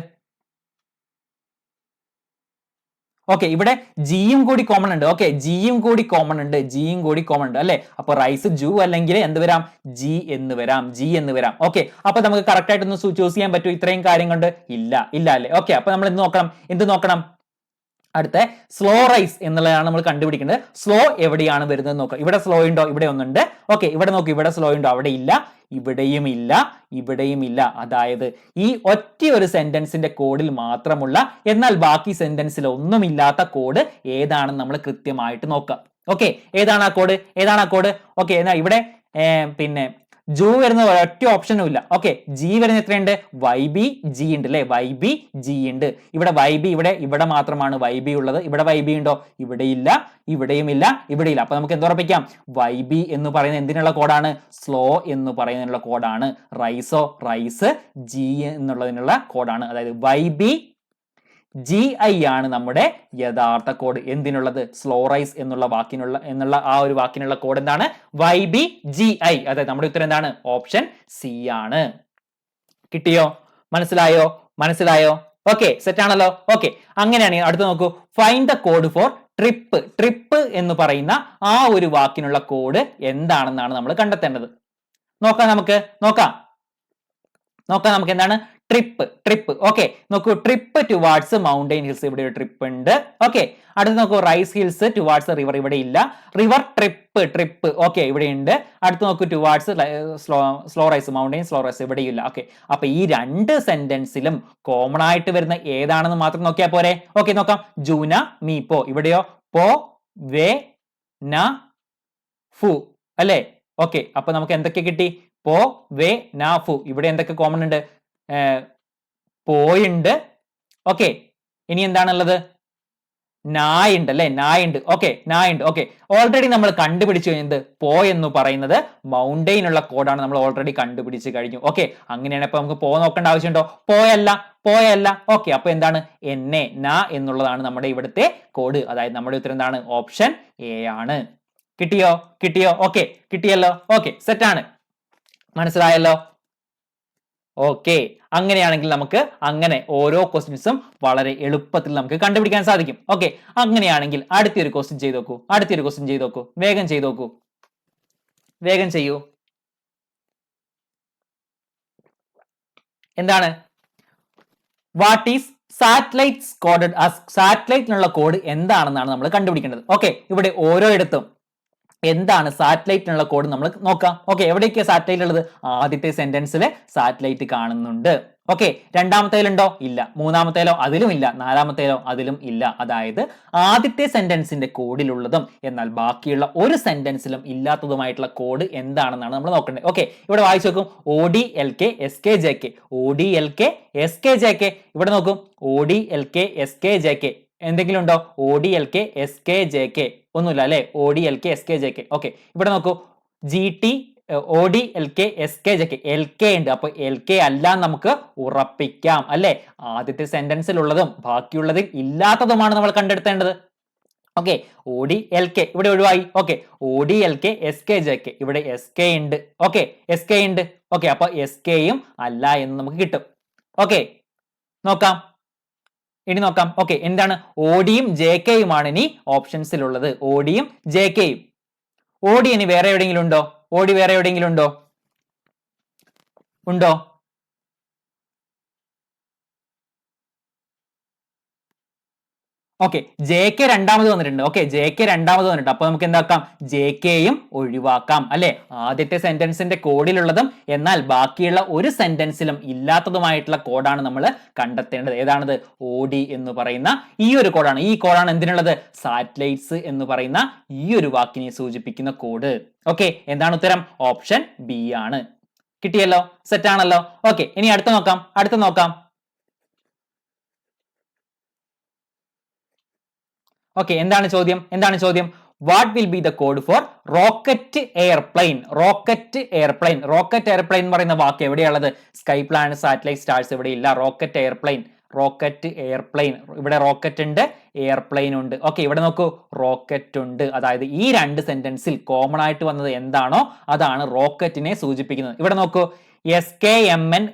ഓക്കെ, ഇവിടെ ജിയും കൂടി കോമൺ ഉണ്ട്. ഓക്കെ, ജിയും കൂടി കോമൺ ഉണ്ട്, ജിയും കൂടി കോമൺ ഉണ്ട് അല്ലെ. അപ്പൊ റൈസ് ജു അല്ലെങ്കിൽ എന്ത് വരാം, ജി എന്ന് വരാം, ജി എന്ന് വരാം. ഓക്കെ, അപ്പൊ നമുക്ക് കറക്റ്റ് ആയിട്ട് ഒന്ന് ചൂസ് ചെയ്യാൻ പറ്റും ഇത്രയും കാര്യം കൊണ്ട്? ഇല്ല അല്ലേ. ഓക്കെ, അപ്പൊ നമ്മൾ എന്ത് നോക്കണം? അടുത്ത സ്ലോ റൈസ് എന്നുള്ളതാണ് നമ്മൾ കണ്ടുപിടിക്കേണ്ടത്. സ്ലോ എവിടെയാണ് വരുന്നത് നോക്കാം. ഇവിടെ സ്ലോ ഉണ്ടോ? ഇവിടെ ഒന്നുണ്ട്. ഓക്കെ, ഇവിടെ നോക്കൂ, ഇവിടെ സ്ലോ ഉണ്ടോ? അവിടെ ഇല്ല, ഇവിടെയും ഇല്ല, ഇവിടെയും ഇല്ല. അതായത് ഈ ഒറ്റ ഒരു സെന്റൻസിന്റെ കോഡിൽ മാത്രമുള്ള, എന്നാൽ ബാക്കി സെന്റൻസിൽ ഒന്നുമില്ലാത്ത കോഡ് ഏതാണെന്ന് നമ്മൾ കൃത്യമായിട്ട് നോക്കാം. ഓക്കെ, ഏതാണ് ആ കോഡ്? ഓക്കെ, എന്നാൽ ഇവിടെ പിന്നെ ജു വരുന്ന ഒറ്റ ഓപ്ഷനും ഇല്ല. ഓക്കെ, ജി വരുന്ന എത്രയുണ്ട്? YB ജി ഉണ്ട് അല്ലെ, YB ജി ഉണ്ട്. ഇവിടെ YB ഇവിടെ മാത്രമാണ് YB ഉള്ളത്. ഇവിടെ YB ഉണ്ടോ? ഇവിടെ ഇല്ല, ഇവിടെയും ഇല്ല, ഇവിടെ ഇല്ല. അപ്പൊ നമുക്ക് എന്തുറപ്പിക്കാം? YB എന്ന് പറയുന്നത് എന്തിനുള്ള കോഡാണ്? സ്ലോ എന്ന് പറയുന്നതിനുള്ള കോഡാണ്. റൈസ് ജി എന്നുള്ളതിനുള്ള കോഡാണ്. അതായത് YB GI ആണ് നമ്മുടെ യഥാർത്ഥ കോഡ്. എന്തിനുള്ളത്? സ്ലോ റൈസ് എന്നുള്ള ആ ഒരു വാക്കിനുള്ള കോഡ് എന്താണ്? YB GI. അതായത് നമ്മുടെ ഉത്തരം എന്താണ്? ഓപ്ഷൻ സി ആണ്. കിട്ടിയോ? മനസ്സിലായോ? ഓക്കെ, സെറ്റ് ആണല്ലോ. ഓക്കെ, അങ്ങനെയാണെങ്കിൽ അടുത്ത് നോക്കൂ. Find the code for trip എന്ന് പറയുന്ന ആ ഒരു വാക്കിനുള്ള കോഡ് എന്താണെന്നാണ് നമ്മൾ കണ്ടെത്തേണ്ടത്. നോക്കാം നമുക്ക് എന്താണ് ട്രിപ്പ്. ഓക്കെ, നോക്കൂ, ട്രിപ്പ് ടുവാർഡ്സ് മൗണ്ടെയിൻ ഹിൽസ്, ഇവിടെ ഒരു ട്രിപ്പ് ഉണ്ട്. ഓക്കെ, അടുത്ത് നോക്കൂ, റൈസ് ഹിൽസ് ടുവാർഡ്സ് റിവർ, ഇവിടെ ഇല്ല. റിവർ ട്രിപ്പ് ഓക്കെ, ഇവിടെ ഉണ്ട്. അടുത്ത് നോക്കൂ, towards slow rise mountain slow rise, ഇവിടെ ഇല്ല. ഓക്കെ, അപ്പൊ ഈ രണ്ട് സെന്റൻസിലും കോമൺ ആയിട്ട് വരുന്ന ഏതാണെന്ന് മാത്രം നോക്കിയാൽ പോരെ. ഓക്കെ, നോക്കാം. ജൂന മീ പോ, ഇവിടെയോ പോ വേ ന ഫു അല്ലേ. ഓക്കെ, അപ്പൊ നമുക്ക് എന്തൊക്കെ കിട്ടി? പോ വേ ന ഫു. ഇവിടെ എന്തൊക്കെ കോമൺ ഉണ്ട്? പോയിണ്ട്. ഓക്കെ, ഇനി എന്താണുള്ളത്? നായുണ്ട് അല്ലെ, നായുണ്ട്. ഓക്കെ, ഓക്കെ, ഓൾറെഡി നമ്മൾ കണ്ടുപിടിച്ചു കഴിഞ്ഞത് പോ എന്ന് പറയുന്നത് മൗണ്ടെയിൻ ഉള്ള കോഡാണ്. നമ്മൾ ഓൾറെഡി കണ്ടുപിടിച്ച് കഴിഞ്ഞു. ഓക്കെ, അങ്ങനെയാണ്. ഇപ്പൊ നമുക്ക് പോ നോക്കേണ്ട ആവശ്യമുണ്ടോ? പോയല്ല. ഓക്കെ, അപ്പൊ എന്താണ്? എന്നെ ന എന്നുള്ളതാണ് നമ്മുടെ ഇവിടുത്തെ കോഡ്. അതായത് നമ്മുടെ ഉത്തരം എന്താണ്? ഓപ്ഷൻ എ ആണ്. കിട്ടിയോ? ഓക്കെ, കിട്ടിയല്ലോ. ഓക്കെ, സെറ്റ് ആണ്. മനസ്സിലായല്ലോ? ഓക്കെ, അങ്ങനെയാണെങ്കിൽ നമുക്ക് അങ്ങനെ ഓരോ ക്വസ്റ്റ്യൻസും വളരെ എളുപ്പത്തിൽ നമുക്ക് കണ്ടുപിടിക്കാൻ സാധിക്കും. ഓക്കെ, അങ്ങനെയാണെങ്കിൽ അടുത്തൊരു ക്വസ്റ്റ്യൻ ചെയ്ത് നോക്കൂ. വേഗം ചെയ്യൂ. എന്താണ്? What is satellites coded as? സാറ്റലൈറ്റിനുള്ള കോഡ് എന്താണെന്നാണ് നമ്മൾ കണ്ടുപിടിക്കേണ്ടത്. ഓക്കെ, ഇവിടെ ഓരോയിടത്തും എന്താണ് സാറ്റലൈറ്റിനുള്ള കോഡ് നമ്മൾ നോക്കാം. ഓക്കെ, എവിടെയൊക്കെയാണ് സാറ്റലൈറ്റ് ഉള്ളത്? ആദ്യത്തെ സെന്റൻസിൽ സാറ്റലൈറ്റ് കാണുന്നുണ്ട്. ഓക്കെ, രണ്ടാമത്തേലുണ്ടോ? ഇല്ല. മൂന്നാമത്തേലോ? അതിലും ഇല്ല. നാലാമത്തേലോ? അതിലും ഇല്ല. അതായത് ആദ്യത്തെ സെന്റൻസിന്റെ കോഡിലുള്ളതും എന്നാൽ ബാക്കിയുള്ള ഒരു സെന്റൻസിലും ഇല്ലാത്തതുമായിട്ടുള്ള കോഡ് എന്താണെന്നാണ് നമ്മൾ നോക്കേണ്ടത്. ഓക്കെ, ഇവിടെ വായിച്ചു നോക്കും. ODLK SKJK. ഇവിടെ നോക്കും. ODLK SKJK എന്തെങ്കിലും ഉണ്ടോ? ODLK SKJK ഒന്നുമില്ല അല്ലെ. ODLK SKJK. ഓക്കെ, ഇവിടെ നോക്കൂ. GT ODLK SKJK LK ഉണ്ട്. അപ്പൊ LK അല്ല നമുക്ക് ഉറപ്പിക്കാം അല്ലെ. ആദ്യത്തെ സെന്റൻസിൽ ഉള്ളതും ബാക്കിയുള്ളതിൽ ഇല്ലാത്തതുമാണ് നമ്മൾ കണ്ടെത്തേണ്ടത്. ഓക്കെ, ODLK ഇവിടെ ഒഴിവായി. ഓക്കെ, ODLK SKJK ഇവിടെ SK ഉണ്ട്. ഓക്കെ, SK ഉണ്ട്. ഓക്കെ, അപ്പൊ SKയും അല്ല എന്ന് നമുക്ക് കിട്ടും. ഓക്കെ, ഇനി നോക്കാം. ഓക്കെ, എന്താണ്? ODയും JKയുമാണ് ഇനി ഓപ്ഷൻസിൽ ഉള്ളത്. ODയും JKയും. OD ഇനി വേറെ എവിടെയെങ്കിലും ഉണ്ടോ? OD വേറെ എവിടെയെങ്കിലും ഉണ്ടോ? ഓക്കെ, JK രണ്ടാമത് വന്നിട്ടുണ്ട്. ഓക്കെ, JK രണ്ടാമത് വന്നിട്ടുണ്ട്. അപ്പൊ നമുക്ക് എന്താക്കാം? JKയും ഒഴിവാക്കാം അല്ലെ. ആദ്യത്തെ സെന്റൻസിന്റെ കോഡിലുള്ളതും എന്നാൽ ബാക്കിയുള്ള ഒരു സെന്റൻസിലും ഇല്ലാത്തതുമായിട്ടുള്ള കോഡാണ് നമ്മൾ കണ്ടെത്തേണ്ടത്. ഏതാണത്? OD എന്ന് പറയുന്ന ഈ ഒരു കോഡാണ്. ഈ കോഡാണ് എന്തിനുള്ളത്? സാറ്റലൈറ്റ്സ് എന്ന് പറയുന്ന ഈ ഒരു വാക്കിനെ സൂചിപ്പിക്കുന്ന കോഡ്. ഓക്കെ, എന്താണ് ഉത്തരം? ഓപ്ഷൻ ബി ആണ്. കിട്ടിയല്ലോ? സെറ്റ് ആണല്ലോ? ഓക്കെ, ഇനി അടുത്ത നോക്കാം. ഓക്കെ, എന്താണ് ചോദ്യം? What will be the code for rocket airplane? Rocket airplane എന്ന് പറയുന്ന വാക്ക് എവിടെയുള്ളത്? സ്കൈ പ്ലാനറ്റ് സാറ്റലൈറ്റ് സ്റ്റാർസ് ഇവിടെ ഇല്ല. റോക്കറ്റ് എയർപ്ലെയിൻ ഇവിടെ റോക്കറ്റ് ഉണ്ട്, എയർപ്ലെയിൻ ഉണ്ട്. ഓക്കെ, ഇവിടെ നോക്കൂ, റോക്കറ്റ് ഉണ്ട്. അതായത് ഈ രണ്ട് സെന്റൻസിൽ കോമൺ ആയിട്ട് വന്നത് എന്താണോ അതാണ് റോക്കറ്റിനെ സൂചിപ്പിക്കുന്നത്. ഇവിടെ നോക്കൂ, SKMNHOGT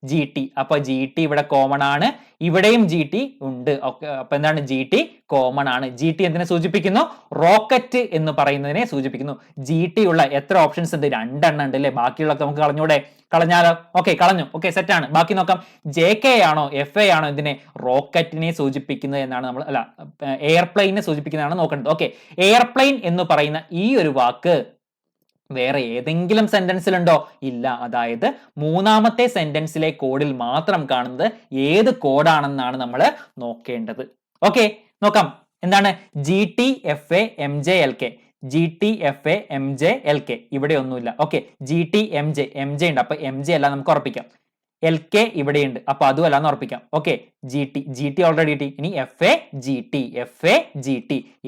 GT. അപ്പൊ GT ഇവിടെ കോമൺ ആണ്, ഇവിടെയും GT ഉണ്ട്. അപ്പൊ എന്താണ് GT കോമൺ ആണ്. GT എന്തിനെ സൂചിപ്പിക്കുന്നു? റോക്കറ്റ് എന്ന് പറയുന്നതിനെ സൂചിപ്പിക്കുന്നു. GT ഉള്ള എത്ര ഓപ്ഷൻസ് ഉണ്ട്? 2 എണ്ണം ഉണ്ട് അല്ലേ? ബാക്കിയുള്ളതൊക്കെ നമുക്ക് കളഞ്ഞൂടെ? കളഞ്ഞാലോ? ഓക്കെ, കളഞ്ഞു. ഓക്കെ, സെറ്റ് ആണ്. ബാക്കി നോക്കാം. JK ആണോ FA ആണോ ഇതിനെ റോക്കറ്റിനെ സൂചിപ്പിക്കുന്നത് എന്നാണ് നമ്മൾ, അല്ല, എയർപ്ലെയിനെ സൂചിപ്പിക്കുന്നതാണ് നോക്കേണ്ടത്. ഓക്കെ, എയർപ്ലെയിൻ എന്ന് പറയുന്ന ഈ ഒരു വാക്ക് വേറെ ഏതെങ്കിലും സെന്റൻസിലുണ്ടോ? ഇല്ല. അതായത് മൂന്നാമത്തെ സെന്റൻസിലെ കോഡിൽ മാത്രം കാണുന്നത് ഏത് കോഡാണെന്നാണ് നമ്മൾ നോക്കേണ്ടത്. ഓക്കെ, നോക്കാം. എന്താണ്? GTFA-MJLK. GTFA-MJLK ഇവിടെ ഒന്നുമില്ല. ഓക്കെ, GTMJ ഉണ്ട്. അപ്പൊ MJ അല്ല, നമുക്ക് ഉറപ്പിക്കാം. LK ഇവിടെയുണ്ട്, അപ്പൊ അതും അല്ലാന്ന് ഉറപ്പിക്കാം. ഓക്കെ, GT ഓൾറെഡി കിട്ടി. ഇനി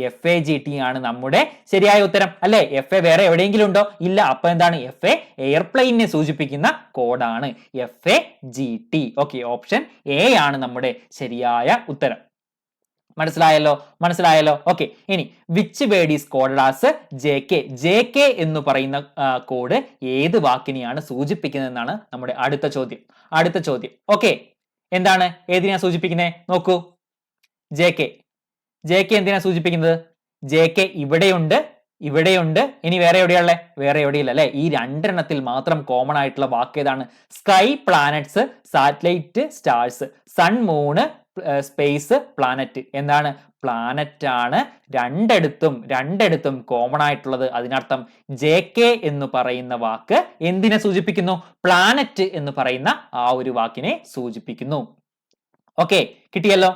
FA-GT ആണ് നമ്മുടെ ശരിയായ ഉത്തരം അല്ലെ? FA വേറെ എവിടെയെങ്കിലും ഉണ്ടോ? ഇല്ല. അപ്പൊ എന്താണ്? FA എയർപ്ലെയിനെ സൂചിപ്പിക്കുന്ന കോഡാണ് FA-GT. ഓക്കെ, ഓപ്ഷൻ A ആണ് നമ്മുടെ ശരിയായ ഉത്തരം. മനസ്സിലായല്ലോ? ഓക്കെ, ഇനി which word is coded as JK? JK എന്ന് പറയുന്ന കോഡ് ഏത് വാക്കിനെയാണ് സൂചിപ്പിക്കുന്നത് എന്നാണ് നമ്മുടെ അടുത്ത ചോദ്യം. ഓക്കെ, എന്താണ്? ഏതിനാ സൂചിപ്പിക്കുന്നത്? നോക്കൂ. JK എന്തിനാ സൂചിപ്പിക്കുന്നത്? JK ഇവിടെയുണ്ട്. ഇനി വേറെ എവിടെയുള്ള? വേറെ എവിടെയില്ല അല്ലെ? ഈ 2 എണ്ണത്തിൽ മാത്രം കോമൺ ആയിട്ടുള്ള വാക്ക് ഏതാണ്? Sky, planets, satellite, stars. Sun, moon, space, planet. എന്താണ്? പ്ലാനറ്റ് ആണ് രണ്ടിടത്തും കോമൺ ആയിട്ടുള്ളത്. അതിനർത്ഥം JK എന്ന് പറയുന്ന വാക്ക് എന്തിനെ സൂചിപ്പിക്കുന്നു? പ്ലാനറ്റ് എന്ന് പറയുന്ന ആ ഒരു വാക്കിനെ സൂചിപ്പിക്കുന്നു. ഓക്കെ, കിട്ടിയല്ലോ.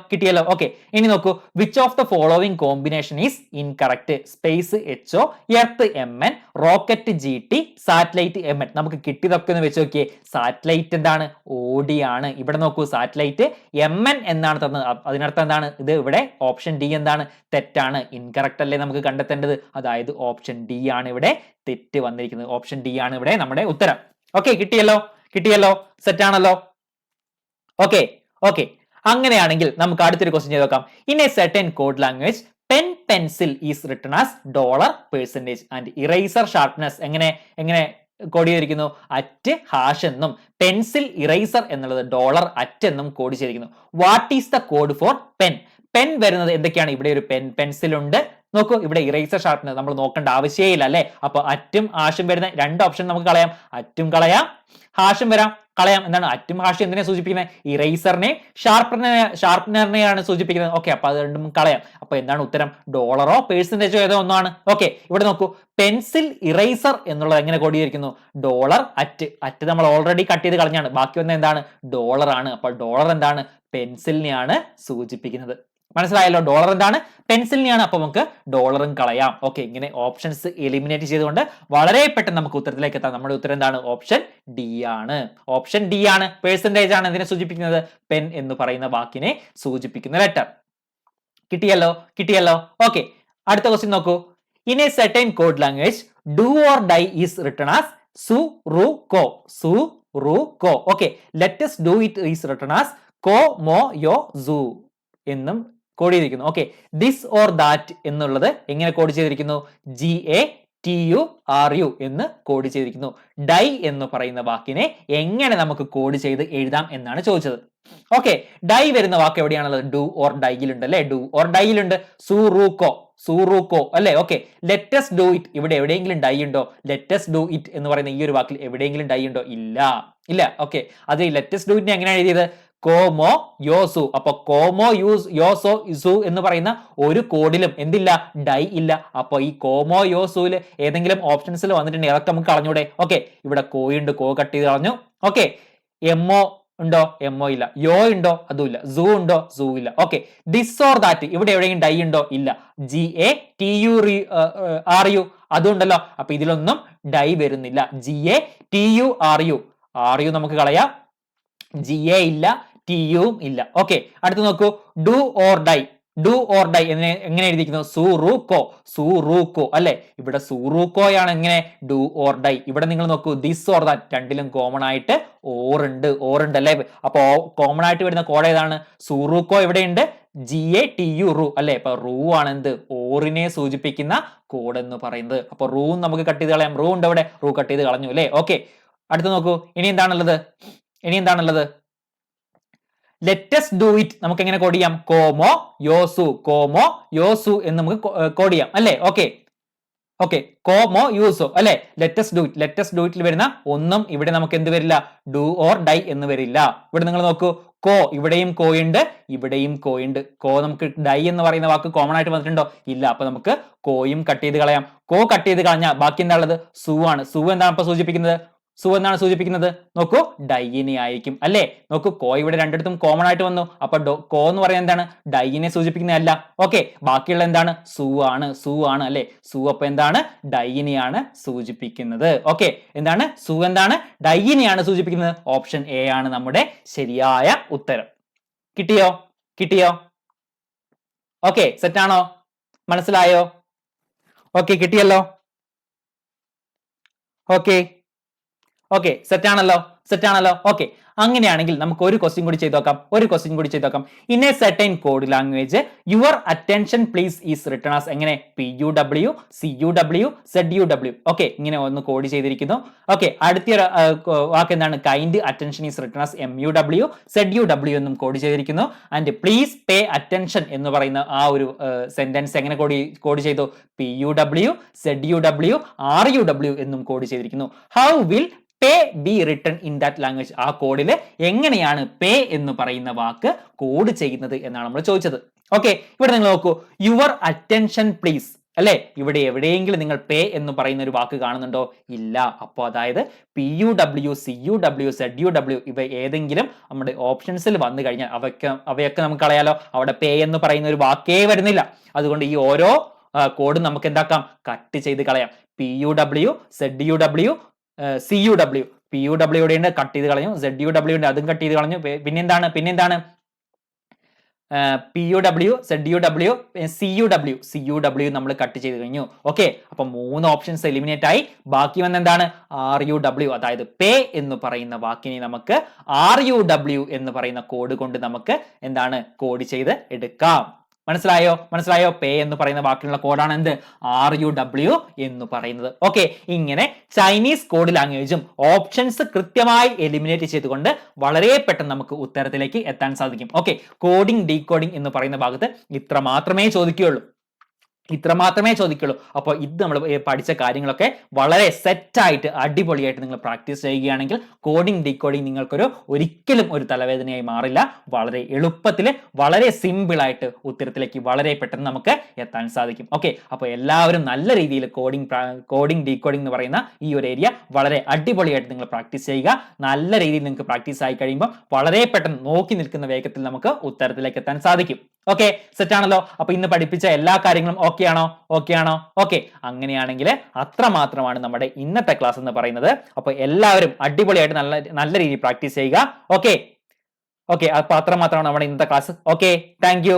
ഓക്കെ, ഇനി നോക്കൂ. Which of the following combination is incorrect? Space HO, earth MN, rocket GT, satellite MN. നമുക്ക് കിട്ടിയതൊക്കെ ഒന്ന് വെച്ച് നോക്കിയേ. സാറ്റലൈറ്റ് എന്താണ്? OD ആണ്. ഇവിടെ നോക്കൂ, സാറ്റലൈറ്റ് MN എന്നാണ് തന്നത്. അതിനർത്ഥം എന്താണ്? ഇത് ഇവിടെ ഓപ്ഷൻ D എന്താണ്? തെറ്റാണ്. ഇൻകറക്റ്റ് അല്ലേ നമുക്ക് കണ്ടെത്തേണ്ടത്? അതായത് ഓപ്ഷൻ D ആണ് ഇവിടെ തെറ്റ് വന്നിരിക്കുന്നത്. ഓപ്ഷൻ D ആണ് ഇവിടെ നമ്മുടെ ഉത്തരം. ഓക്കെ, കിട്ടിയല്ലോ. സെറ്റ് ആണല്ലോ? ഓക്കെ, അങ്ങനെയാണെങ്കിൽ നമുക്ക് അടുത്തൊരു ക്വസ്റ്റ്യൻ ചെയ്ത് നോക്കാം. In a certain code language pencil is written as $% and eraser sharpness എങ്ങനെ കോഡ് ചെയ്തിരിക്കുന്നു? # എന്നും പെൻസിൽ ഇറേസർ എന്നുള്ളത് $@ എന്നും കോഡ് ചെയ്തിരിക്കുന്നു. What is the code for pen വരുന്നത് എന്തൊക്കെയാണ്? ഇവിടെ ഒരു പെൻസിൽ ഉണ്ട്. നോക്കൂ, ഇവിടെ ഇറേസർ ഷാർപ്നെസ് നമ്മൾ നോക്കേണ്ട ആവശ്യമില്ല അല്ലെ? അപ്പൊ # വരുന്ന 2 ഓപ്ഷൻ നമുക്ക് കളയാം. കളയാം, കളയാം. എന്താണ്? # എന്തിനെ സൂചിപ്പിക്കുന്നത്? ഇറേസറിനെ, ഷാർപ്നറിനെയാണ് സൂചിപ്പിക്കുന്നത്. ഓക്കെ, അപ്പൊ അത് രണ്ടും കളയാം. അപ്പൊ എന്താണ് ഉത്തരം? ഡോളറോ പെർസെന്റേജോ ഏതോ ഒന്നാണ്. ഓക്കെ, ഇവിടെ നോക്കൂ. പെൻസിൽ ഇറേസർ എന്നുള്ളത് എങ്ങനെ കോഡ് ചെയ്തിരിക്കുന്നു? $. നമ്മൾ ഓൾറെഡി കട്ട് ചെയ്ത് കളഞ്ഞാണ്. ബാക്കി വന്ന എന്താണ്? ഡോളർ ആണ്. അപ്പൊ ഡോളർ എന്താണ്? പെൻസിലിനെയാണ് സൂചിപ്പിക്കുന്നത്. മനസ്സിലായല്ലോ? ഡോളർ എന്താണ്? പെൻസിലിനെയാണ്. അപ്പൊ നമുക്ക് ഡോളറും കളയാം. ഓക്കെ, ഇങ്ങനെ ഓപ്ഷൻസ് എലിമിനേറ്റ് ചെയ്തുകൊണ്ട് വളരെ പെട്ടെന്ന് നമുക്ക് ഉത്തരത്തിലേക്ക് എത്താം. നമ്മുടെ ഉത്തരം എന്താണ്? ഓപ്ഷൻ D ആണ്. പെർസെന്റേജ് ആണ് എന്തിനെ സൂചിപ്പിക്കുന്നത്? പെൻ എന്ന് പറയുന്ന വാക്കിനെ സൂചിപ്പിക്കുന്ന ലെറ്റർ. കിട്ടിയല്ലോ? ഓക്കെ, അടുത്ത ക്വസ്റ്റ്യൻ നോക്കൂ. In a certain code language do or die is written as സുറുകോ. Okay, let's do it is written as കോമോയോസു എന്നും കോഡ് ചെയ്തിരിക്കുന്നു. ഓക്കെ, ദിസ് ഓർ ദാറ്റ് എന്നുള്ളത് എങ്ങനെ കോഡ് ചെയ്തിരിക്കുന്നു? GATURU എന്ന് കോഡ് ചെയ്തിരിക്കുന്നു. ഡൈ എന്ന് പറയുന്ന വാക്കിനെ എങ്ങനെ നമുക്ക് കോഡ് ചെയ്ത് എഴുതാം എന്നാണ് ചോദിച്ചത്. ഓക്കെ, ഡൈ വരുന്ന വാക്ക് എവിടെയാണുള്ളത്? ഡു ഓർ ഡൈയിലുണ്ട് അല്ലെ? Do or ഡൈയിലുണ്ട്. സുറുക്കോ അല്ലെ? ഓക്കെ, ലെറ്റസ് ഡു ഇറ്റ് ഇവിടെ എവിടെയെങ്കിലും ഡൈ ഉണ്ടോ? ലെറ്റസ് ഡു ഇറ്റ് എന്ന് പറയുന്ന ഈ ഒരു വാക്കിൽ എവിടെയെങ്കിലും ഡൈ ഉണ്ടോ? ഇല്ല. ഓക്കെ, അത് ലെറ്റസ് ഡു ഇറ്റിനെ എങ്ങനെയാണ് എഴുതിയത്? കോമോയോസു. അപ്പൊ കോമോയോസു എന്ന് പറയുന്ന ഒരു കോഡിലും എന്തില്ല? ഡൈ ഇല്ല. അപ്പൊ ഈ കോമോയോസുവില് ഏതെങ്കിലും ഓപ്ഷൻസിൽ വന്നിട്ടുണ്ടെങ്കിൽ അതൊക്കെ നമുക്ക് കളഞ്ഞൂടെ? ഓക്കെ, ഇവിടെ ഉണ്ട്, കട്ട് ചെയ്ത് കളഞ്ഞു. ഓക്കെ, MO ഉണ്ടോ? MO ഇല്ല. യോ ഉണ്ടോ? അതുമില്ല. സൂ ഉണ്ടോ? സൂ ഇല്ല. ഓക്കെ, ദിസ് ഓർ ദാറ്റ് ഇവിടെ എവിടെയെങ്കിലും ഡൈ ഉണ്ടോ? ഇല്ല. GATURU അതുണ്ടല്ലോ. അപ്പൊ ഇതിലൊന്നും ഡൈ വരുന്നില്ല. GATURU നമുക്ക് കളയാം. GA ഇല്ല, TU ഇല്ല. ഓക്കെ, അടുത്ത് നോക്കൂ. ഡു ഓർ ഡൈ എങ്ങനെ എഴുതിയിരിക്കുന്നു? സുറുക്കോ അല്ലെ? ഇവിടെ സുറുക്കോയാണ്. എങ്ങനെ? Do or dye. ഇവിടെ നിങ്ങൾ നോക്കൂ, ദിസ് ഓർ ദാറ്റ് രണ്ടിലും കോമൺ ആയിട്ട് ഓർ ഉണ്ട് അല്ലെ? അപ്പൊ കോമൺ ആയിട്ട് വരുന്ന കോഡ് ഏതാണ്? സുറുക്കോ എവിടെയുണ്ട്? GATURU അല്ലെ? അപ്പൊ റൂ ആണ് എന്ത്? ഓറിനെ സൂചിപ്പിക്കുന്ന കോഡ് എന്ന് പറയുന്നത്. അപ്പൊ റൂ നമുക്ക് കട്ട് ചെയ്ത് കളയാം. റൂ ഉണ്ട് അവിടെ, റൂ കട്ട് ചെയ്ത് കളഞ്ഞു അല്ലെ? ഓക്കെ, അടുത്ത് നോക്കൂ. ഇനി എന്താണുള്ളത്? ഇനി എന്താണുള്ളത്? ലെറ്റസ് ഡു ഇറ്റ് നമുക്ക് എങ്ങനെ കോഡ് ചെയ്യാം? കോമോ യോസു എന്ന് നമുക്ക് കോഡ് ചെയ്യാം അല്ലേ? ഓക്കെ കോമോ യൂസോ അല്ലെ? ലെറ്റസ് ഡു ഇറ്റിൽ വരുന്ന ഒന്നും ഇവിടെ നമുക്ക് എന്ത് വരില്ല? ഡു ഓർ ഡൈ എന്ന് വരില്ല. ഇവിടെ നിങ്ങൾ നോക്കൂ, കോ, ഇവിടെയും കോയുണ്ട്, ഇവിടെയും കോയുണ്ട്. കോ നമുക്ക് ഡൈ എന്ന് പറയുന്ന വാക്ക് കോമൺ ആയിട്ട് വന്നിട്ടുണ്ടോ? ഇല്ല. അപ്പൊ നമുക്ക് കോയും കട്ട് ചെയ്ത് കളയാം. കോ കട്ട് ചെയ്ത് കളഞ്ഞാൽ ബാക്കി എന്താ ഉള്ളത്? സു ആണ്. സു എന്താണ് അപ്പൊ സൂചിപ്പിക്കുന്നത്? എന്താണ് സൂചിപ്പിക്കുന്നത്? നോക്കൂ, ഡൈയിനെ ആയിരിക്കും അല്ലേ? നോക്കൂ, കോ ഇവിടെ രണ്ടിടത്തും കോമൺ ആയിട്ട് വന്നു. അപ്പൊ കോ എന്ന് പറയുന്നത് എന്താണ്? ഡൈയിനെ സൂചിപ്പിക്കുന്നതല്ല. ഓക്കെ, ബാക്കിയുള്ള എന്താണ്? സു ആണ് അല്ലെ? സു അപ്പൊ എന്താണ്? ഡൈയിനെയാണ് സൂചിപ്പിക്കുന്നത്. ഓക്കെ, എന്താണ്? സു എന്താണ്? ഡൈയിനെയാണ് സൂചിപ്പിക്കുന്നത്. ഓപ്ഷൻ എ ആണ് നമ്മുടെ ശരിയായ ഉത്തരം. കിട്ടിയോ? ഓക്കെ, സെറ്റ് ആണോ? മനസ്സിലായോ? ഓക്കെ, കിട്ടിയല്ലോ. ഓക്കെ, സെറ്റ് ആണല്ലോ. ഓക്കെ, അങ്ങനെയാണെങ്കിൽ നമുക്ക് ഒരു ക്വസ്റ്റ്യൻ കൂടി ചെയ്ത് നോക്കാം. In A certain code language your attention please is written as എങ്ങനെ? PUW, CUW, ZUW. ഓക്കെ, ഇങ്ങനെ ഒന്ന് കോഡ് ചെയ്തിരിക്കുന്നു. ഓക്കെ, അടുത്ത വാക്ക് എന്താണ്? Kind attention is written as MUW, ZUW എന്നും കോഡ് ചെയ്തിരിക്കുന്നു. ആൻഡ് പ്ലീസ് പേ അറ്റൻഷൻ എന്ന് പറയുന്ന ആ ഒരു സെന്റൻസ് എങ്ങനെ കോഡ് ചെയ്തു? PUW, ZUW, RUW എന്നും കോഡ് ചെയ്തിരിക്കുന്നു. How will pay be written in that language? ആ കോഡിൽ എങ്ങനെയാണ് പേ എന്ന് പറയുന്ന വാക്ക് കോഡ് ചെയ്യുന്നത് എന്നാണ് നമ്മൾ ചോദിച്ചത്. ഓക്കെ, ഇവിടെ നിങ്ങൾ നോക്കൂ, യുവർ അറ്റൻഷൻ പ്ലീസ് അല്ലെ? ഇവിടെ എവിടെയെങ്കിലും നിങ്ങൾ പേ എന്ന് പറയുന്ന ഒരു വാക്ക് കാണുന്നുണ്ടോ? ഇല്ല. അപ്പോൾ അതായത് PUW, CUW, ZUW ഇവ ഏതെങ്കിലും നമ്മുടെ ഓപ്ഷൻസിൽ വന്നു കഴിഞ്ഞാൽ അവയൊക്കെ നമുക്ക് കളയാലോ. അവിടെ പേ എന്ന് പറയുന്ന ഒരു വാക്കേ വരുന്നില്ല. അതുകൊണ്ട് ഈ ഓരോ കോഡും നമുക്ക് എന്താക്കാം? കട്ട് ചെയ്ത് കളയാം. PUW, ZUW, CUW. PUW ഉണ്ട്, കട്ട് ചെയ്ത് കളഞ്ഞു. ZUW ഉണ്ട്, അതും കട്ട് ചെയ്ത് കളഞ്ഞു. പിന്നെന്താണ്? PUW, ZUW, CUW നമ്മൾ കട്ട് ചെയ്ത് കഴിഞ്ഞു. ഓക്കെ, അപ്പൊ 3 ഓപ്ഷൻസ് എലിമിനേറ്റ് ആയി. ബാക്കി വന്ന എന്താണ്? RUW. അതായത് പേ എന്ന് പറയുന്ന വാക്കിനെ നമുക്ക് RUW എന്ന് പറയുന്ന കോഡ് കൊണ്ട് നമുക്ക് എന്താണ്? കോഡ് ചെയ്ത് എടുക്കാം. മനസ്സിലായോ? പേ എന്ന് പറയുന്ന വാക്കിലുള്ള കോഡാണ് എന്ത്? RUW എന്ന് പറയുന്നത്. ഓക്കെ, ഇങ്ങനെ ചൈനീസ് കോഡ് ലാംഗ്വേജും ഓപ്ഷൻസ് കൃത്യമായി എലിമിനേറ്റ് ചെയ്തുകൊണ്ട് വളരെ പെട്ടെന്ന് നമുക്ക് ഉത്തരത്തിലേക്ക് എത്താൻ സാധിക്കും. ഓക്കെ, കോഡിംഗ് ഡീകോഡിംഗ് എന്ന് പറയുന്ന ഭാഗത്ത് ഇത്ര മാത്രമേ ചോദിക്കുകയുള്ളൂ. അപ്പോൾ ഇത് നമ്മൾ പഠിച്ച കാര്യങ്ങളൊക്കെ വളരെ സെറ്റായിട്ട് അടിപൊളിയായിട്ട് നിങ്ങൾ പ്രാക്ടീസ് ചെയ്യുകയാണെങ്കിൽ കോഡിംഗ് ഡീകോഡിംഗ് നിങ്ങൾക്കൊരു ഒരിക്കലും ഒരു തലവേദനയായി മാറില്ല. വളരെ എളുപ്പത്തിൽ, വളരെ സിമ്പിൾ ആയിട്ട് ഉത്തരത്തിലേക്ക് വളരെ പെട്ടെന്ന് നമുക്ക് എത്താൻ സാധിക്കും. ഓക്കെ, അപ്പോൾ എല്ലാവരും നല്ല രീതിയിൽ കോഡിംഗ് ഡീകോഡിംഗ് എന്ന് പറയുന്ന ഈ ഒരു ഏരിയ വളരെ അടിപൊളിയായിട്ട് നിങ്ങൾ പ്രാക്ടീസ് ചെയ്യുക. നല്ല രീതിയിൽ നിങ്ങൾക്ക് പ്രാക്ടീസ് ആയി കഴിയുമ്പോൾ വളരെ പെട്ടെന്ന് നോക്കി നിൽക്കുന്ന വേഗത്തിൽ നമുക്ക് ഉത്തരത്തിലേക്ക് എത്താൻ സാധിക്കും. ഓക്കെ, സെറ്റ് ആണല്ലോ. അപ്പൊ ഇന്ന് പഠിപ്പിച്ച എല്ലാ കാര്യങ്ങളും ഓക്കെ ആണോ? ഓക്കെ, അങ്ങനെയാണെങ്കിൽ അത്രമാത്രമാണ് നമ്മുടെ ഇന്നത്തെ ക്ലാസ് എന്ന് പറയുന്നത്. അപ്പൊ എല്ലാവരും അടിപൊളിയായിട്ട് നല്ല രീതിയിൽ പ്രാക്ടീസ് ചെയ്യുക. ഓക്കെ, അപ്പൊ അത്രമാത്രമാണ് നമ്മുടെ ഇന്നത്തെ ക്ലാസ്. Okay, thank you.